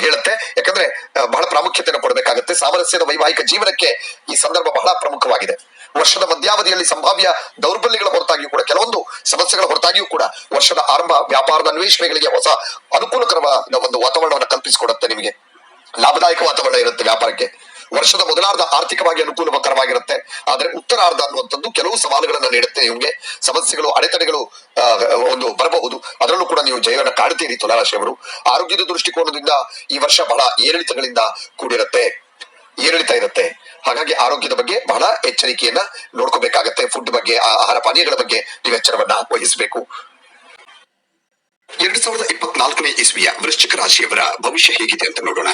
ಹೇಳುತ್ತೆ. ಯಾಕಂದ್ರೆ ಬಹಳ ಪ್ರಾಮುಖ್ಯತೆಯನ್ನು ಕೊಡಬೇಕಾಗುತ್ತೆ. ಸಾಮರಸ್ಯದ ವೈವಾಹಿಕ ಜೀವನಕ್ಕೆ ಈ ಸಂದರ್ಭ ಬಹಳ ಪ್ರಮುಖವಾಗಿದೆ. ವರ್ಷದ ಮಧ್ಯಾವಧಿಯಲ್ಲಿ ಸಂಭಾವ್ಯ ದೌರ್ಬಲ್ಯಗಳ ಹೊರತಾಗಿಯೂ ಕೂಡ ಕೆಲವೊಂದು ಸಮಸ್ಯೆಗಳ ಹೊರತಾಗಿಯೂ ಕೂಡ ವರ್ಷದ ಆರಂಭ ವ್ಯಾಪಾರದ ಅನ್ವೇಷಣೆಗಳಿಗೆ ಹೊಸ ಅನುಕೂಲಕರವಾದ ಒಂದು ವಾತಾವರಣವನ್ನು ಕಲ್ಪಿಸಿಕೊಡುತ್ತೆ. ನಿಮಗೆ ಲಾಭದಾಯಕ ವಾತಾವರಣ ಇರುತ್ತೆ ವ್ಯಾಪಾರಕ್ಕೆ. ವರ್ಷದ ಮೊದಲಾರ್ಧ ಆರ್ಥಿಕವಾಗಿ ಅನುಕೂಲಕರವಾಗಿರುತ್ತೆ. ಆದ್ರೆ ಉತ್ತರಾರ್ಧ ಅನ್ನುವಂಥದ್ದು ಕೆಲವು ಸವಾಲುಗಳನ್ನ ನೀಡುತ್ತೆ. ನಿಮಗೆ ಸಮಸ್ಯೆಗಳು ಅಡೆತಡೆಗಳು ಒಂದು ಬರಬಹುದು. ಅದರಲ್ಲೂ ಕೂಡ ನೀವು ಜಯವನ್ನು ಕಾಣ್ತೀರಿ ತುಲಾರಾಶಿಯವರು. ಆರೋಗ್ಯದ ದೃಷ್ಟಿಕೋನದಿಂದ ಈ ವರ್ಷ ಬಹಳ ಏರಿಳಿತ ಇರುತ್ತೆ. ಹಾಗಾಗಿ ಆರೋಗ್ಯದ ಬಗ್ಗೆ ಬಹಳ ಎಚ್ಚರಿಕೆಯನ್ನ ನೋಡ್ಕೋಬೇಕಾಗತ್ತೆ. ಫುಡ್ ಬಗ್ಗೆ, ಆಹಾರ ಪಾನೀಯಗಳ ಬಗ್ಗೆ ನೀವು ಎಚ್ಚರವನ್ನ ವಹಿಸಬೇಕು. 2024ನೇ ಇಸ್ವಿಯ ವೃಶ್ಚಿಕ ರಾಶಿಯವರ ಭವಿಷ್ಯ ಹೇಗಿದೆ ಅಂತ ನೋಡೋಣ.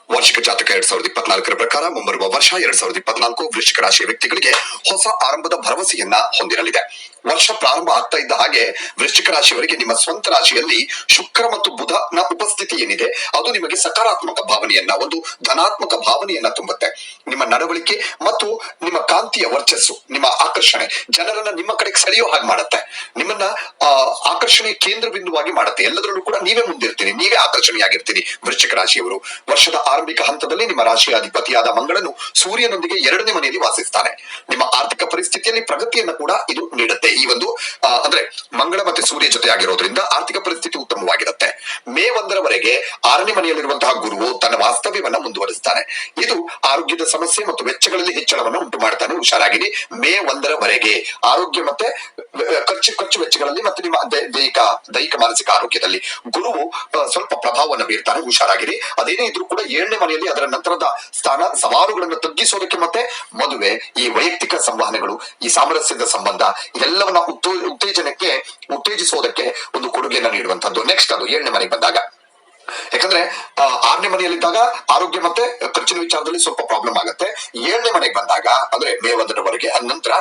ವಾರ್ಷಿಕ ಜಾತಕ 2024ರ ಪ್ರಕಾರ ಮುಂಬರುವ ವರ್ಷ 2024 ವೃಶ್ಚಿಕ ರಾಶಿಯ ವ್ಯಕ್ತಿಗಳಿಗೆ ಹೊಸ ಆರಂಭದ ಭರವಸೆಯನ್ನ ಹೊಂದಿರಲಿದೆ. ವರ್ಷ ಪ್ರಾರಂಭ ಆಗ್ತಾ ಇದ್ದ ಹಾಗೆ ವೃಶ್ಚಿಕ ರಾಶಿಯವರಿಗೆ ನಿಮ್ಮ ಸ್ವಂತ ರಾಶಿಯಲ್ಲಿ ಶುಕ್ರ ಮತ್ತು ಬುಧನ ಉಪಸ್ಥಿತಿ ಏನಿದೆ ಅದು ನಿಮಗೆ ಸಕಾರಾತ್ಮಕ ಭಾವನೆಯನ್ನ, ಒಂದು ಧನಾತ್ಮಕ ಭಾವನೆಯನ್ನ ತುಂಬುತ್ತೆ. ನಿಮ್ಮ ನಡವಳಿಕೆ ಮತ್ತು ನಿಮ್ಮ ಕಾಂತಿಯ ವರ್ಚಸ್ಸು, ನಿಮ್ಮ ಆಕರ್ಷಣೆ ಜನರನ್ನ ನಿಮ್ಮ ಕಡೆಗೆ ಸೆಳೆಯೋ ಹಾಗೆ ಮಾಡುತ್ತೆ. ನಿಮ್ಮನ್ನ ಆಕರ್ಷಣೆಯ ಕೇಂದ್ರ ಬಿಂದುವಾಗಿ ಮಾಡುತ್ತೆ. ಎಲ್ಲದರಲ್ಲೂ ಕೂಡ ನೀವೇ ಮುಂದಿರ್ತೀರಿ, ನೀವೇ ಆಕರ್ಷಣೆಯಾಗಿರ್ತೀರಿ. ವೃಶ್ಚಿಕ ರಾಶಿಯವರು ವರ್ಷದ ಆರಂಭಿಕ ಹಂತದಲ್ಲಿ ನಿಮ್ಮ ರಾಶಿಯ ಅಧಿಪತಿಯಾದ ಮಂಗಳನು ಸೂರ್ಯನೊಂದಿಗೆ 2ನೇ ಮನೆಯಲ್ಲಿ ವಾಸಿಸ್ತಾನೆ. ನಿಮ್ಮ ಆರ್ಥಿಕ ಪರಿಸ್ಥಿತಿಯಲ್ಲಿ ಪ್ರಗತಿಯನ್ನು ಕೂಡ ಇದು ನೀಡುತ್ತೆ. ಈ ಒಂದು ಅಂದ್ರೆ ಮಂಗಳ ಮತ್ತೆ ಸೂರ್ಯ ಜೊತೆ ಆಗಿರೋದ್ರಿಂದ ಆರ್ಥಿಕ ಪರಿಸ್ಥಿತಿ ಉತ್ತಮವಾಗಿರುತ್ತೆ. ಮೇ 1ರವರೆಗೆ 6ನೇ ಮನೆಯಲ್ಲಿರುವಂತಹ ಗುರುವು ತನ್ನ ವಾಸ್ತವ್ಯವನ್ನ ಮುಂದುವರಿಸ್ತಾನೆ. ಇದು ಆರೋಗ್ಯದ ಸಮಸ್ಯೆ ಮತ್ತು ವೆಚ್ಚಗಳಲ್ಲಿ ಹೆಚ್ಚಳವನ್ನು ಉಂಟು ಮಾಡ್ತಾನೆ. ಹುಷಾರಾಗಿರಿ. ಮೇ 1ರವರೆಗೆ ಆರೋಗ್ಯ ಮತ್ತೆ ಖರ್ಚು ವೆಚ್ಚಗಳಲ್ಲಿ ಮತ್ತೆ ನಿಮ್ಮ ದೈಹಿಕ ಮಾನಸಿಕ ಆರೋಗ್ಯದಲ್ಲಿ ಗುರುವು ಸ್ವಲ್ಪ ಪ್ರಭಾವವನ್ನು ಬೀರ್ತಾನೆ. ಹುಷಾರಾಗಿರಿ. ಅದೇನೇ ಇದ್ರೂ ಕೂಡ 7ನೇ ಮನೆಯಲ್ಲಿ ಅದರ ನಂತರದ ಸ್ಥಾನ ಸವಾಲುಗಳನ್ನು ತಗ್ಗಿಸೋದಕ್ಕೆ ಮತ್ತೆ ಮದುವೆ, ಈ ವೈಯಕ್ತಿಕ ಸಂವಹನಗಳು, ಈ ಸಾಮರಸ್ಯದ ಸಂಬಂಧ ಇದೆಲ್ಲವನ್ನ ಉತ್ತೇಜಿಸೋದಕ್ಕೆ ಒಂದು ಕೊಡುಗೆಯನ್ನ ನೀಡುವಂತದ್ದು. ನೆಕ್ಸ್ಟ್ ಅದು 7ನೇ ಮನೆಗೆ ಬಂದಾಗ, ಯಾಕಂದ್ರೆ 6ನೇ ಮನೆಯಲ್ಲಿದ್ದಾಗ ಆರೋಗ್ಯ ಮತ್ತೆ ಖರ್ಚಿನ ವಿಚಾರದಲ್ಲಿ ಸ್ವಲ್ಪ ಪ್ರಾಬ್ಲಮ್ ಆಗುತ್ತೆ. 7ನೇ ಮನೆಗೆ ಬಂದಾಗ ಅಂದ್ರೆ ಮೇ 1ರವರೆಗೆ ನಂತರ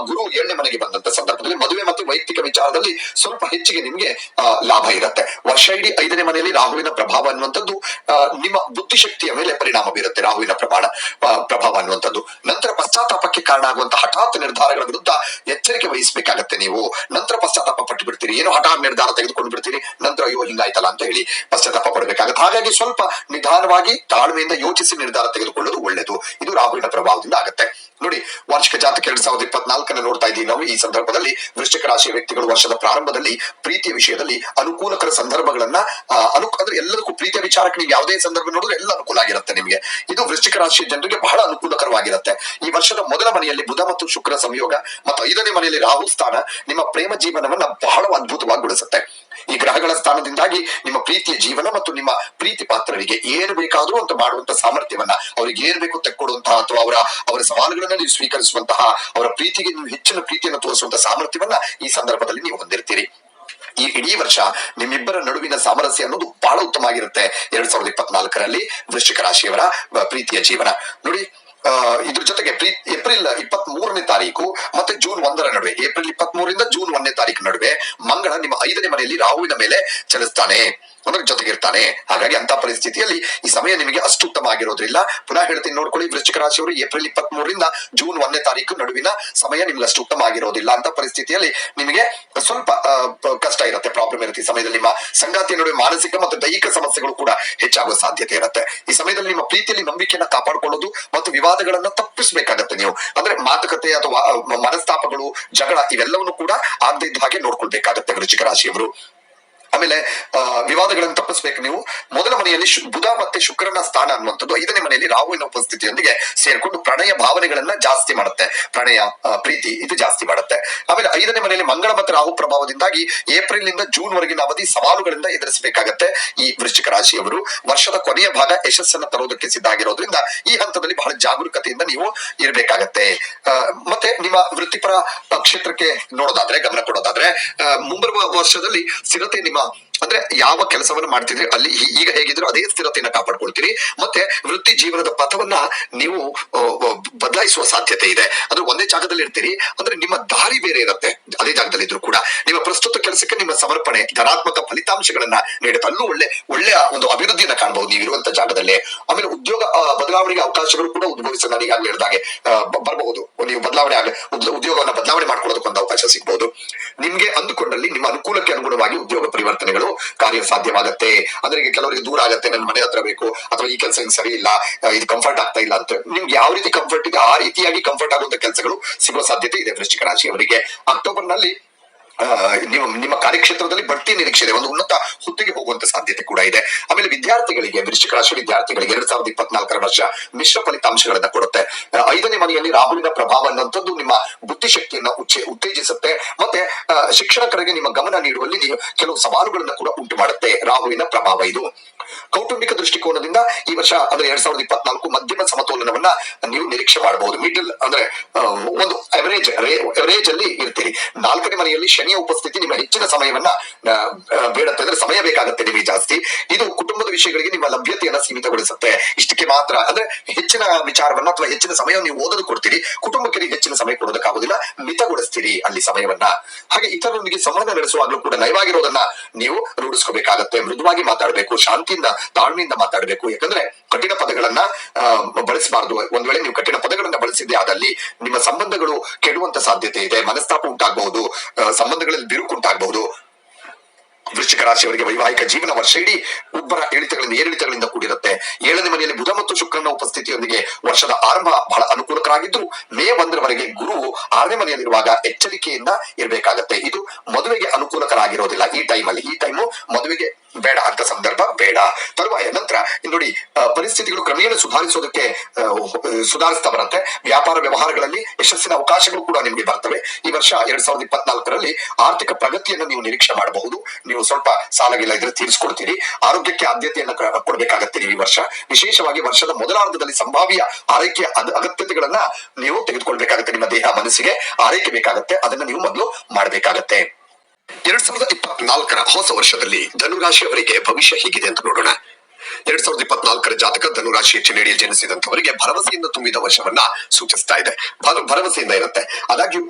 ಗುರು 7ನೇ ಮನೆಗೆ ಬಂದಂತ ಸಂದರ್ಭದಲ್ಲಿ ಮದುವೆ ಮತ್ತು ವೈಯಕ್ತಿಕ ವಿಚಾರದಲ್ಲಿ ಸ್ವಲ್ಪ ಹೆಚ್ಚಿಗೆ ನಿಮ್ಗೆ ಲಾಭ ಇರುತ್ತೆ. ವರ್ಷ ಇಡೀ 5ನೇ ಮನೆಯಲ್ಲಿ ರಾಹುವಿನ ಪ್ರಭಾವ ಅನ್ನುವಂಥದ್ದು ನಿಮ್ಮ ಬುದ್ಧಿಶಕ್ತಿಯ ಮೇಲೆ ಪರಿಣಾಮ ಬೀರುತ್ತೆ. ರಾಹುವಿನ ಪ್ರಭಾವ ಅನ್ನುವಂಥದ್ದು ನಂತರ ಪಶ್ಚಾತ್ತಾಪಕ್ಕೆ ಕಾರಣ ಆಗುವಂತಹ ಹಠಾತ್ ನಿರ್ಧಾರಗಳ ವಿರುದ್ಧ ಎಚ್ಚರಿಕೆ ವಹಿಸಬೇಕಾಗತ್ತೆ. ನೀವು ನಂತರ ಪಶ್ಚಾತ್ತಾಪ ಪಟ್ಟು ಬಿಡ್ತೀರಿ. ಏನೋ ಹಠಾತ್ ನಿರ್ಧಾರ ತೆಗೆದುಕೊಂಡು ಬಿಡ್ತೀರಿ. ನಂತರ ಅಯ್ಯೋ ಹಿಂಗಾಯ್ತಲ್ಲ ಅಂತ ಹೇಳಿ ಪಶ್ಚಾತ್ತಾಪ ಪಡಬೇಕಾಗುತ್ತೆ. ಹಾಗಾಗಿ ಸ್ವಲ್ಪ ನಿಧಾನವಾಗಿ ತಾಳ್ಮೆಯಿಂದ ಯೋಚಿಸಿ ನಿರ್ಧಾರ ತೆಗೆದುಕೊಳ್ಳೋದು ಒಳ್ಳೆಯದು. ಇದು ರಾಹುವಿನ ಪ್ರಭಾವದಿಂದ ಆಗುತ್ತೆ. ನೋಡಿ, ವಾರ್ಷಿಕ ಜಾತಕ 2024 ನೋಡ್ತಾ ಇದ್ದೀವಿ ನಾವು. ಈ ಸಂದರ್ಭದಲ್ಲಿ ವೃಶ್ಚಿಕ ರಾಶಿಯ ವ್ಯಕ್ತಿಗಳು ವರ್ಷದ ಪ್ರಾರಂಭದಲ್ಲಿ ಪ್ರೀತಿಯ ವಿಷಯದಲ್ಲಿ ಅನುಕೂಲಕರ ಸಂದರ್ಭಗಳನ್ನ ಅಂದ್ರೆ ಎಲ್ಲದಕ್ಕೂ ಪ್ರೀತಿಯ ವಿಚಾರ ವಿಚಾರಕ್ಕೆ ನೀವು ಯಾವುದೇ ಸಂದರ್ಭ ನೋಡಿದ್ರೆ ಎಲ್ಲ ಅನುಕೂಲ ಆಗಿರುತ್ತೆ ನಿಮಗೆ. ಇದು ವೃಶ್ಚಿಕ ರಾಶಿಯ ಜನರಿಗೆ ಬಹಳ ಅನುಕೂಲಕರವಾಗಿರುತ್ತೆ. ಈ ವರ್ಷದ ಮೊದಲ ಮನೆಯಲ್ಲಿ ಬುಧ ಮತ್ತು ಶುಕ್ರ ಸಂಯೋಗ ಮತ್ತು 5ನೇ ಮನೆಯಲ್ಲಿ ರಾಹು ಸ್ಥಾನ ನಿಮ್ಮ ಪ್ರೇಮ ಜೀವನವನ್ನ ಬಹಳ ಅದ್ಭುತವಾಗಿಗೊಳಿಸುತ್ತೆ. ಈ ಗ್ರಹಗಳ ಸ್ಥಾನದಿಂದಾಗಿ ನಿಮ್ಮ ಪ್ರೀತಿಯ ಜೀವನ ಮತ್ತು ನಿಮ್ಮ ಪ್ರೀತಿ ಪಾತ್ರರಿಗೆ ಏನು ಬೇಕಾದ್ರೂ ಅಂತ ಮಾಡುವಂತ ಸಾಮರ್ಥ್ಯವನ್ನ, ಅವ್ರಿಗೆ ಏನ್ ಬೇಕು ತೆಕ್ಕೊಡುವಂತಹ ಅಥವಾ ಅವರ ಸವಾಲುಗಳನ್ನ ನೀವು ಸ್ವೀಕರಿಸುವಂತಹ, ಅವರ ಪ್ರೀತಿಗೆ ನೀವು ಹೆಚ್ಚಿನ ಪ್ರೀತಿಯನ್ನು ತೋರಿಸುವಂತಹ ಸಾಮರ್ಥ್ಯವನ್ನ ಈ ಸಂದರ್ಭದಲ್ಲಿ ನೀವು ಹೊಂದಿರ್ತೀರಿ. ಈ ಇಡೀ ವರ್ಷ ನಿಮ್ಮಿಬ್ಬರ ನಡುವಿನ ಸಾಮರಸ್ಯ ಅನ್ನೋದು ಬಹಳ ಉತ್ತಮ ಆಗಿರುತ್ತೆ 2024ರಲ್ಲಿ ವೃಶ್ಚಿಕ ರಾಶಿಯವರ ಪ್ರೀತಿಯ ಜೀವನ ನೋಡಿ. ಇದ್ರ ಜೊತೆಗೆ ಏಪ್ರಿಲ್ 23ನೇ ತಾರೀಕು ಮತ್ತೆ ಜೂನ್ 1ರ ನಡುವೆ, ಏಪ್ರಿಲ್ 23ರಿಂದ ಜೂನ್ 1ನೇ ತಾರೀಕು ನಡುವೆ ಮಂಗಳ ನಿಮ್ಮ 5ನೇ ಮನೆಯಲ್ಲಿ ರಾಹುವಿನ ಮೇಲೆ ಚಲಿಸ್ತಾನೆ, ಅಂದ್ರೆ ಜೊತೆಗಿರ್ತಾನೆ. ಹಾಗಾಗಿ ಅಂತ ಪರಿಸ್ಥಿತಿಯಲ್ಲಿ ಈ ಸಮಯ ನಿಮಗೆ ಅಷ್ಟು ಉತ್ತಮ ಆಗಿರೋದ್ರಿಲ್ಲ. ಪುನಃ ಹೇಳ್ತೀನಿ ನೋಡ್ಕೊಳ್ಳಿ, ವೃಶ್ಚಿಕ ರಾಶಿಯವರು ಏಪ್ರಿಲ್ 23ರಿಂದ ಜೂನ್ 1ನೇ ತಾರೀಕು ನಡುವಿನ ಸಮಯ ನಿಮ್ಗೆ ಅಷ್ಟು ಉತ್ತಮ ಆಗಿರೋದಿಲ್ಲ. ಅಂತ ಪರಿಸ್ಥಿತಿಯಲ್ಲಿ ನಿಮಗೆ ಸ್ವಲ್ಪ ಕಷ್ಟ ಇರುತ್ತೆ, ಪ್ರಾಬ್ಲಮ್ ಇರುತ್ತೆ. ಈ ಸಮಯದಲ್ಲಿ ನಿಮ್ಮ ಸಂಗಾತಿಯ ನಡುವೆ ಮಾನಸಿಕ ಮತ್ತು ದೈಹಿಕ ಸಮಸ್ಯೆಗಳು ಕೂಡ ಹೆಚ್ಚಾಗುವ ಸಾಧ್ಯತೆ ಇರುತ್ತೆ. ಈ ಸಮಯದಲ್ಲಿ ನಿಮ್ಮ ಪ್ರೀತಿಯಲ್ಲಿ ನಂಬಿಕೆಯನ್ನ ಕಾಪಾಡಿಕೊಳ್ಳೋದು ಮತ್ತು ವಿವಾದಗಳನ್ನ ತಪ್ಪಿಸಬೇಕಾಗತ್ತೆ ನೀವು. ಅಂದ್ರೆ ಮಾತುಕತೆ ಅಥವಾ ಮನಸ್ತಾಪಗಳು, ಜಗಳ ಇವೆಲ್ಲವನ್ನು ಕೂಡ ಆಗದೆ ಇದ್ದ ಹಾಗೆ ನೋಡ್ಕೊಳ್ಬೇಕಾಗತ್ತೆ ವೃಶ್ಚಿಕ ರಾಶಿಯವರು. ಆಮೇಲೆ ವಿವಾದಗಳನ್ನು ತಪ್ಪಿಸ್ಬೇಕು ನೀವು. ಮೊದಲ ಮನೆಯಲ್ಲಿ ಬುಧ ಮತ್ತೆ ಶುಕ್ರನ ಸ್ಥಾನ ಅನ್ನುವಂಥದ್ದು 5ನೇ ಮನೆಯಲ್ಲಿ ರಾಹುವಿನ ಉಪಸ್ಥಿತಿಯೊಂದಿಗೆ ಸೇರ್ಕೊಂಡು ಪ್ರಣಯ ಭಾವನೆಗಳನ್ನ ಜಾಸ್ತಿ ಮಾಡುತ್ತೆ, ಪ್ರಣಯ ಪ್ರೀತಿ ಇದು ಜಾಸ್ತಿ ಮಾಡುತ್ತೆ. ಆಮೇಲೆ 5ನೇ ಮನೆಯಲ್ಲಿ ಮಂಗಳ ಮತ್ತು ರಾಹು ಪ್ರಭಾವದಿಂದಾಗಿ ಏಪ್ರಿಲ್ ನಿಂದ ಜೂನ್ ವರೆಗಿನ ಅವಧಿ ಸವಾಲುಗಳಿಂದ ಎದುರಿಸಬೇಕಾಗತ್ತೆ ಈ ವೃಶ್ಚಿಕ ರಾಶಿಯವರು. ವರ್ಷದ ಕೊನೆಯ ಭಾಗ ಯಶಸ್ಸನ್ನ ತರೋದಕ್ಕೆ ಸಿದ್ಧ ಆಗಿರೋದ್ರಿಂದ ಈ ಹಂತದಲ್ಲಿ ಬಹಳ ಜಾಗರೂಕತೆಯಿಂದ ನೀವು ಇರಬೇಕಾಗತ್ತೆ. ಮತ್ತೆ ನಿಮ್ಮ ವೃತ್ತಿಪರ ಕ್ಷೇತ್ರಕ್ಕೆ ನೋಡೋದಾದ್ರೆ, ಗಮನ ಕೊಡೋದಾದ್ರೆ, ಮುಂಬರುವ ವರ್ಷದಲ್ಲಿ ಸ್ಥಿರತೆ ನಿಮ್ಮ ಅಂದ್ರೆ ಯಾವ ಕೆಲಸವನ್ನು ಮಾಡ್ತಿದ್ರಿ ಅಲ್ಲಿ ಈಗ ಹೇಗಿದ್ರು ಅದೇ ಸ್ಥಿರತೆಯನ್ನ ಕಾಪಾಡ್ಕೊಳ್ತೀರಿ. ಮತ್ತೆ ವೃತ್ತಿ ಜೀವನದ ಪಥವನ್ನ ನೀವು ಬದಲಾಯಿಸುವ ಸಾಧ್ಯತೆ ಇದೆ. ಅಂದ್ರೆ ಒಂದೇ ಜಾಗದಲ್ಲಿ ಇರ್ತೀರಿ, ಅಂದ್ರೆ ನಿಮ್ಮ ದಾರಿ ಬೇರೆ ಇರುತ್ತೆ. ಅದೇ ಜಾಗದಲ್ಲಿ ಇದ್ರು ಕೂಡ ನಿಮ್ಮ ಪ್ರಸ್ತುತ ಕೆಲಸಕ್ಕೆ ನಿಮ್ಮ ಸಮರ್ಪಣೆ ಧನಾತ್ಮಕ ಫಲಿತಾಂಶಗಳನ್ನ ನೀಡುತ್ತೆ. ಅಲ್ಲೂ ಒಳ್ಳೆಯ ಒಂದು ಅಭಿವೃದ್ಧಿಯನ್ನ ಕಾಣಬಹುದು ನೀವು ಇರುವಂತ ಜಾಗದಲ್ಲಿ. ಆಮೇಲೆ ಉದ್ಯೋಗ ಬದಲಾವಣೆಗೆ ಅವಕಾಶಗಳು ಕೂಡ ಉದ್ಭವಿಸ ನಾನು ಈಗಾಗಲೇ ಹೇಳಿದಾಗೆ ಬರಬಹುದು. ನೀವು ಉದ್ಯೋಗವನ್ನ ಬದಲಾವಣೆ ಮಾಡ್ಕೊಳ್ಳೋದಕ್ಕೊಂದು ಅವಕಾಶ ಸಿಗಬಹುದು. ನಿಮ್ಗೆ ಅಂದುಕೊಂಡಲ್ಲಿ ನಿಮ್ಮ ಅನುಕೂಲಕ್ಕೆ ಅನುಗುಣವಾಗಿ ಉದ್ಯೋಗ ಪರಿವರ್ತನೆಗಳು ಕಾರ್ಯ ಸಾಧ್ಯವಾಗುತ್ತೆ. ಅಂದ್ರೆ ಈಗ ಕೆಲವರಿಗೆ ದೂರ ಆಗತ್ತೆ, ನನ್ನ ಮನೆ ಹತ್ರ ಬೇಕು, ಅಥವಾ ಈ ಕೆಲಸ ಸರಿ ಇಲ್ಲ, ಇದು ಕಂಫರ್ಟ್ ಆಗ್ತಾ ಇಲ್ಲ ಅಂತ. ನಿಮ್ಗೆ ಯಾವ ರೀತಿ ಕಂಫರ್ಟ್ ಇದೆ ಆ ರೀತಿಯಾಗಿ ಕಂಫರ್ಟ್ ಆಗುವಂತ ಕೆಲಸಗಳು ಸಿಗುವ ಸಾಧ್ಯತೆ ಇದೆ ವೃಶ್ಚಿಕ ರಾಶಿಯವರಿಗೆ. ಅಕ್ಟೋಬರ್ ನಲ್ಲಿ ನಿಮ್ಮ ಕಾರ್ಯಕ್ಷೇತ್ರದಲ್ಲಿ ಬಡ್ತಿ ನಿರೀಕ್ಷೆ ಇದೆ, ಒಂದು ಉನ್ನತ ಹುದ್ದೆಗೆ ಹೋಗುವಂತ ಸಾಧ್ಯತೆ ಕೂಡ ಇದೆ. ಆಮೇಲೆ ವಿದ್ಯಾರ್ಥಿಗಳಿಗೆ, ವೃಶ್ಚಿಕ ರಾಶಿ ವಿದ್ಯಾರ್ಥಿಗಳಿಗೆ 2024ರ ವರ್ಷ ಮಿಶ್ರ ಫಲಿತಾಂಶಗಳನ್ನ ಕೊಡುತ್ತೆ. 5ನೇ ಮನೆಯಲ್ಲಿ ರಾಹುವಿನ ಪ್ರಭಾವ ಅನ್ನುವಂಥದ್ದು ನಿಮ್ಮ ಬುದ್ಧಿಶಕ್ತಿಯನ್ನ ಉತ್ತೇಜಿಸುತ್ತೆ. ಮತ್ತೆ ಶಿಕ್ಷಣ ಕಡೆಗೆ ನಿಮ್ಮ ಗಮನ ನೀಡುವಲ್ಲಿ ನೀವು ಕೆಲವು ಸವಾಲುಗಳನ್ನ ಕೂಡ ಉಂಟು ಮಾಡುತ್ತೆ ರಾಹುವಿನ ಪ್ರಭಾವ ಇದು. ಕೌಟುಂಬಿಕ ದೃಷ್ಟಿಕೋನದಿಂದ ಈ ವರ್ಷ ಅಂದ್ರೆ 2024 ಮಧ್ಯಮ ಸಮತೋಲನವನ್ನ ನೀವು ನಿರೀಕ್ಷೆ ಮಾಡಬಹುದು. ಮಿಡಲ್ ಅಂದ್ರೆ ಒಂದು ಎವರೇಜ್ ಅಲ್ಲಿ ಇರ್ತೀರಿ. 4ನೇ ಮನೆಯಲ್ಲಿ ಶನಿಯ ಉಪಸ್ಥಿತಿ ನಿಮ್ಮ ಹೆಚ್ಚಿನ ಸಮಯವನ್ನ ಬೇಡತ್ತೆ, ಅಂದ್ರೆ ಸಮಯ ಬೇಕಾಗುತ್ತೆ ನಿಮಗೆ ಜಾಸ್ತಿ. ಇದು ಕುಟುಂಬದ ವಿಷಯಗಳಿಗೆ ನಿಮ್ಮ ಲಭ್ಯತೆಯನ್ನ ಸೀಮಿತಗೊಳಿಸುತ್ತೆ. ಇಷ್ಟಕ್ಕೆ ಮಾತ್ರ ಅಂದ್ರೆ ಹೆಚ್ಚಿನ ವಿಚಾರವನ್ನ ಅಥವಾ ಹೆಚ್ಚಿನ ಸಮಯ ನೀವು ಓದಲು ಕೊಡ್ತೀರಿ, ಕುಟುಂಬಕ್ಕೆ ಹೆಚ್ಚಿನ ಸಮಯ ಕೊಡೋದಕ್ಕಾಗೋದಿಲ್ಲ, ಮಿತಗೊಳಿಸ್ತೀರಿ ಅಲ್ಲಿ ಸಮಯವನ್ನ. ಹಾಗೆ ಇತರರೊಂದಿಗೆ ಸಂವಹನ ನಡೆಸುವಾಗಲೂ ಕೂಡ ನಯವಾಗಿರೋದನ್ನ ನೀವು ರೂಢಿಸ್ಕೋಬೇಕಾಗತ್ತೆ. ಮೃದುವಾಗಿ ಮಾತಾಡಬೇಕು, ಶಾಂತಿಯಿಂದ ತಾಳ್ಮೆಯಿಂದ ಮಾತಾಡಬೇಕು. ಯಾಕಂದ್ರೆ ಕಠಿಣ ಪದಗಳನ್ನ ಬಳಸಬಾರದು. ಒಂದ್ ವೇಳೆ ನೀವು ಕಠಿಣ ಪದಗಳನ್ನ ಬಳಸಿದ್ದೆ ಆದಲ್ಲಿ ನಿಮ್ಮ ಸಂಬಂಧಗಳು ಕೆಡುವಂತ ಸಾಧ್ಯತೆ ಇದೆ, ಮನಸ್ತಾಪ ಉಂಟಾಗಬಹುದು, ಸಂಬಂಧಗಳಲ್ಲಿ ಬಿರುಕುಂಟಾಗಬಹುದು. ವೃಶ್ಚಿಕ ರಾಶಿಯವರಿಗೆ ವೈವಾಹಿಕ ಜೀವನ ವರ್ಷ ಇಡೀ ಒಬ್ಬರ ಏರಿಳಿತಗಳಿಂದ ಕೂಡಿರುತ್ತೆ. 7ನೇ ಮನೆಯಲ್ಲಿ ಬುಧ ಮತ್ತು ಶುಕ್ರನ ಉಪಸ್ಥಿತಿಯೊಂದಿಗೆ ವರ್ಷದ ಆರಂಭ ಬಹಳ ಅನುಕೂಲಕರಾಗಿದ್ರು ಮೇ 1ರವರೆಗೆ ಗುರು 6ನೇ ಮನೆಯಲ್ಲಿರುವಾಗ ಎಚ್ಚರಿಕೆಯಿಂದ ಇರಬೇಕಾಗತ್ತೆ. ಇದು ಮದುವೆಗೆ ಅನುಕೂಲಕರಾಗಿರೋದಿಲ್ಲ ಈ ಟೈಮು ಮದುವೆಗೆ ಬೇಡ ಅಂತ ಸಂದರ್ಭ ಬೇಡ. ತರುವಾಯ ನಂತರ ನೋಡಿ ಪರಿಸ್ಥಿತಿಗಳು ಕ್ರಮೇಣ ಸುಧಾರಿಸ್ತಾ ಬರುತ್ತೆ. ವ್ಯಾಪಾರ ವ್ಯವಹಾರಗಳಲ್ಲಿ ಯಶಸ್ಸಿನ ಅವಕಾಶಗಳು ಕೂಡ ನಿಮಗೆ ಬರ್ತವೆ. ಈ ವರ್ಷ 2024ರಲ್ಲಿ ಆರ್ಥಿಕ ಪ್ರಗತಿಯನ್ನು ನೀವು ನಿರೀಕ್ಷೆ ಮಾಡಬಹುದು. ನೀವು ಸ್ವಲ್ಪ ಸಾಲಗಿಲ್ಲ ಇದ್ರೆ ತೀರಿಸ್ಕೊಡ್ತೀರಿ. ಆರೋಗ್ಯಕ್ಕೆ ಆದ್ಯತೆಯನ್ನು ಕೊಡಬೇಕಾಗತ್ತೆ ನೀವು ಈ ವರ್ಷ. ವಿಶೇಷವಾಗಿ ವರ್ಷದ ಮೊದಲಾರ್ಧದಲ್ಲಿ ಸಂಭಾವ್ಯ ಆರೈಕೆಯ ಅಗತ್ಯತೆಗಳನ್ನ ನೀವು ತೆಗೆದುಕೊಳ್ಬೇಕಾಗತ್ತೆ. ನಿಮ್ಮ ದೇಹ ಮನಸ್ಸಿಗೆ ಆರೈಕೆ ಬೇಕಾಗತ್ತೆ, ಅದನ್ನ ನೀವು ಮೊದಲು ಮಾಡಬೇಕಾಗತ್ತೆ. 2024ರ ಹೊಸ ವರ್ಷದಲ್ಲಿ ಧನುರಾಶಿಯವರಿಗೆ ಭವಿಷ್ಯ ಹೇಗಿದೆ ಅಂತ ನೋಡೋಣ. 2024ರ ಜಾತಕ ಧನುರಾಶಿಯ ಚಿಹ್ನೆಯಲ್ಲಿ ಜನಿಸಿದಂತವರಿಗೆ ಭರವಸೆಯಿಂದ ತುಂಬಿದ ವರ್ಷವನ್ನ ಸೂಚಿಸ್ತಾ ಇದೆ. ಭರವಸೆಯಿಂದ ಇರುತ್ತೆ. ಆದಾಗ್ಯೂ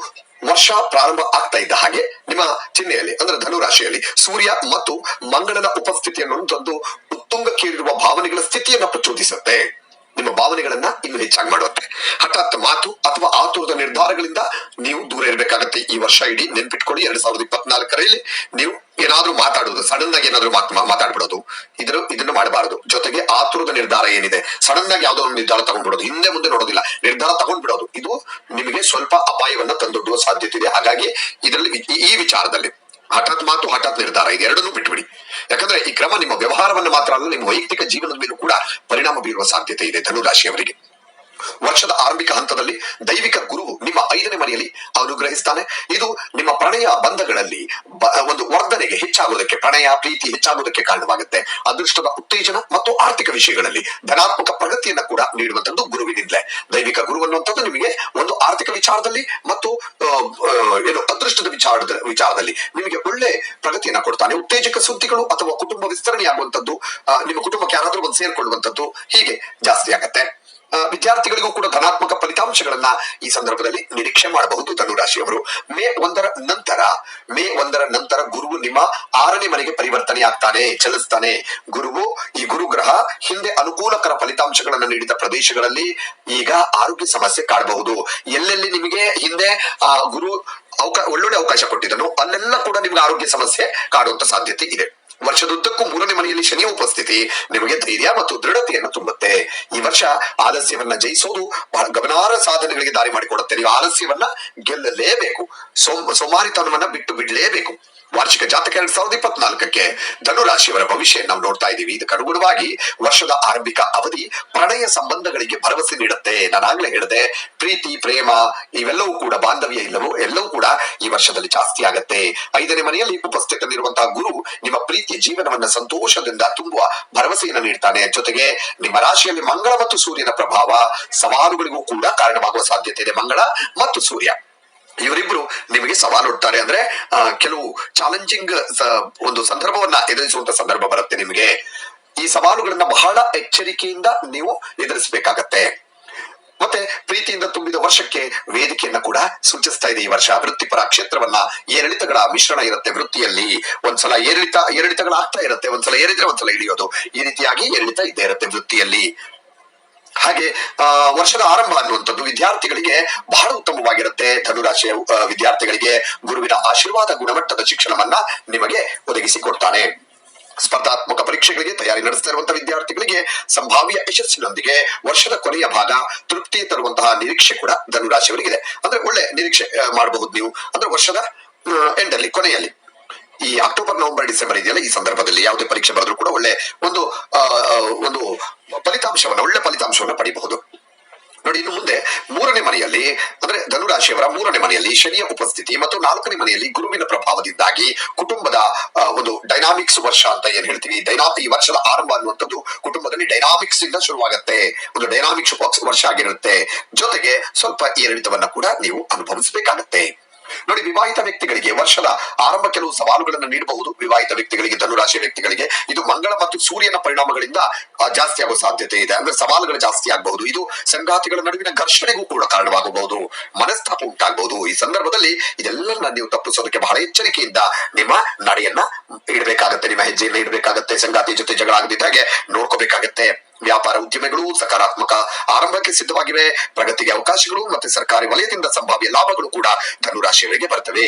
ವರ್ಷ ಪ್ರಾರಂಭ ಆಗ್ತಾ ಇದ್ದ ಹಾಗೆ ನಿಮ್ಮ ಚಿಹ್ನೆಯಲ್ಲಿ ಅಂದ್ರೆ ಧನುರಾಶಿಯಲ್ಲಿ ಸೂರ್ಯ ಮತ್ತು ಮಂಗಳನ ಉಪಸ್ಥಿತಿ ಅನ್ನುವಂಥದ್ದು ಉತ್ತುಂಗಕ್ಕೇರಿರುವ ಭಾವನೆಗಳ ಸ್ಥಿತಿಯನ್ನ ಪ್ರಚೋದಿಸುತ್ತೆ. ನಿಮ್ಮ ಭಾವನೆಗಳನ್ನ ಇನ್ನೂ ಹೆಚ್ಚಾಗಿ ಮಾಡುತ್ತೆ. ಹಠಾತ್ ಮಾತು ಅಥವಾ ಆತುರದ ನಿರ್ಧಾರಗಳಿಂದ ನೀವು ದೂರ ಇರಬೇಕಾಗತ್ತೆ ಈ ವರ್ಷ ಇಡೀ. ನೆನ್ಪಿಟ್ಕೊಳ್ಳಿ, 2024ರಲ್ಲಿ ನೀವು ಏನಾದ್ರೂ ಮಾತಾಡೋದು, ಸಡನ್ ಆಗಿ ಏನಾದ್ರೂ ಮಾತಾಡ್ಬಿಡೋದು, ಇದನ್ನು ಮಾಡಬಾರದು. ಜೊತೆಗೆ ಆತುರದ ನಿರ್ಧಾರ ಏನಿದೆ, ಸಡನ್ ಆಗಿ ಯಾವ್ದೋ ಒಂದು ನಿರ್ಧಾರ ತಗೊಂಡ್ಬಿಡೋದು, ಹಿಂದೆ ಮುಂದೆ ನೋಡೋದಿಲ್ಲ, ನಿರ್ಧಾರ ತಗೊಂಡ್ಬಿಡೋದು, ಇದು ನಿಮಗೆ ಸ್ವಲ್ಪ ಅಪಾಯವನ್ನ ತಂದೊಡ್ಡುವ ಸಾಧ್ಯತೆ ಇದೆ. ಹಾಗಾಗಿ ಇದರಲ್ಲಿ ಈ ವಿಚಾರದಲ್ಲಿ ಹಠಾತ್ ಮಾತು, ಹಠಾತ್ ನಿರ್ಧಾರ ಇದೆರಡನ್ನೂ ಬಿಟ್ಬಿಡಿ. ಯಾಕಂದ್ರೆ ಈ ಕ್ರಮ ನಿಮ್ಮ ವ್ಯವಹಾರವನ್ನು ಮಾತ್ರ ಅಲ್ಲ, ನಿಮ್ಮ ವೈಯಕ್ತಿಕ ಜೀವನದ ಮೇಲೂ ಕೂಡ ಪರಿಣಾಮ ಬೀರುವ ಸಾಧ್ಯತೆ ಇದೆ ಧನುರಾಶಿಯವರಿಗೆ. ವರ್ಷದ ಆರಂಭಿಕ ಹಂತದಲ್ಲಿ ದೈವಿಕ ಗುರುವು ನಿಮ್ಮ 5ನೇ ಮನೆಯಲ್ಲಿ ಅನುಗ್ರಹಿಸ್ತಾನೆ. ಇದು ನಿಮ್ಮ ಪ್ರಣಯ ಬಂಧಗಳಲ್ಲಿ ಒಂದು ವರ್ಧನೆಗೆ ಹೆಚ್ಚಾಗುವುದಕ್ಕೆ, ಪ್ರಣಯ ಪ್ರೀತಿ ಹೆಚ್ಚಾಗುವುದಕ್ಕೆ ಕಾರಣವಾಗುತ್ತೆ. ಅದೃಷ್ಟದ ಉತ್ತೇಜನ ಮತ್ತು ಆರ್ಥಿಕ ವಿಷಯಗಳಲ್ಲಿ ಧನಾತ್ಮಕ ಪ್ರಗತಿಯನ್ನ ಕೂಡ ನೀಡುವಂತದ್ದು ಗುರುವಿನಿಂದಲೇ. ದೈವಿಕ ಗುರು ಅನ್ನುವಂಥದ್ದು ನಿಮಗೆ ಒಂದು ಆರ್ಥಿಕ ವಿಚಾರದಲ್ಲಿ ಮತ್ತು ಅದೃಷ್ಟದ ವಿಚಾರದಲ್ಲಿ ನಿಮಗೆ ಒಳ್ಳೆ ಪ್ರಗತಿಯನ್ನ ಕೊಡ್ತಾನೆ. ಉತ್ತೇಜಕ ಸುದ್ದಿಗಳು ಅಥವಾ ಕುಟುಂಬ ವಿಸ್ತರಣೆಯಾಗುವಂತದ್ದು, ನಿಮ್ಮ ಕುಟುಂಬಕ್ಕೆ ಯಾರಾದ್ರೂ ಒಂದು ಸೇರ್ಕೊಳ್ಳುವಂತದ್ದು, ಹೀಗೆ ಜಾಸ್ತಿ ಆಗತ್ತೆ. ವಿದ್ಯಾರ್ಥಿಗಳಿಗೂ ಕೂಡ ಧನಾತ್ಮಕ ಫಲಿತಾಂಶಗಳನ್ನ ಈ ಸಂದರ್ಭದಲ್ಲಿ ನಿರೀಕ್ಷೆ ಮಾಡಬಹುದು ಧನುರಾಶಿಯವರು. ಮೇ 1ರ ನಂತರ ಗುರುವು ನಿಮ್ಮ 6ನೇ ಮನೆಗೆ ಪರಿವರ್ತನೆ ಆಗ್ತಾನೆ, ಚಲಿಸ್ತಾನೆ. ಈ ಗುರು ಗ್ರಹ ಹಿಂದೆ ಅನುಕೂಲಕರ ಫಲಿತಾಂಶಗಳನ್ನು ನೀಡಿದ ಪ್ರದೇಶಗಳಲ್ಲಿ ಈಗ ಆರೋಗ್ಯ ಸಮಸ್ಯೆ ಕಾಡಬಹುದು. ಎಲ್ಲೆಲ್ಲಿ ನಿಮಗೆ ಹಿಂದೆ ಗುರು ಒಳ್ಳೊಳ್ಳೆ ಅವಕಾಶ ಕೊಟ್ಟಿದ್ದನು ಅಲ್ಲೆಲ್ಲ ಕೂಡ ನಿಮ್ಗೆ ಆರೋಗ್ಯ ಸಮಸ್ಯೆ ಕಾಡುವಂತ ಸಾಧ್ಯತೆ ಇದೆ. ವರ್ಷದುದ್ದಕ್ಕೂ 3ನೇ ಮನೆಯಲ್ಲಿ ಶನಿಯ ಉಪಸ್ಥಿತಿ ನಿಮಗೆ ಧೈರ್ಯ ಮತ್ತು ದೃಢತೆಯನ್ನು ತುಂಬುತ್ತೆ. ಈ ವರ್ಷ ಆಲಸ್ಯವನ್ನ ಜಯಿಸೋದು ಬಹಳ ಗಮನಾರ್ಹ ಸಾಧನೆಗಳಿಗೆ ದಾರಿ ಮಾಡಿಕೊಡುತ್ತೆ. ನೀವು ಆಲಸ್ಯವನ್ನ ಗೆಲ್ಲಲೇಬೇಕು, ಸೋಮಾರಿತನವನ್ನ ಬಿಟ್ಟು ಬಿಡಲೇಬೇಕು. ವಾರ್ಷಿಕ ಜಾತಕ 2024ಕ್ಕೆ ಧನುರಾಶಿಯವರ ಭವಿಷ್ಯ ನಾವು ನೋಡ್ತಾ ಇದ್ದೀವಿ. ಇದಕ್ಕೆ ಅನುಗುಣವಾಗಿ ವರ್ಷದ ಆರಂಭಿಕ ಅವಧಿ ಪ್ರಣಯ ಸಂಬಂಧಗಳಿಗೆ ಭರವಸೆ ನೀಡುತ್ತೆ. ನಾನಾಗ್ಲೇ ಹೇಳಿದೆ, ಪ್ರೀತಿ ಪ್ರೇಮ ಇವೆಲ್ಲವೂ ಕೂಡ, ಬಾಂಧವ್ಯ ಎಲ್ಲವೂ ಕೂಡ ಈ ವರ್ಷದಲ್ಲಿ ಜಾಸ್ತಿ ಆಗತ್ತೆ. 5ನೇ ಮನೆಯಲ್ಲಿ ಉಪಸ್ಥಿತನಿರುವಂತಹ ಗುರು ನಿಮ್ಮ ಪ್ರೀತಿಯ ಜೀವನವನ್ನ ಸಂತೋಷದಿಂದ ತುಂಬುವ ಭರವಸೆಯನ್ನು ನೀಡ್ತಾನೆ. ಜೊತೆಗೆ ನಿಮ್ಮ ರಾಶಿಯಲ್ಲಿ ಮಂಗಳ ಮತ್ತು ಸೂರ್ಯನ ಪ್ರಭಾವ ಸವಾಲುಗಳಿಗೂ ಕೂಡ ಕಾರಣವಾಗುವ ಸಾಧ್ಯತೆ ಇದೆ. ಮಂಗಳ ಮತ್ತು ಸೂರ್ಯ ಇವರಿಬ್ರು ನಿಮಗೆ ಸವಾಲೊಡ್ತಾರೆ. ಅಂದ್ರೆ ಕೆಲವು ಚಾಲೆಂಜಿಂಗ್ ಒಂದು ಸಂದರ್ಭವನ್ನ ಎದುರಿಸುವಂತ ಸಂದರ್ಭ ಬರುತ್ತೆ ನಿಮಗೆ. ಈ ಸವಾಲುಗಳನ್ನ ಬಹಳ ಎಚ್ಚರಿಕೆಯಿಂದ ನೀವು ಎದುರಿಸಬೇಕಾಗತ್ತೆ. ಮತ್ತೆ ಪ್ರೀತಿಯಿಂದ ತುಂಬಿದ ವರ್ಷಕ್ಕೆ ವೇದಿಕೆಯನ್ನ ಕೂಡ ಸೂಚಿಸ್ತಾ ಇದೆ ಈ ವರ್ಷ. ವೃತ್ತಿಪರ ಕ್ಷೇತ್ರವನ್ನ ಏರಿಳಿತಗಳ ಮಿಶ್ರಣ ಇರುತ್ತೆ. ವೃತ್ತಿಯಲ್ಲಿ ಒಂದ್ಸಲ ಏರಿಳಿತಗಳಾಗ್ತಾ ಇರುತ್ತೆ, ಒಂದ್ಸಲ ಏರಿದ್ರೆ ಒಂದ್ಸಲ ಇಳಿಯೋದು, ಈ ರೀತಿಯಾಗಿ ಏರಿಳಿತ ಇದ್ದೇ ಇರುತ್ತೆ ವೃತ್ತಿಯಲ್ಲಿ. ಹಾಗೆ ವರ್ಷದ ಆರಂಭ ಅನ್ನುವಂಥದ್ದು ವಿದ್ಯಾರ್ಥಿಗಳಿಗೆ ಬಹಳ ಉತ್ತಮವಾಗಿರುತ್ತೆ. ಧನುರಾಶಿಯ ವಿದ್ಯಾರ್ಥಿಗಳಿಗೆ ಗುರುವಿನ ಆಶೀರ್ವಾದ ಗುಣಮಟ್ಟದ ಶಿಕ್ಷಣವನ್ನ ನಿಮಗೆ ಒದಗಿಸಿಕೊಡ್ತಾನೆ. ಸ್ಪರ್ಧಾತ್ಮಕ ಪರೀಕ್ಷೆಗಳಿಗೆ ತಯಾರಿ ನಡೆಸ್ತಾ ಇರುವಂತಹ ವಿದ್ಯಾರ್ಥಿಗಳಿಗೆ ಸಂಭಾವ್ಯ ಯಶಸ್ಸಿನೊಂದಿಗೆ ವರ್ಷದ ಕೊನೆಯ ಭಾಗ ತೃಪ್ತಿ ತರುವಂತಹ ನಿರೀಕ್ಷೆ ಕೂಡ ಧನುರಾಶಿಯವರಿಗಿದೆ. ಅಂದ್ರೆ ಒಳ್ಳೆ ನಿರೀಕ್ಷೆ ಮಾಡಬಹುದು ನೀವು. ಅಂದ್ರೆ ವರ್ಷದ ಎಂಡಲ್ಲಿ, ಕೊನೆಯಲ್ಲಿ, ಈ ಅಕ್ಟೋಬರ್ ನವೆಂಬರ್ ಡಿಸೆಂಬರ್ ಇದೆಯಲ್ಲ, ಈ ಸಂದರ್ಭದಲ್ಲಿ ಯಾವುದೇ ಪರೀಕ್ಷೆ ಬರೆದ್ರು ಕೂಡ ಒಳ್ಳೆ ಒಂದು ಒಳ್ಳೆ ಫಲಿತಾಂಶವನ್ನ ಪಡೆಯಬಹುದು. ನೋಡಿ, ಇನ್ನು ಮುಂದೆ 3ನೇ ಮನೆಯಲ್ಲಿ, ಅಂದ್ರೆ ಧನುರಾಶಿಯವರ 3ನೇ ಮನೆಯಲ್ಲಿ ಶನಿಯ ಉಪಸ್ಥಿತಿ ಮತ್ತು 4ನೇ ಮನೆಯಲ್ಲಿ ಗುರುವಿನ ಪ್ರಭಾವದಿಂದಾಗಿ ಕುಟುಂಬದ ಒಂದು ಡೈನಾಮಿಕ್ಸ್ ವರ್ಷ ಅಂತ ಏನ್ ಹೇಳ್ತೀವಿ, ಈ ವರ್ಷದ ಆರಂಭ ಅನ್ನುವಂಥದ್ದು ಕುಟುಂಬದಲ್ಲಿ ಡೈನಾಮಿಕ್ಸ್ ಇಂದ ಶುರುವಾಗತ್ತೆ. ಒಂದು ಡೈನಾಮಿಕ್ಸ್ ವರ್ಷ ಆಗಿರುತ್ತೆ. ಜೊತೆಗೆ ಸ್ವಲ್ಪ ಏರಿಳಿತವನ್ನ ಕೂಡ ನೀವು ಅನುಭವಿಸಬೇಕಾಗತ್ತೆ. ನೋಡಿ, ವಿವಾಹಿತ ವ್ಯಕ್ತಿಗಳಿಗೆ ವರ್ಷದ ಆರಂಭ ಕೆಲವು ಸವಾಲುಗಳನ್ನು ನೀಡಬಹುದು. ವಿವಾಹಿತ ವ್ಯಕ್ತಿಗಳಿಗೆ, ಧನುರಾಶಿ ವ್ಯಕ್ತಿಗಳಿಗೆ ಇದು ಮಂಗಳ ಮತ್ತು ಸೂರ್ಯನ ಪರಿಣಾಮಗಳಿಂದ ಜಾಸ್ತಿ ಆಗೋ ಸಾಧ್ಯತೆ ಇದೆ. ಅಂದ್ರೆ ಸವಾಲುಗಳು ಜಾಸ್ತಿ ಆಗಬಹುದು. ಇದು ಸಂಗಾತಿಗಳ ನಡುವಿನ ಘರ್ಷಣೆಗೂ ಕೂಡ ಕಾರಣವಾಗಬಹುದು, ಮನಸ್ತಾಪ ಉಂಟಾಗಬಹುದು. ಈ ಸಂದರ್ಭದಲ್ಲಿ ಇದೆಲ್ಲ ನೀವು ತಪ್ಪಿಸೋದಕ್ಕೆ ಬಹಳ ಎಚ್ಚರಿಕೆಯಿಂದ ನಿಮ್ಮ ನಡೆಯನ್ನ ಇಡಬೇಕಾಗತ್ತೆ, ನಿಮ್ಮ ಹೆಜ್ಜೆಯನ್ನ ಇಡಬೇಕಾಗತ್ತೆ. ಸಂಗಾತಿ ಜೊತೆ ಜಗಳ ಆಗದಿದ್ದಾಗೆ ನೋಡ್ಕೋಬೇಕಾಗತ್ತೆ. ವ್ಯಾಪಾರ ಉದ್ಯಮಗಳು ಸಕಾರಾತ್ಮಕ ಆರಂಭಕ್ಕೆ ಸಿದ್ಧವಾಗಿವೆ. ಪ್ರಗತಿಗೆ ಅವಕಾಶಗಳು ಮತ್ತೆ ಸರ್ಕಾರಿ ವಲಯದಿಂದ ಸಂಭಾವ್ಯ ಲಾಭಗಳು ಕೂಡ ಧನುರಾಶಿಯವರಿಗೆ ಬರ್ತವೆ.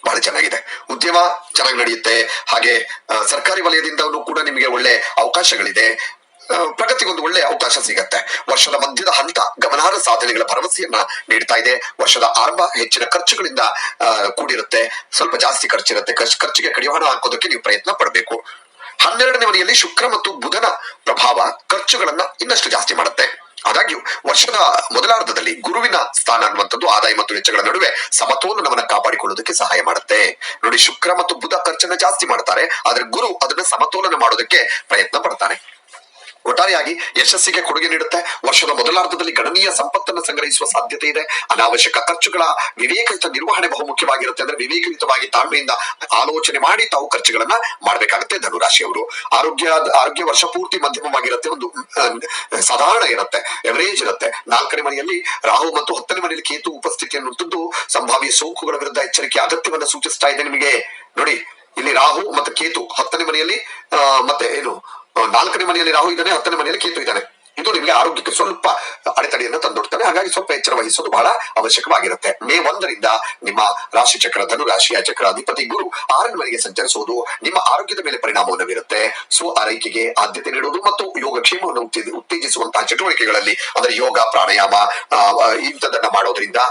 ಬಹಳ ಚೆನ್ನಾಗಿದೆ, ಉದ್ಯಮ ಚೆನ್ನಾಗಿ ನಡೆಯುತ್ತೆ. ಹಾಗೆ ಸರ್ಕಾರಿ ವಲಯದಿಂದಲೂ ಕೂಡ ನಿಮಗೆ ಒಳ್ಳೆ ಅವಕಾಶಗಳಿದೆ. ಪ್ರಗತಿಗೊಂದು ಒಳ್ಳೆ ಅವಕಾಶ ಸಿಗತ್ತೆ. ವರ್ಷದ ಮಧ್ಯದ ಹಂತ ಗಮನಾರ್ಹ ಸಾಧನೆಗಳ ಭರವಸೆಯನ್ನ ನೀಡ್ತಾ ಇದೆ. ವರ್ಷದ ಆರಂಭ ಹೆಚ್ಚಿನ ಖರ್ಚುಗಳಿಂದ ಕೂಡಿರುತ್ತೆ. ಸ್ವಲ್ಪ ಜಾಸ್ತಿ ಖರ್ಚಿರುತ್ತೆ. ಖರ್ಚಿಗೆ ಕಡಿವಾಣ ಹಾಕೋದಕ್ಕೆ ನೀವು ಪ್ರಯತ್ನ ಪಡಬೇಕು. 12ನೇ ಮನೆಯಲ್ಲಿ ಶುಕ್ರ ಮತ್ತು ಬುಧನ ಪ್ರಭಾವ ಖರ್ಚುಗಳನ್ನ ಇನ್ನಷ್ಟು ಜಾಸ್ತಿ ಮಾಡುತ್ತೆ. ಆದಾಗ್ಯೂ ವರ್ಷದ ಮೊದಲಾರ್ಧದಲ್ಲಿ ಗುರುವಿನ ಸ್ಥಾನ ಅನ್ನುವಂಥದ್ದು ಆದಾಯ ಮತ್ತು ವೆಚ್ಚಗಳ ನಡುವೆ ಸಮತೋಲನವನ್ನ ಕಾಪಾಡಿಕೊಳ್ಳೋದಕ್ಕೆ ಸಹಾಯ ಮಾಡುತ್ತೆ. ನೋಡಿ, ಶುಕ್ರ ಮತ್ತು ಬುಧ ಖರ್ಚನ್ನ ಜಾಸ್ತಿ ಮಾಡ್ತಾರೆ, ಆದ್ರೆ ಗುರು ಅದನ್ನ ಸಮತೋಲನ ಮಾಡೋದಕ್ಕೆ ಪ್ರಯತ್ನ ಪಡ್ತಾನೆ. ಒಟ್ಟಾರೆಯಾಗಿ ಯಶಸ್ಸಿಗೆ ಕೊಡುಗೆ ನೀಡುತ್ತೆ. ವರ್ಷದ ಮೊದಲಾರ್ಧದಲ್ಲಿ ಗಣನೀಯ ಸಂಪತ್ತನ್ನು ಸಂಗ್ರಹಿಸುವ ಸಾಧ್ಯತೆ ಇದೆ. ಅನಾವಶ್ಯಕ ಖರ್ಚುಗಳ ವಿವೇಕಯುತ ನಿರ್ವಹಣೆ ಬಹುಮುಖ್ಯವಾಗಿರುತ್ತೆ. ಅಂದ್ರೆ ವಿವೇಕಯುತವಾಗಿ ತಾಳ್ಮೆಯಿಂದ ಆಲೋಚನೆ ಮಾಡಿ ತಾವು ಖರ್ಚುಗಳನ್ನ ಮಾಡಬೇಕಾಗುತ್ತೆ ಧನುರಾಶಿಯವರು. ಆರೋಗ್ಯ ವರ್ಷ ಪೂರ್ತಿ ಮಧ್ಯಮವಾಗಿರುತ್ತೆ, ಒಂದು ಸಾಧಾರಣ ಇರುತ್ತೆ, ಎವರೇಜ್ ಇರುತ್ತೆ. 4ನೇ ಮನೆಯಲ್ಲಿ ರಾಹು ಮತ್ತು 10ನೇ ಮನೆಯಲ್ಲಿ ಕೇತು ಉಪಸ್ಥಿತಿ ಅನ್ನುವಂಥದ್ದು ಸಂಭಾವ್ಯ ಸೋಂಕುಗಳ ವಿರುದ್ಧ ಎಚ್ಚರಿಕೆ ಅಗತ್ಯವನ್ನು ಸೂಚಿಸ್ತಾ ಇದೆ ನಿಮಗೆ. ನೋಡಿ, ಇಲ್ಲಿ ರಾಹು ಮತ್ತು ಕೇತು 10ನೇ ಮನೆಯಲ್ಲಿ, ಮತ್ತೆ 4ನೇ ಮನೆಯಲ್ಲಿ ರಾಹು ಇದ್ದಾನೆ, 10ನೇ ಮನೆಯಲ್ಲಿ ಕೇತು ಇದ್ದಾನೆ. ಇದು ನಿಮಗೆ ಆರೋಗ್ಯಕ್ಕೆ ಸ್ವಲ್ಪ ಅಡೆತಡೆಯನ್ನು ತಂದೊಡ್ತಾನೆ. ಹಾಗಾಗಿ ಸ್ವಲ್ಪ ಎಚ್ಚರ ವಹಿಸೋದು ಬಹಳ ಅವಶ್ಯಕವಾಗಿರುತ್ತೆ. ಮೇ 1ರಿಂದ ನಿಮ್ಮ ರಾಶಿ ಚಕ್ರ, ಧನುರಾಶಿಯ ಚಕ್ರ ಅಧಿಪತಿ ಗುರು 6ನೇ ಮನೆಗೆ ಸಂಚರಿಸುವುದು ನಿಮ್ಮ ಆರೋಗ್ಯದ ಮೇಲೆ ಪರಿಣಾಮವನ್ನು ಬೀರುತ್ತೆ. ಸ್ವ ಆರೈಕೆಗೆ ಆದ್ಯತೆ ನೀಡುವುದು ಮತ್ತು ಯೋಗಕ್ಷೇಮವನ್ನು ಉತ್ತೇಜಿಸುವಂತಹ ಚಟುವಟಿಕೆಗಳಲ್ಲಿ, ಅಂದ್ರೆ ಯೋಗ, ಪ್ರಾಣಾಯಾಮ ಇಂಥದನ್ನ ಮಾಡೋದ್ರಿಂದ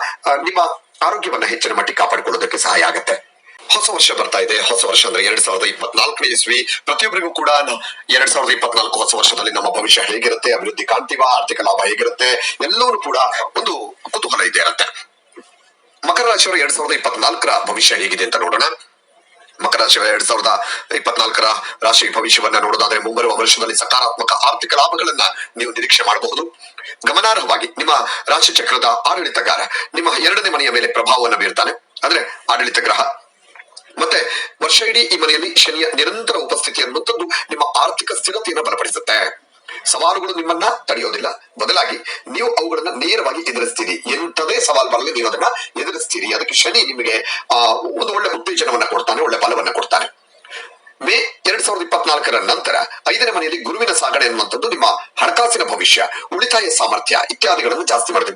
ನಿಮ್ಮ ಆರೋಗ್ಯವನ್ನ ಹೆಚ್ಚಿನ ಮಟ್ಟಿಗೆ ಕಾಪಾಡಿಕೊಳ್ಳೋದಕ್ಕೆ ಸಹಾಯ ಆಗುತ್ತೆ. ಹೊಸ ವರ್ಷ ಬರ್ತಾ ಇದೆ. ಹೊಸ ವರ್ಷ ಅಂದ್ರೆ 2024ನೇ ಇಸ್ವಿ. ಪ್ರತಿಯೊಬ್ಬರಿಗೂ ಕೂಡ 2024 ಹೊಸ ವರ್ಷದಲ್ಲಿ ನಮ್ಮ ಭವಿಷ್ಯ ಹೇಗಿರುತ್ತೆ, ಅಭಿವೃದ್ಧಿ ಕಾಣ್ತೀವ, ಆರ್ಥಿಕ ಲಾಭ ಹೇಗಿರುತ್ತೆ, ಎಲ್ಲವೂ ಕೂಡ ಒಂದು ಕುತೂಹಲ ಇದೆ ಇರುತ್ತೆ. ಮಕರ ರಾಶಿಯವರು 2024ರ ಭವಿಷ್ಯ ಹೇಗಿದೆ ಅಂತ ನೋಡೋಣ. ಮಕರ ರಾಶಿ 2024ರ ರಾಶಿ ಭವಿಷ್ಯವನ್ನ ನೋಡೋದಾದ್ರೆ ಮುಂಬರುವ ವರ್ಷದಲ್ಲಿ ಸಕಾರಾತ್ಮಕ ಆರ್ಥಿಕ ಲಾಭಗಳನ್ನ ನೀವು ನಿರೀಕ್ಷೆ ಮಾಡಬಹುದು. ಗಮನಾರ್ಹವಾಗಿ ನಿಮ್ಮ ರಾಶಿ ಚಕ್ರದ ಆಡಳಿತಗಾರ ನಿಮ್ಮ 2ನೇ ಮನೆಯ ಮೇಲೆ ಪ್ರಭಾವವನ್ನು ಬೀರ್ತಾನೆ. ಅಂದ್ರೆ ಆಡಳಿತ ಗ್ರಹ. ಮತ್ತೆ ವರ್ಷ ಇಡೀ ಈ ಮನೆಯಲ್ಲಿ ಶನಿಯ ನಿರಂತರ ಉಪಸ್ಥಿತಿ ಅನ್ನುವಂಥದ್ದು ನಿಮ್ಮ ಆರ್ಥಿಕ ಸ್ಥಿರತೆಯನ್ನು ಬಲಪಡಿಸುತ್ತೆ. ಸವಾಲುಗಳು ನಿಮ್ಮನ್ನ ತಡೆಯೋದಿಲ್ಲ, ಬದಲಾಗಿ ನೀವು ಅವುಗಳನ್ನ ನೇರವಾಗಿ ಎದುರಿಸ್ತೀರಿ. ಎಂಥದೇ ಸವಾಲು ಬರಲಿ ನೀವು ಅದನ್ನ ಎದುರಿಸ್ತೀರಿ. ಅದಕ್ಕೆ ಶನಿ ನಿಮಗೆ ಒಂದು ಒಳ್ಳೆ ಉತ್ತೇಜನವನ್ನ ಕೊಡ್ತಾನೆ, ಒಳ್ಳೆ ಬಲವನ್ನ ಕೊಡ್ತಾನೆ. ಮೇ 2024ರ ನಂತರ 5ನೇ ಮನೆಯಲ್ಲಿ ಗುರುವಿನ ಸಾಗಣೆ ಅನ್ನುವಂಥದ್ದು ನಿಮ್ಮ ಹಣಕಾಸಿನ ಭವಿಷ್ಯ, ಉಳಿತಾಯ ಸಾಮರ್ಥ್ಯ ಇತ್ಯಾದಿಗಳನ್ನು ಜಾಸ್ತಿ ಮಾಡುತ್ತೆ.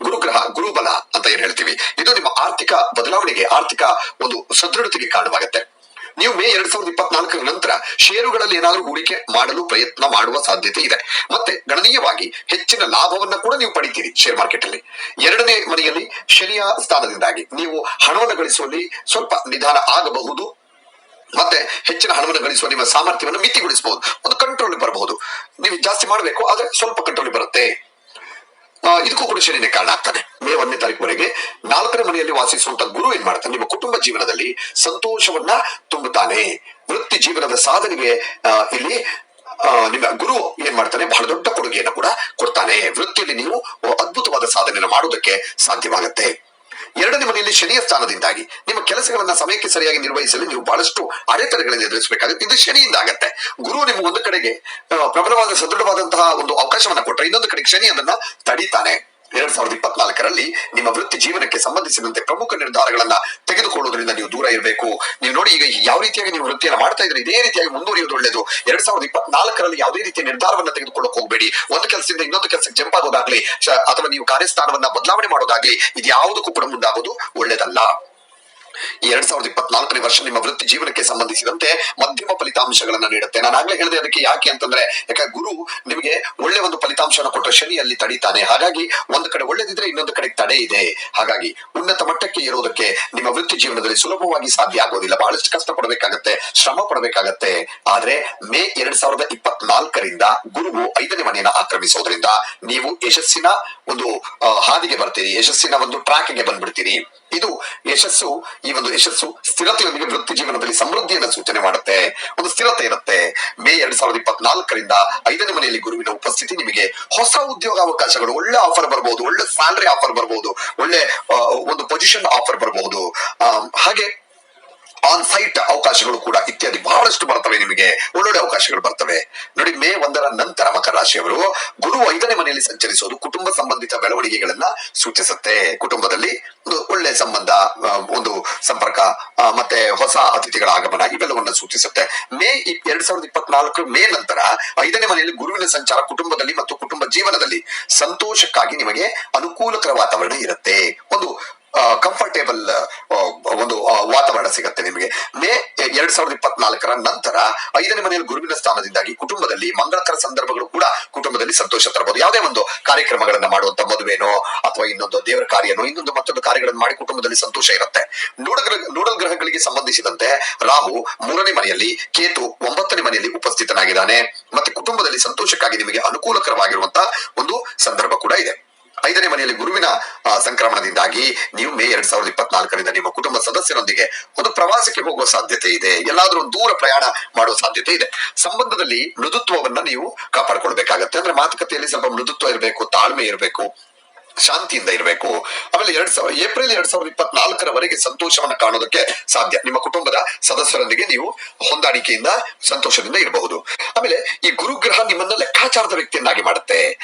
ಗುರುಗ್ರಹ, ಗುರುಬಲ ಅಂತ ಏನ್ ಹೇಳ್ತೀವಿ, ಇದು ನಿಮ್ಮ ಆರ್ಥಿಕ ಬದಲಾವಣೆಗೆ, ಆರ್ಥಿಕ ಒಂದು ಸದೃಢತೆಗೆ ಕಾರಣವಾಗುತ್ತೆ. ನೀವು ಮೇ 2024ರ ನಂತರ ಷೇರುಗಳಲ್ಲಿ ಏನಾದರೂ ಹೂಡಿಕೆ ಮಾಡಲು ಪ್ರಯತ್ನ ಮಾಡುವ ಸಾಧ್ಯತೆ ಇದೆ. ಮತ್ತೆ ಗಣನೀಯವಾಗಿ ಹೆಚ್ಚಿನ ಲಾಭವನ್ನ ಕೂಡ ನೀವು ಪಡಿತೀರಿ ಶೇರ್ ಮಾರ್ಕೆಟ್ ಅಲ್ಲಿ. 2ನೇ ಮನೆಯಲ್ಲಿ ಶನಿಯ ಸ್ಥಾನದಿಂದಾಗಿ ನೀವು ಹಣವನ್ನು ಗಳಿಸುವಲ್ಲಿ ಸ್ವಲ್ಪ ನಿಧಾನ ಆಗಬಹುದು. ಮತ್ತೆ ಹೆಚ್ಚಿನ ಹಣವನ್ನು ಗಳಿಸುವ ನಿಮ್ಮ ಸಾಮರ್ಥ್ಯವನ್ನು ಮಿತಿಗೊಳಿಸಬಹುದು, ಒಂದು ಕಂಟ್ರೋಲ್ ಬರಬಹುದು. ನೀವು ಜಾಸ್ತಿ ಮಾಡಬೇಕು, ಆದ್ರೆ ಸ್ವಲ್ಪ ಕಂಟ್ರೋಲ್ ಬರುತ್ತೆ. ಇದಕ್ಕೂ ಕೂಡ ಶನಿನೇ ಕಾರಣ ಆಗ್ತಾನೆ. ಮೇ 1ನೇ ತಾರೀಕುವರೆಗೆ 4ನೇ ಮನೆಯಲ್ಲಿ ವಾಸಿಸುವಂತ ಗುರು ಏನ್ ಮಾಡ್ತಾನೆ, ನಿಮ್ಮ ಕುಟುಂಬ ಜೀವನದಲ್ಲಿ ಸಂತೋಷವನ್ನ ತುಂಬುತ್ತಾನೆ. ವೃತ್ತಿ ಜೀವನದ ಸಾಧನೆಗೆ ಇಲ್ಲಿ ನಿಮ್ಮ ಗುರು ಏನ್ ಮಾಡ್ತಾನೆ, ಬಹಳ ದೊಡ್ಡ ಕೊಡುಗೆಯನ್ನು ಕೂಡ ಕೊಡ್ತಾನೆ. ವೃತ್ತಿಯಲ್ಲಿ ನೀವು ಅದ್ಭುತವಾದ ಸಾಧನೆಯನ್ನು ಮಾಡುವುದಕ್ಕೆ ಸಾಧ್ಯವಾಗುತ್ತೆ. 2ನೇ ಮನೆಯಲ್ಲಿ ಶನಿಯ ಸ್ಥಾನದಿಂದಾಗಿ ನಿಮ್ಮ ಕೆಲಸಗಳನ್ನ ಸಮಯಕ್ಕೆ ಸರಿಯಾಗಿ ನಿರ್ವಹಿಸಲು ನೀವು ಬಹಳಷ್ಟು ಅಡೆತಡೆಗಳನ್ನು ಎದುರಿಸಬೇಕಾಗುತ್ತೆ. ಇದು ಶನಿಯಿಂದ ಆಗತ್ತೆ. ಗುರು ನಿಮ್ಗೆ ಒಂದು ಕಡೆಗೆ ಪ್ರಬಲವಾದ ಸದೃಢವಾದಂತಹ ಒಂದು ಅವಕಾಶವನ್ನ ಕೊಟ್ಟರೆ, ಇನ್ನೊಂದು ಕಡೆಗೆ ಶನಿ ಅದನ್ನ ತಡೀತಾನೆ. 2024ರಲ್ಲಿ ನಿಮ್ಮ ವೃತ್ತಿ ಜೀವನಕ್ಕೆ ಸಂಬಂಧಿಸಿದಂತೆ ಪ್ರಮುಖ ನಿರ್ಧಾರಗಳನ್ನ ತೆಗೆದುಕೊಳ್ಳುವುದರಿಂದ ನೀವು ದೂರ ಇರಬೇಕು. ನೀವು ನೋಡಿ, ಈಗ ಯಾವ ರೀತಿಯಾಗಿ ನೀವು ವೃತ್ತಿಯನ್ನು ಮಾಡ್ತಾ ಇದ್ರೆ ಇದೇ ರೀತಿಯಾಗಿ ಮುಂದುವರಿಯುವುದು ಒಳ್ಳೆಯದು. 2024ರಲ್ಲಿ ಯಾವುದೇ ರೀತಿಯ ನಿರ್ಧಾರವನ್ನ ತೆಗೆದುಕೊಳ್ಳೋಕೆ ಹೋಗಬೇಡಿ. ಒಂದು ಕೆಲಸದಿಂದ ಇನ್ನೊಂದು ಕೆಲಸಕ್ಕೆ ಜಂಪ್ ಆಗೋದಾಗ್ಲಿ ಅಥವಾ ನೀವು ಕಾರ್ಯಸ್ಥಾನವನ್ನ ಬದಲಾವಣೆ ಮಾಡೋದಾಗ್ಲಿ, ಇದು ಯಾವುದಕ್ಕೂ ಕೂಡ ಮುಂದಾಗೋದು ಒಳ್ಳೆಯದಲ್ಲ. 2024ನೇ ವರ್ಷ ನಿಮ್ಮ ವೃತ್ತಿ ಜೀವನಕ್ಕೆ ಸಂಬಂಧಿಸಿದಂತೆ ಮಧ್ಯಮ ಫಲಿತಾಂಶಗಳನ್ನ ನೀಡುತ್ತೆ. ನಾನು ಆಗ್ಲೇ ಹೇಳಿದೆ ಅದಕ್ಕೆ ಯಾಕೆ ಅಂತಂದ್ರೆ, ಯಾಕೆ ಗುರು ನಿಮಗೆ ಒಳ್ಳೆ ಒಂದು ಫಲಿತಾಂಶವನ್ನು ಕೊಟ್ಟ ಶನಿಯಲ್ಲಿ ತಡೀತಾನೆ. ಹಾಗಾಗಿ ಒಂದು ಕಡೆ ಒಳ್ಳೆದಿದ್ರೆ ಇನ್ನೊಂದು ಕಡೆ ತಡೆ ಇದೆ. ಹಾಗಾಗಿ ಉನ್ನತ ಮಟ್ಟಕ್ಕೆ ಏರೋದಕ್ಕೆ ನಿಮ್ಮ ವೃತ್ತಿ ಜೀವನದಲ್ಲಿ ಸುಲಭವಾಗಿ ಸಾಧ್ಯ ಆಗೋದಿಲ್ಲ. ಬಹಳಷ್ಟು ಕಷ್ಟ ಪಡಬೇಕಾಗತ್ತೆ, ಶ್ರಮ ಪಡಬೇಕಾಗತ್ತೆ. ಆದ್ರೆ ಮೇ 2024ರಿಂದ ಗುರುವು 5ನೇ ಮನೆಯನ್ನ ಆಕ್ರಮಿಸೋದ್ರಿಂದ ನೀವು ಯಶಸ್ಸಿನ ಒಂದು ಹಾದಿಗೆ ಬರ್ತೀರಿ, ಯಶಸ್ಸಿನ ಒಂದು ಟ್ರ್ಯಾಕ್ಗೆ ಬಂದ್ಬಿಡ್ತೀರಿ. ಇದು ಯಶಸ್ಸು, ಈ ಒಂದು ಯಶಸ್ಸು ಸ್ಥಿರತೆಯೊಂದಿಗೆ ವೃತ್ತಿ ಜೀವನದಲ್ಲಿ ಸಮೃದ್ಧಿಯನ್ನು ಸೂಚನೆ ಮಾಡುತ್ತೆ. ಒಂದು ಸ್ಥಿರತೆ ಇರುತ್ತೆ. ಮೇ 2024ರಿಂದ 5ನೇ ಮನೆಯಲ್ಲಿ ಗುರುವಿನ ಉಪಸ್ಥಿತಿ ನಿಮಗೆ ಹೊಸ ಉದ್ಯೋಗಾವಕಾಶಗಳು, ಒಳ್ಳೆ ಆಫರ್ ಬರಬಹುದು, ಒಳ್ಳೆ ಸ್ಯಾಲರಿ ಆಫರ್ ಬರಬಹುದು, ಒಳ್ಳೆ ಒಂದು ಪೊಸಿಷನ್ ಆಫರ್ ಬರಬಹುದು. ಹಾಗೆ ಆನ್ ಸೈಟ್ ಅವಕಾಶಗಳು ಕೂಡ ಇತ್ಯಾದಿ ಬಹಳಷ್ಟು ಬರ್ತವೆ. ನಿಮಗೆ ಒಳ್ಳೊಳ್ಳೆ ಅವಕಾಶಗಳು ಬರ್ತವೆ. ನೋಡಿ, ಮೇ 1ರ ನಂತರ ಮಕರ ರಾಶಿಯವರು ಗುರು 5ನೇ ಮನೆಯಲ್ಲಿ ಸಂಚರಿಸೋದು ಕುಟುಂಬ ಸಂಬಂಧಿತ ಬೆಳವಣಿಗೆಗಳನ್ನ ಸೂಚಿಸುತ್ತೆ. ಕುಟುಂಬದಲ್ಲಿ ಒಂದು ಒಳ್ಳೆ ಸಂಬಂಧ, ಒಂದು ಸಂಪರ್ಕ, ಮತ್ತೆ ಹೊಸ ಅತಿಥಿಗಳ ಆಗಮನ ಇವೆಲ್ಲವನ್ನ ಸೂಚಿಸುತ್ತೆ. ಮೇ 2024 ಮೇ ನಂತರ 5ನೇ ಮನೆಯಲ್ಲಿ ಗುರುವಿನ ಸಂಚಾರ ಕುಟುಂಬದಲ್ಲಿ ಮತ್ತು ಕುಟುಂಬ ಜೀವನದಲ್ಲಿ ಸಂತೋಷಕ್ಕಾಗಿ ನಿಮಗೆ ಅನುಕೂಲಕರ ವಾತಾವರಣ ಇರುತ್ತೆ. ಒಂದು ಕಂಫರ್ಟೇಬಲ್ ಒಂದು ವಾತಾವರಣ ಸಿಗುತ್ತೆ ನಿಮಗೆ. ಮೇ 2024ರ ನಂತರ 5ನೇ ಮನೆಯಲ್ಲಿ ಗುರುವಿನ ಸ್ಥಾನದಿಂದಾಗಿ ಕುಟುಂಬದಲ್ಲಿ ಮಂಗಳಕರ ಸಂದರ್ಭಗಳು ಕೂಡ ಕುಟುಂಬದಲ್ಲಿ ಸಂತೋಷ ತರಬಹುದು. ಯಾವುದೇ ಒಂದು ಕಾರ್ಯಕ್ರಮಗಳನ್ನ ಮಾಡುವಂತ, ಮದುವೆನೋ ಅಥವಾ ಇನ್ನೊಂದು ದೇವರ ಕಾರ್ಯನೋ ಇನ್ನೊಂದು ಮತ್ತೊಂದು ಕಾರ್ಯಗಳನ್ನು ಮಾಡಿ ಕುಟುಂಬದಲ್ಲಿ ಸಂತೋಷ ಇರುತ್ತೆ. ನೂಡಲ್ ಗ್ರಹಗಳಿಗೆ ಸಂಬಂಧಿಸಿದಂತೆ ರಾಹು 3ನೇ ಮನೆಯಲ್ಲಿ, ಕೇತು 9ನೇ ಮನೆಯಲ್ಲಿ ಉಪಸ್ಥಿತನಾಗಿದ್ದಾನೆ. ಮತ್ತೆ ಕುಟುಂಬದಲ್ಲಿ ಸಂತೋಷಕ್ಕಾಗಿ ನಿಮಗೆ ಅನುಕೂಲಕರವಾಗಿರುವಂತಹ ಒಂದು ಸಂದರ್ಭ ಕೂಡ ಇದೆ. 5ನೇ ಮನೆಯಲ್ಲಿ ಗುರುವಿನ ಸಂಕ್ರಮಣದಿಂದಾಗಿ ನೀವು ಮೇ 2024ರಿಂದ ನಿಮ್ಮ ಕುಟುಂಬ ಸದಸ್ಯರೊಂದಿಗೆ ಒಂದು ಪ್ರವಾಸಕ್ಕೆ ಹೋಗುವ ಸಾಧ್ಯತೆ ಇದೆ. ಎಲ್ಲಾದ್ರೂ ದೂರ ಪ್ರಯಾಣ ಮಾಡುವ ಸಾಧ್ಯತೆ ಇದೆ. ಸಂಬಂಧದಲ್ಲಿ ಮೃದುತ್ವವನ್ನ ನೀವು ಕಾಪಾಡ್ಕೊಳ್ಬೇಕಾಗತ್ತೆ. ಅಂದ್ರೆ ಮಾತುಕತೆಯಲ್ಲಿ ಸ್ವಲ್ಪ ಮೃದುತ್ವ ಇರಬೇಕು, ತಾಳ್ಮೆ ಇರಬೇಕು, ಶಾಂತಿಯಿಂದ ಇರಬೇಕು. ಆಮೇಲೆ ಏಪ್ರಿಲ್ 2024ರವರೆಗೆ ಸಂತೋಷವನ್ನ ಕಾಣೋದಕ್ಕೆ ಸಾಧ್ಯ. ನಿಮ್ಮ ಕುಟುಂಬದ ಸದಸ್ಯರೊಂದಿಗೆ ನೀವು ಹೊಂದಾಣಿಕೆಯಿಂದ ಸಂತೋಷದಿಂದ ಇರಬಹುದು. ಆಮೇಲೆ ಈ ಗುರುಗ್ರಹ ನಿಮ್ಮನ್ನ ಲೆಕ್ಕಾಚಾರದ ವ್ಯಕ್ತಿಯನ್ನಾಗಿ ಮಾಡುತ್ತೆ.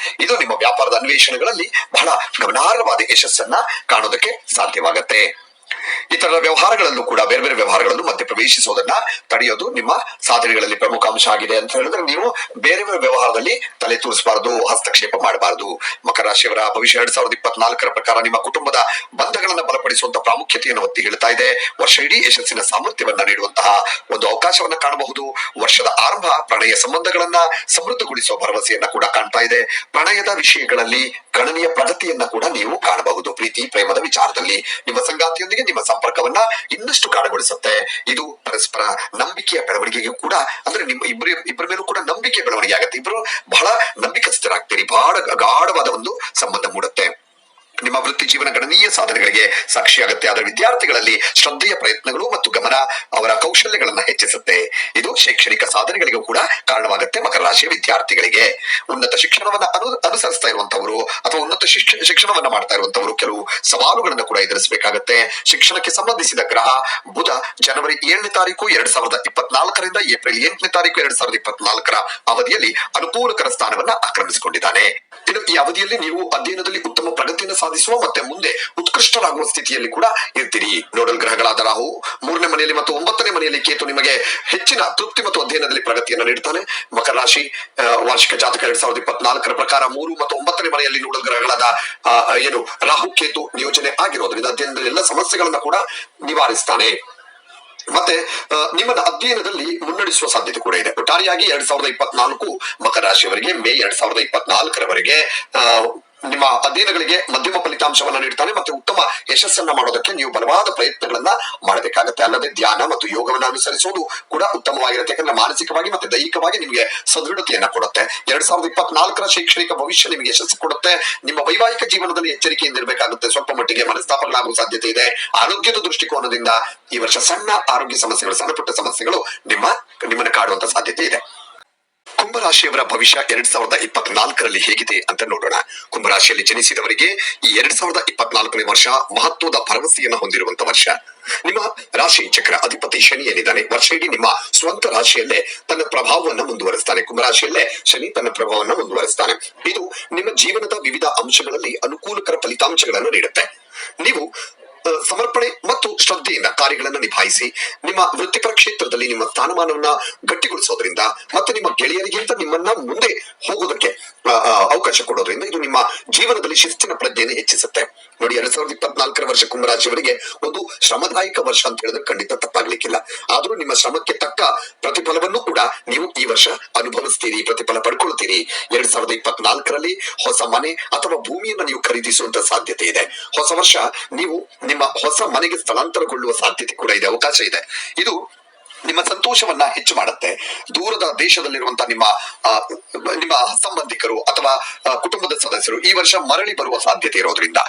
ಇದು ನಿಮ್ಮ ವ್ಯಾಪಾರದ ಅನ್ವೇಷಣೆಗಳಲ್ಲಿ ಬಹಳ ಗಮನಾರ್ಹವಾದ ಯಶಸ್ಸನ್ನ ಕಾಣೋದಕ್ಕೆ ಸಾಧ್ಯವಾಗತ್ತೆ. ಇತರ ವ್ಯವಹಾರಗಳಲ್ಲೂ ಕೂಡ, ಬೇರೆ ಬೇರೆ ವ್ಯವಹಾರಗಳಲ್ಲೂ ಮಧ್ಯೆ ಪ್ರವೇಶಿಸೋದನ್ನ ತಡೆಯೋದು ನಿಮ್ಮ ಸಾಧನೆಗಳಲ್ಲಿ ಪ್ರಮುಖ ಅಂಶ ಆಗಿದೆ ಅಂತ ಹೇಳಿದ್ರೆ, ನೀವು ಬೇರೆ ಬೇರೆ ವ್ಯವಹಾರದಲ್ಲಿ ತಲೆ ತೂರಿಸಬಾರದು, ಹಸ್ತಕ್ಷೇಪ ಮಾಡಬಾರದು. ಮಕರ ರಾಶಿಯವರ ಭವಿಷ್ಯ 2024ರ ಪ್ರಕಾರ ನಿಮ್ಮ ಕುಟುಂಬದ ಬಂಧಗಳನ್ನ ಬಲಪಡಿಸುವಂತಹ ಪ್ರಾಮುಖ್ಯತೆಯನ್ನು ಒತ್ತಿ ಹೇಳ್ತಾ ಇದೆ. ವರ್ಷ ಇಡೀ ಯಶಸ್ಸಿನ ಸಾಮರ್ಥ್ಯವನ್ನ ನೀಡುವಂತಹ ಒಂದು ಅವಕಾಶವನ್ನ ಕಾಣಬಹುದು. ವರ್ಷದ ಆರಂಭ ಪ್ರಣಯ ಸಂಬಂಧಗಳನ್ನ ಸಮೃದ್ಧಗೊಳಿಸುವ ಭರವಸೆಯನ್ನ ಕೂಡ ಕಾಣ್ತಾ ಇದೆ. ಪ್ರಣಯದ ವಿಷಯಗಳಲ್ಲಿ ಗಣನೀಯ ಪ್ರಗತಿಯನ್ನ ಕೂಡ ನೀವು ಕಾಣಬಹುದು. ಪ್ರೀತಿ ಪ್ರೇಮದ ವಿಚಾರದಲ್ಲಿ ನಿಮ್ಮ ಸಂಗಾತಿಯೊಂದಿಗೆ ನಿಮ್ಮ ಸಂಪರ್ಕವನ್ನ ಇನ್ನಷ್ಟು ಗಾಢಗೊಳಿಸುತ್ತೆ. ಇದು ಪರಸ್ಪರ ನಂಬಿಕೆಯ ಬೆಳವಣಿಗೆಗೆ ಕೂಡ, ಅಂದ್ರೆ ನಿಮ್ಮ ಇಬ್ಬರ ಮೇಲೂ ಕೂಡ ನಂಬಿಕೆ ಬೆಳವಣಿಗೆ ಆಗುತ್ತೆ. ಇಬ್ಬರು ಬಹಳ ನಂಬಿಕಸ್ಥರಾಗ್ತೀರಿ, ಬಹಳ ಗಾಢವಾದ ಒಂದು ಸಂಬಂಧ ಮೂಡುತ್ತೆ. ನಿಮ್ಮ ವೃತ್ತಿ ಜೀವನ ಗಣನೀಯ ಸಾಧನೆಗಳಿಗೆ ಸಾಕ್ಷಿಯಾಗುತ್ತೆ. ಆದರೆ ವಿದ್ಯಾರ್ಥಿಗಳಲ್ಲಿ ಶ್ರದ್ಧೆಯ ಪ್ರಯತ್ನಗಳು ಮತ್ತು ಗಮನ ಅವರ ಕೌಶಲ್ಯಗಳನ್ನ ಹೆಚ್ಚಿಸುತ್ತೆ. ಇದು ಶೈಕ್ಷಣಿಕ ಸಾಧನೆಗಳಿಗೂ ಕೂಡ ಕಾರಣವಾಗುತ್ತೆ. ಮಕರ ರಾಶಿಯ ವಿದ್ಯಾರ್ಥಿಗಳಿಗೆ ಉನ್ನತ ಶಿಕ್ಷಣವನ್ನ ಅನುಸರಿಸ್ತಾ ಇರುವಂತವರು ಅಥವಾ ಉನ್ನತ ಶಿಕ್ಷಣವನ್ನ ಮಾಡ್ತಾ ಇರುವಂತವರು ಕೆಲವು ಸವಾಲುಗಳನ್ನ ಕೂಡ ಎದುರಿಸಬೇಕಾಗತ್ತೆ. ಶಿಕ್ಷಣಕ್ಕೆ ಸಂಬಂಧಿಸಿದ ಗ್ರಹ ಬುಧ ಜನವರಿ 7ನೇ ತಾರೀಕು 2024ರಿಂದ ಏಪ್ರಿಲ್ 8ನೇ ತಾರೀಕು 2024ರ ಅವಧಿಯಲ್ಲಿ ಅನುಕೂಲಕರ ಸ್ಥಾನವನ್ನ ಆಕ್ರಮಿಸಿಕೊಂಡಿದ್ದಾನೆ. ಇನ್ನು ಈ ಅವಧಿಯಲ್ಲಿ ನೀವು ಅಧ್ಯಯನದಲ್ಲಿ ಉತ್ತಮ ಪ್ರಗತಿಯನ್ನು ಸಾಧಿಸುವ ಮತ್ತೆ ಮುಂದೆ ಉತ್ಕೃಷ್ಟರಾಗುವ ಸ್ಥಿತಿಯಲ್ಲಿ ಕೂಡ ಇರ್ತೀರಿ. ನೋಡಲ್ ಗ್ರಹಗಳಾದ ರಾಹು 3ನೇ ಮನೆಯಲ್ಲಿ ಮತ್ತು 9ನೇ ಮನೆಯಲ್ಲಿ ಕೇತು ನಿಮಗೆ ಹೆಚ್ಚಿನ ತೃಪ್ತಿ ಮತ್ತು ಅಧ್ಯಯನದಲ್ಲಿ ಪ್ರಗತಿಯನ್ನು ನೀಡುತ್ತಾನೆ. ಮಕರ ರಾಶಿ ವಾರ್ಷಿಕ ಜಾತಕ 2024ರ ಪ್ರಕಾರ 3 ಮತ್ತು 9ನೇ ಮನೆಯಲ್ಲಿ ನೋಡಲ್ ಗ್ರಹಗಳಾದ ರಾಹು ಕೇತು ನಿಯೋಜನೆ ಆಗಿರೋದ್ರಿಂದ ಅಧ್ಯಯನದಲ್ಲಿ ಎಲ್ಲ ಸಮಸ್ಯೆಗಳನ್ನ ಕೂಡ ನಿವಾರಿಸ್ತಾನೆ. ಮತ್ತೆ ನಿಮ್ಮನ್ನ ಅಧ್ಯಯನದಲ್ಲಿ ಮುನ್ನಡೆಸುವ ಸಾಧ್ಯತೆ ಕೂಡ ಇದೆ. ಒಟ್ಟಾರೆಯಾಗಿ 2024 ಮಕರ ರಾಶಿಯವರಿಗೆ ಮೇ 2024ರವರೆಗೆ ನಿಮ್ಮ ಅಧ್ಯಯನಗಳಿಗೆ ಮಧ್ಯಮ ಫಲಿತಾಂಶವನ್ನ ನೀಡ್ತಾನೆ. ಮತ್ತೆ ಉತ್ತಮ ಯಶಸ್ಸನ್ನ ಮಾಡೋದಕ್ಕೆ ನೀವು ಬಲವಾದ ಪ್ರಯತ್ನಗಳನ್ನ ಮಾಡಬೇಕಾಗುತ್ತೆ. ಅಲ್ಲದೆ ಧ್ಯಾನ ಮತ್ತು ಯೋಗವನ್ನ ಅನುಸರಿಸುವುದು ಕೂಡ ಉತ್ತಮವಾಗಿರುತ್ತೆ. ಯಾಕಂದ್ರೆ ಮಾನಸಿಕವಾಗಿ ಮತ್ತೆ ದೈಹಿಕವಾಗಿ ನಿಮಗೆ ಸದೃಢತೆಯನ್ನ ಕೊಡುತ್ತೆ. 2024ರ ಶೈಕ್ಷಣಿಕ ಭವಿಷ್ಯ ನಿಮಗೆ ಯಶಸ್ಸು ಕೊಡುತ್ತೆ. ನಿಮ್ಮ ವೈವಾಹಿಕ ಜೀವನದಲ್ಲಿ ಎಚ್ಚರಿಕೆಯಿಂದ ಇರಬೇಕಾಗುತ್ತೆ. ಸ್ವಲ್ಪ ಮಟ್ಟಿಗೆ ಮನಸ್ತಾಪಗಳಾಗುವ ಸಾಧ್ಯತೆ ಇದೆ. ಆರೋಗ್ಯದ ದೃಷ್ಟಿಕೋನದಿಂದ ಈ ವರ್ಷ ಸಣ್ಣ ಆರೋಗ್ಯ ಸಮಸ್ಯೆಗಳು, ಸಣ್ಣ ಪುಟ್ಟ ಸಮಸ್ಯೆಗಳು ನಿಮ್ಮನ್ನ ಕಾಡುವಂತ ಸಾಧ್ಯತೆ ಇದೆ. ಕುಂಭರಾಶಿಯವರ ಭವಿಷ್ಯ 2024ರಲ್ಲಿ ಹೇಗಿದೆ ಅಂತ ನೋಡೋಣ. ಕುಂಭರಾಶಿಯಲ್ಲಿ ಜನಿಸಿದವರಿಗೆ ಈ 2024ನೇ ವರ್ಷ ಮಹತ್ವದ ಭರವಸೆಯನ್ನು ಹೊಂದಿರುವಂತ ವರ್ಷ. ನಿಮ್ಮ ರಾಶಿ ಚಕ್ರ ಅಧಿಪತಿ ಶನಿ ಏನಿದ್ದಾನೆ, ವರ್ಷ ಇಡೀ ನಿಮ್ಮ ಸ್ವಂತ ರಾಶಿಯಲ್ಲೇ ತನ್ನ ಪ್ರಭಾವವನ್ನು ಮುಂದುವರಿಸ್ತಾನೆ. ಕುಂಭರಾಶಿಯಲ್ಲೇ ಶನಿ ತನ್ನ ಪ್ರಭಾವವನ್ನು ಮುಂದುವರಿಸ್ತಾನೆ. ಇದು ನಿಮ್ಮ ಜೀವನದ ವಿವಿಧ ಅಂಶಗಳಲ್ಲಿ ಅನುಕೂಲಕರ ಫಲಿತಾಂಶಗಳನ್ನು ನೀಡುತ್ತೆ. ನೀವು ಸಮರ್ಪಣೆ ಮತ್ತು ಶ್ರದ್ಧೆಯಿಂದ ಕಾರ್ಯಗಳನ್ನು ನಿಭಾಯಿಸಿ ನಿಮ್ಮ ವೃತ್ತಿಪರ ಕ್ಷೇತ್ರದಲ್ಲಿ ನಿಮ್ಮ ಸ್ಥಾನಮಾನವನ್ನ ಗಟ್ಟಿಗೊಳಿಸೋದ್ರಿಂದ ಮತ್ತೆ ನಿಮ್ಮ ಗೆಳೆಯರಿಗಿಂತ ನಿಮ್ಮನ್ನ ಮುಂದೆ ಹೋಗೋದಕ್ಕೆ ಅವಕಾಶ ಕೊಡೋದ್ರಿಂದ ಇದು ನಿಮ್ಮ ಜೀವನದಲ್ಲಿ ಶಿಸ್ತಿನ ಪ್ರಜ್ಞೆಯನ್ನು ಹೆಚ್ಚಿಸುತ್ತೆ. ನೋಡಿ, 2024ರ ವರ್ಷ ಕುಂಭರಾಶಿಯವರಿಗೆ ಒಂದು ಶ್ರಮದಾಯಕ ವರ್ಷ ಅಂತ ಹೇಳಿದ್ರೆ ಖಂಡಿತ ತಪ್ಪಾಗ್ಲಿಕ್ಕಿಲ್ಲ. ಆದ್ರೂ ನಿಮ್ಮ ಶ್ರಮಕ್ಕೆ ತಕ್ಕ ಪ್ರತಿಫಲವನ್ನು ಕೂಡ ನೀವು ಈ ವರ್ಷ ಅನುಭವಿಸ್ತೀರಿ, ಪ್ರತಿಫಲ ಪಡ್ಕೊಳ್ತೀರಿ. 2024ರಲ್ಲಿ ಹೊಸ ಮನೆ ಅಥವಾ ಭೂಮಿಯನ್ನು ನೀವು ಖರೀದಿಸುವಂತ ಸಾಧ್ಯತೆ ಇದೆ. ಹೊಸ ವರ್ಷ ನೀವು ನಿಮ್ಮ ಹೊಸ ಮನೆಗೆ ಸ್ಥಳಾಂತರಗೊಳ್ಳುವ ಸಾಧ್ಯತೆ ಕೂಡ ಇದೆ, ಅವಕಾಶ ಇದೆ. ಇದು ನಿಮ್ಮ ಸಂತೋಷವನ್ನ ಹೆಚ್ಚು ಮಾಡುತ್ತೆ. ದೂರದ ದೇಶದಲ್ಲಿರುವಂತಹ ನಿಮ್ಮ ಸಂಬಂಧಿಕರು ಅಥವಾ ಕುಟುಂಬದ ಸದಸ್ಯರು ಈ ವರ್ಷ ಮರಳಿ ಬರುವ ಸಾಧ್ಯತೆ ಇರೋದ್ರಿಂದ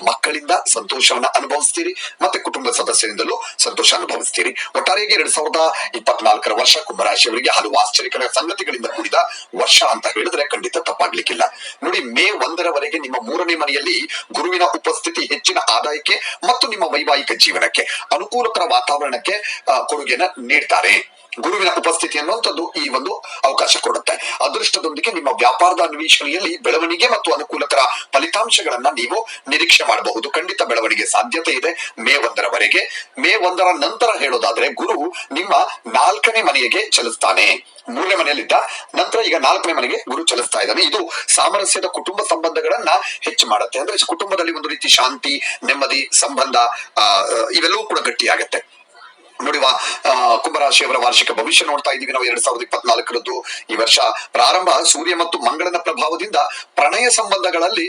ಮಕ್ಕಳಿಂದ ಸಂತೋಷವನ್ನ ಅನುಭವಿಸ್ತೀರಿ, ಮತ್ತೆ ಕುಟುಂಬ ಸದಸ್ಯರಿಂದಲೂ ಸಂತೋಷ ಅನುಭವಿಸ್ತೀರಿ. ಒಟ್ಟಾರೆಯಾಗಿ 2024ರ ವರ್ಷ ಕುಂಭರಾಶಿಯವರಿಗೆ ಹಲವು ಆಶ್ಚರ್ಯಕರ ಸಂಗತಿಗಳಿಂದ ಕೂಡಿದ ವರ್ಷ ಅಂತ ಹೇಳಿದ್ರೆ ಖಂಡಿತ ತಪ್ಪಾಗ್ಲಿಕ್ಕಿಲ್ಲ. ನೋಡಿ, ಮೇ 1ರವರೆಗೆ ನಿಮ್ಮ 3ನೇ ಮನೆಯಲ್ಲಿ ಗುರುವಿನ ಉಪಸ್ಥಿತಿ ಹೆಚ್ಚಿನ ಆದಾಯಕ್ಕೆ ಮತ್ತು ನಿಮ್ಮ ವೈವಾಹಿಕ ಜೀವನಕ್ಕೆ ಅನುಕೂಲಕರ ವಾತಾವರಣಕ್ಕೆ ಕೊಡುಗೆಯನ್ನು ನೀಡ್ತಾರೆ. ಗುರುವಿನ ಉಪಸ್ಥಿತಿ ಅನ್ನುವಂಥದ್ದು ಈ ಒಂದು ಅವಕಾಶ ಕೊಡುತ್ತೆ. ಅದೃಷ್ಟದೊಂದಿಗೆ ನಿಮ್ಮ ವ್ಯಾಪಾರದ ಅನ್ವೇಷಣೆಯಲ್ಲಿ ಬೆಳವಣಿಗೆ ಮತ್ತು ಅನುಕೂಲಕರ ಫಲಿತಾಂಶಗಳನ್ನ ನೀವು ನಿರೀಕ್ಷೆ ಮಾಡಬಹುದು. ಖಂಡಿತ ಬೆಳವಣಿಗೆ ಸಾಧ್ಯತೆ ಇದೆ ಮೇ 1ರವರೆಗೆ. ಮೇ 1ರ ನಂತರ ಹೇಳೋದಾದ್ರೆ ಗುರು ನಿಮ್ಮ 4ನೇ ಮನೆಗೆ ಚಲಿಸ್ತಾನೆ. 3ನೇ ಮನೆಯಲ್ಲಿದ್ದ ನಂತರ ಈಗ 4ನೇ ಮನೆಗೆ ಗುರು ಚಲಿಸ್ತಾ ಇದ್ದಾನೆ. ಇದು ಸಾಮರಸ್ಯದ ಕುಟುಂಬ ಸಂಬಂಧಗಳನ್ನ ಹೆಚ್ಚು ಮಾಡುತ್ತೆ. ಅಂದ್ರೆ ಕುಟುಂಬದಲ್ಲಿ ಒಂದು ರೀತಿ ಶಾಂತಿ, ನೆಮ್ಮದಿ, ಸಂಬಂಧ ಇವೆಲ್ಲವೂ ಕೂಡ ಗಟ್ಟಿಯಾಗತ್ತೆ. ನೋಡಿ, ಕುಂಭರಾಶಿಯವರ ವಾರ್ಷಿಕ ಭವಿಷ್ಯ ನೋಡ್ತಾ ಇದ್ದೀವಿ ನಾವು. 2024ರದ್ದು ಈ ವರ್ಷ ಪ್ರಾರಂಭ ಸೂರ್ಯ ಮತ್ತು ಮಂಗಳನ ಪ್ರಭಾವದಿಂದ ಪ್ರಣಯ ಸಂಬಂಧಗಳಲ್ಲಿ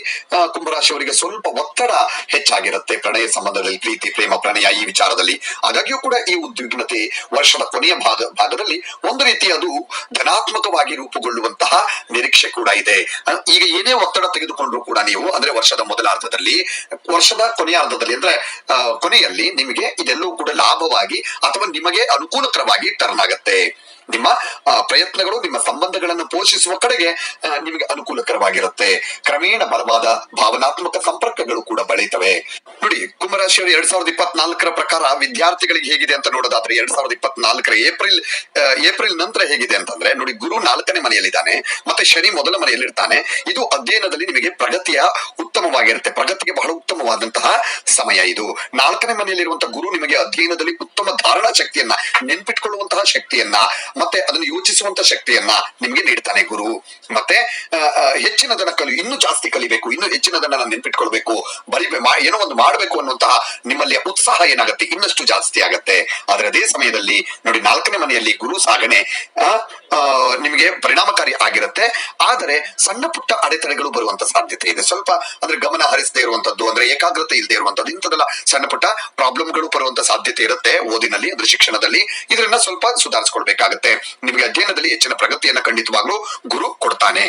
ಕುಂಭರಾಶಿಯವರಿಗೆ ಸ್ವಲ್ಪ ಒತ್ತಡ ಹೆಚ್ಚಾಗಿರುತ್ತೆ. ಪ್ರಣಯ ಸಂಬಂಧದಲ್ಲಿ ಪ್ರೀತಿ, ಪ್ರೇಮ, ಪ್ರಣಯ ಈ ವಿಚಾರದಲ್ಲಿ. ಆದಾಗ್ಯೂ ಕೂಡ ಈ ಉದ್ವಿಗ್ನತೆ ವರ್ಷದ ಕೊನೆಯ ಭಾಗದಲ್ಲಿ ಒಂದು ರೀತಿ ಅದು ಧನಾತ್ಮಕವಾಗಿ ರೂಪುಗೊಳ್ಳುವಂತಹ ನಿರೀಕ್ಷೆ ಕೂಡ ಇದೆ. ಈಗ ಏನೇ ಒತ್ತಡ ತೆಗೆದುಕೊಂಡ್ರು ಕೂಡ ನೀವು ಅಂದ್ರೆ ವರ್ಷದ ಮೊದಲ ಅರ್ಧದಲ್ಲಿ, ವರ್ಷದ ಕೊನೆಯ ಅರ್ಧದಲ್ಲಿ ಅಂದ್ರೆ ಕೊನೆಯಲ್ಲಿ ನಿಮಗೆ ಇದೆಲ್ಲವೂ ಕೂಡ ಲಾಭವಾಗಿ ಅಥವಾ ನಿಮಗೆ ಅನುಕೂಲಕರವಾಗಿ ಟರ್ನ್ ಆಗತ್ತೆ. ನಿಮ್ಮ ಪ್ರಯತ್ನಗಳು ನಿಮ್ಮ ಸಂಬಂಧಗಳನ್ನು ಪೋಷಿಸುವ ಕಡೆಗೆ ನಿಮಗೆ ಅನುಕೂಲಕರವಾಗಿರುತ್ತೆ. ಕ್ರಮೇಣ ಬಲವಾದ ಭಾವನಾತ್ಮಕ ಸಂಪರ್ಕಗಳು ಕೂಡ ಬೆಳೀತವೆ. ನೋಡಿ, ಕುಂಭರಾಶಿಯವರು 2024ರ ಪ್ರಕಾರ ವಿದ್ಯಾರ್ಥಿಗಳಿಗೆ ಹೇಗಿದೆ ಅಂತ ನೋಡೋದಾದ್ರೆ 2024ರ ಏಪ್ರಿಲ್ ನಂತರ ಹೇಗಿದೆ ಅಂತಂದ್ರೆ ನೋಡಿ, ಗುರು 4ನೇ ಮನೆಯಲ್ಲಿದ್ದಾನೆ ಮತ್ತೆ ಶನಿ ಮೊದಲ ಮನೆಯಲ್ಲಿರ್ತಾನೆ. ಇದು ಅಧ್ಯಯನದಲ್ಲಿ ನಿಮಗೆ ಪ್ರಗತಿಯ ಉತ್ತಮವಾಗಿರುತ್ತೆ. ಪ್ರಗತಿಗೆ ಬಹಳ ಉತ್ತಮವಾದಂತಹ ಸಮಯ ಇದು. 4ನೇ ಮನೆಯಲ್ಲಿರುವಂತಹ ಗುರು ನಿಮಗೆ ಅಧ್ಯಯನದಲ್ಲಿ ಉತ್ತಮ ಧಾರಣಾ ಶಕ್ತಿಯನ್ನ, ನೆನ್ಪಿಟ್ಕೊಳ್ಳುವಂತಹ ಶಕ್ತಿಯನ್ನ ಮತ್ತೆ ಅದನ್ನು ಯೋಚಿಸುವಂತ ಶಕ್ತಿಯನ್ನ ನಿಮ್ಗೆ ನೀಡ್ತಾನೆ ಗುರು. ಮತ್ತೆ ಹೆಚ್ಚಿನದನ್ನ ಇನ್ನೂ ಜಾಸ್ತಿ ಕಲಿಬೇಕು, ಇನ್ನೂ ಹೆಚ್ಚಿನದನ್ನ ನಾನು ನೆನ್ಪಿಟ್ಕೊಳ್ಬೇಕು, ಏನೋ ಒಂದು ಮಾಡ್ಬೇಕು ಅನ್ನುವಂತಹ ನಿಮ್ಮಲ್ಲಿ ಉತ್ಸಾಹ ಏನಾಗುತ್ತೆ ಇನ್ನಷ್ಟು ಜಾಸ್ತಿ ಆಗತ್ತೆ. ಆದ್ರೆ ಅದೇ ಸಮಯದಲ್ಲಿ ನೋಡಿ 4ನೇ ಮನೆಯಲ್ಲಿ ಗುರು ಸಾಗಣೆ ನಿಮಗೆ ಪರಿಣಾಮಕಾರಿ ಆಗಿರುತ್ತೆ. ಆದರೆ ಸಣ್ಣ ಪುಟ್ಟ ಅಡೆತಡೆಗಳು ಬರುವಂತ ಸಾಧ್ಯತೆ ಇದೆ. ಸ್ವಲ್ಪ ಅಂದ್ರೆ ಗಮನ ಹರಿಸದೇ ಇರುವಂತದ್ದು, ಅಂದ್ರೆ ಏಕಾಗ್ರತೆ ಇಲ್ಲದೆ ಇರುವಂತದ್ದು, ಇಂಥದ್ದೆಲ್ಲ ಸಣ್ಣ ಪುಟ್ಟ ಪ್ರಾಬ್ಲಮ್ಗಳು ಬರುವಂತ ಸಾಧ್ಯತೆ ಇರುತ್ತೆ ಓದಿನಲ್ಲಿ, ಅಂದ್ರೆ ಶಿಕ್ಷಣದಲ್ಲಿ. ಇದನ್ನ ಸ್ವಲ್ಪ ಸುಧಾರಿಸ್ಕೊಳ್ಬೇಕಾಗತ್ತೆ. ನಿಮಗೆ ಅಧ್ಯಯನದಲ್ಲಿ ಹೆಚ್ಚಿನ ಪ್ರಗತಿಯನ್ನ ಖಂಡಿತವಾಗ್ಲೂ ಗುರು ಕೊಡ್ತಾನೆ.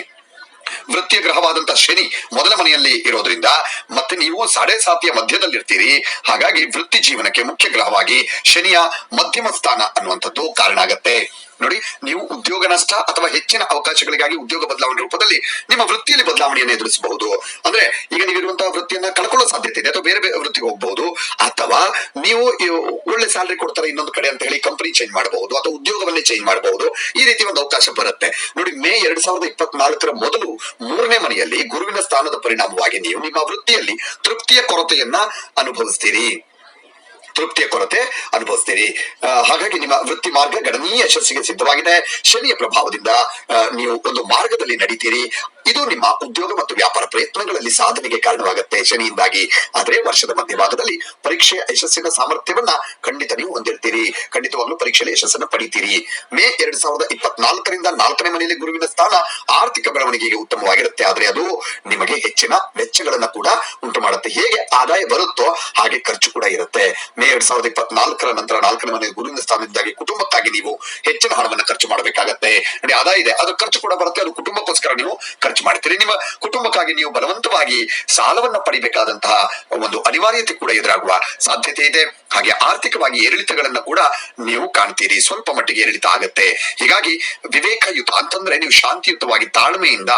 ವೃತ್ತಿಯ ಗ್ರಹವಾದಂತಹ ಶನಿ ಮೊದಲ ಮನೆಯಲ್ಲಿ ಇರೋದ್ರಿಂದ ಮತ್ತೆ ನೀವು 7.5 ಮಧ್ಯದಲ್ಲಿರ್ತೀರಿ. ಹಾಗಾಗಿ ವೃತ್ತಿ ಜೀವನಕ್ಕೆ ಮುಖ್ಯ ಗ್ರಹವಾಗಿ ಶನಿಯ ಮಧ್ಯಮ ಸ್ಥಾನ ಅನ್ನುವಂಥದ್ದು ಕಾರಣ ಆಗತ್ತೆ. ನೋಡಿ, ನೀವು ಉದ್ಯೋಗ ನಷ್ಟ ಅಥವಾ ಹೆಚ್ಚಿನ ಅವಕಾಶಗಳಿಗಾಗಿ ಉದ್ಯೋಗ ಬದಲಾವಣೆ ರೂಪದಲ್ಲಿ ನಿಮ್ಮ ವೃತ್ತಿಯಲ್ಲಿ ಬದಲಾವಣೆಯನ್ನು ಎದುರಿಸಬಹುದು. ಅಂದ್ರೆ ಈಗ ನೀವಿರುವಂತಹ ವೃತ್ತಿಯನ್ನ ಕಳ್ಕೊಳ್ಳೋ ಸಾಧ್ಯತೆ ಇದೆ, ಅಥವಾ ಬೇರೆ ಬೇರೆ ವೃತ್ತಿಗೆ ಹೋಗಬಹುದು, ಅಥವಾ ನೀವು ಒಳ್ಳೆ ಸ್ಯಾಲರಿ ಕೊಡ್ತಾರೆ ಇನ್ನೊಂದು ಕಡೆ ಅಂತ ಹೇಳಿ ಕಂಪನಿ ಚೇಂಜ್ ಮಾಡಬಹುದು, ಅಥವಾ ಉದ್ಯೋಗವನ್ನೇ ಚೇಂಜ್ ಮಾಡಬಹುದು. ಈ ರೀತಿ ಒಂದು ಅವಕಾಶ ಬರುತ್ತೆ. ನೋಡಿ, ಮೇ 2024 ಮೊದಲು 3ನೇ ಮನೆಯಲ್ಲಿ ಗುರುವಿನ ಸ್ಥಾನದ ಪರಿಣಾಮವಾಗಿ ನೀವು ನಿಮ್ಮ ವೃತ್ತಿಯಲ್ಲಿ ತೃಪ್ತಿಯ ಕೊರತೆಯನ್ನ ಅನುಭವಿಸ್ತೀರಿ. ಹಾಗಾಗಿ ನಿಮ್ಮ ವೃತ್ತಿ ಮಾರ್ಗ ಗಣನೀಯ ಯಶಸ್ಸಿಗೆ ಸಿದ್ಧವಾಗಿದೆ. ಶನಿಯ ಪ್ರಭಾವದಿಂದ ನೀವು ಒಂದು ಮಾರ್ಗದಲ್ಲಿ ನಡೀತೀರಿ. ಇದು ನಿಮ್ಮ ಉದ್ಯೋಗ ಮತ್ತು ವ್ಯಾಪಾರ ಪ್ರಯತ್ನಗಳಲ್ಲಿ ಸಾಧನೆಗೆ ಕಾರಣವಾಗುತ್ತೆ ಶನಿಯಿಂದಾಗಿ. ಆದ್ರೆ ವರ್ಷದ ಮಧ್ಯಭಾಗದಲ್ಲಿ ಪರೀಕ್ಷೆಯ ಯಶಸ್ಸಿನ ಸಾಮರ್ಥ್ಯವನ್ನ ಖಂಡಿತ ನೀವು ಹೊಂದಿರ್ತೀರಿ. ಖಂಡಿತವಾಗ್ಲೂ ಪರೀಕ್ಷೆಯಲ್ಲಿ ಯಶಸ್ಸನ್ನು ಪಡಿತೀರಿ. ಮೇ 2024 4ನೇ ಮನೆಯಲ್ಲಿ ಗುರುವಿನ ಸ್ಥಾನ ಆರ್ಥಿಕ ಬೆಳವಣಿಗೆಗೆ ಉತ್ತಮವಾಗಿರುತ್ತೆ. ಆದ್ರೆ ಅದು ನಿಮಗೆ ಹೆಚ್ಚಿನ ವೆಚ್ಚಗಳನ್ನ ಕೂಡ ಉಂಟು ಮಾಡುತ್ತೆ. ಹೇಗೆ ಆದಾಯ ಬರುತ್ತೋ ಹಾಗೆ ಖರ್ಚು ಕೂಡ ಇರುತ್ತೆ. ಮೇ 2024 ನಂತರ 4ನೇ ಮನೆ ಗುರುವಿನ ಸ್ಥಾನದಿಂದಾಗಿ ಕುಟುಂಬಕ್ಕಾಗಿ ನೀವು ಹೆಚ್ಚಿನ ಹಣವನ್ನು ಖರ್ಚು ಮಾಡಬೇಕಾಗತ್ತೆ. ನೋಡಿ, ಆದಾಯ ಇದೆ, ಅದು ಖರ್ಚು ಕೂಡ ಬರುತ್ತೆ, ಅದು ಕುಟುಂಬಕ್ಕೋಸ್ಕರ ನೀವು ಖರ್ಚು ಮಾಡ್ತೀರಿ. ನಿಮ್ಮ ಕುಟುಂಬಕ್ಕಾಗಿ ನೀವು ಬಲವಂತವಾಗಿ ಸಾಲವನ್ನ ಪಡಿಬೇಕಾದಂತಹ ಒಂದು ಅನಿವಾರ್ಯತೆ ಕೂಡ ಎದುರಾಗುವ ಸಾಧ್ಯತೆ ಇದೆ. ಹಾಗೆ ಆರ್ಥಿಕವಾಗಿ ಏರಿಳಿತಗಳನ್ನ ಕೂಡ ನೀವು ಕಾಣ್ತೀರಿ. ಸ್ವಲ್ಪ ಮಟ್ಟಿಗೆ ಏರಿಳಿತ ಆಗತ್ತೆ. ಹೀಗಾಗಿ ವಿವೇಕಯುತ ಅಂತಂದ್ರೆ ನೀವು ಶಾಂತಿಯುತವಾಗಿ ತಾಳ್ಮೆಯಿಂದ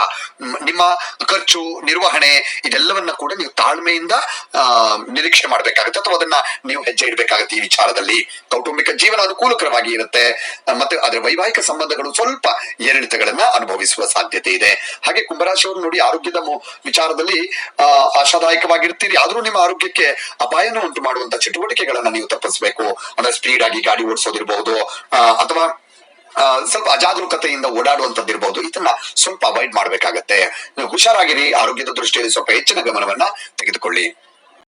ನಿಮ್ಮ ಖರ್ಚು ನಿರ್ವಹಣೆ ಇದೆಲ್ಲವನ್ನ ಕೂಡ ನೀವು ತಾಳ್ಮೆಯಿಂದ ನಿರೀಕ್ಷೆ ಮಾಡ್ಬೇಕಾಗತ್ತೆ, ಅಥವಾ ಅದನ್ನ ನೀವು ಹೆಜ್ಜೆ ಇಡಬೇಕಾಗತ್ತೆ. ಈ ವಿಚಾರದಲ್ಲಿ ಕೌಟುಂಬಿಕ ಜೀವನ ಅನುಕೂಲಕರವಾಗಿ ಇರುತ್ತೆ. ಮತ್ತೆ ಅದರ ವೈವಾಹಿಕ ಸಂಬಂಧಗಳು ಸ್ವಲ್ಪ ಏರಿಳಿತಗಳನ್ನ ಅನುಭವಿಸುವ ಸಾಧ್ಯತೆ ಇದೆ. ಹಾಗೆ ಕುಂಭರಾಶಿಯವರು ನೋಡಿ, ಆರೋಗ್ಯದ ವಿಚಾರದಲ್ಲಿ ಆಶಾದಾಯಕವಾಗಿರ್ತೀರಿ. ಆದ್ರೂ ನಿಮ್ಮ ಆರೋಗ್ಯಕ್ಕೆ ಅಪಾಯನ ಉಂಟು ಮಾಡುವಂತ ಚಟುವಟಿಕೆಗಳನ್ನ ನೀವು ತಪ್ಪಿಸಬೇಕು. ಅಂದ್ರೆ ಸ್ಪೀಡ್ ಆಗಿ ಗಾಡಿ ಓಡಿಸೋದಿರ್ಬಹುದು, ಅಥವಾ ಸ್ವಲ್ಪ ಅಜಾಗರೂಕತೆಯಿಂದ ಓಡಾಡುವಂತದ್ದಿರಬಹುದು. ಇದನ್ನ ಸ್ವಲ್ಪ ಅವಾಯ್ಡ್ ಮಾಡ್ಬೇಕಾಗತ್ತೆ. ಹುಷಾರಾಗಿರಿ. ಆರೋಗ್ಯದ ದೃಷ್ಟಿಯಲ್ಲಿ ಸ್ವಲ್ಪ ಹೆಚ್ಚಿನ ಗಮನವನ್ನ ತೆಗೆದುಕೊಳ್ಳಿ.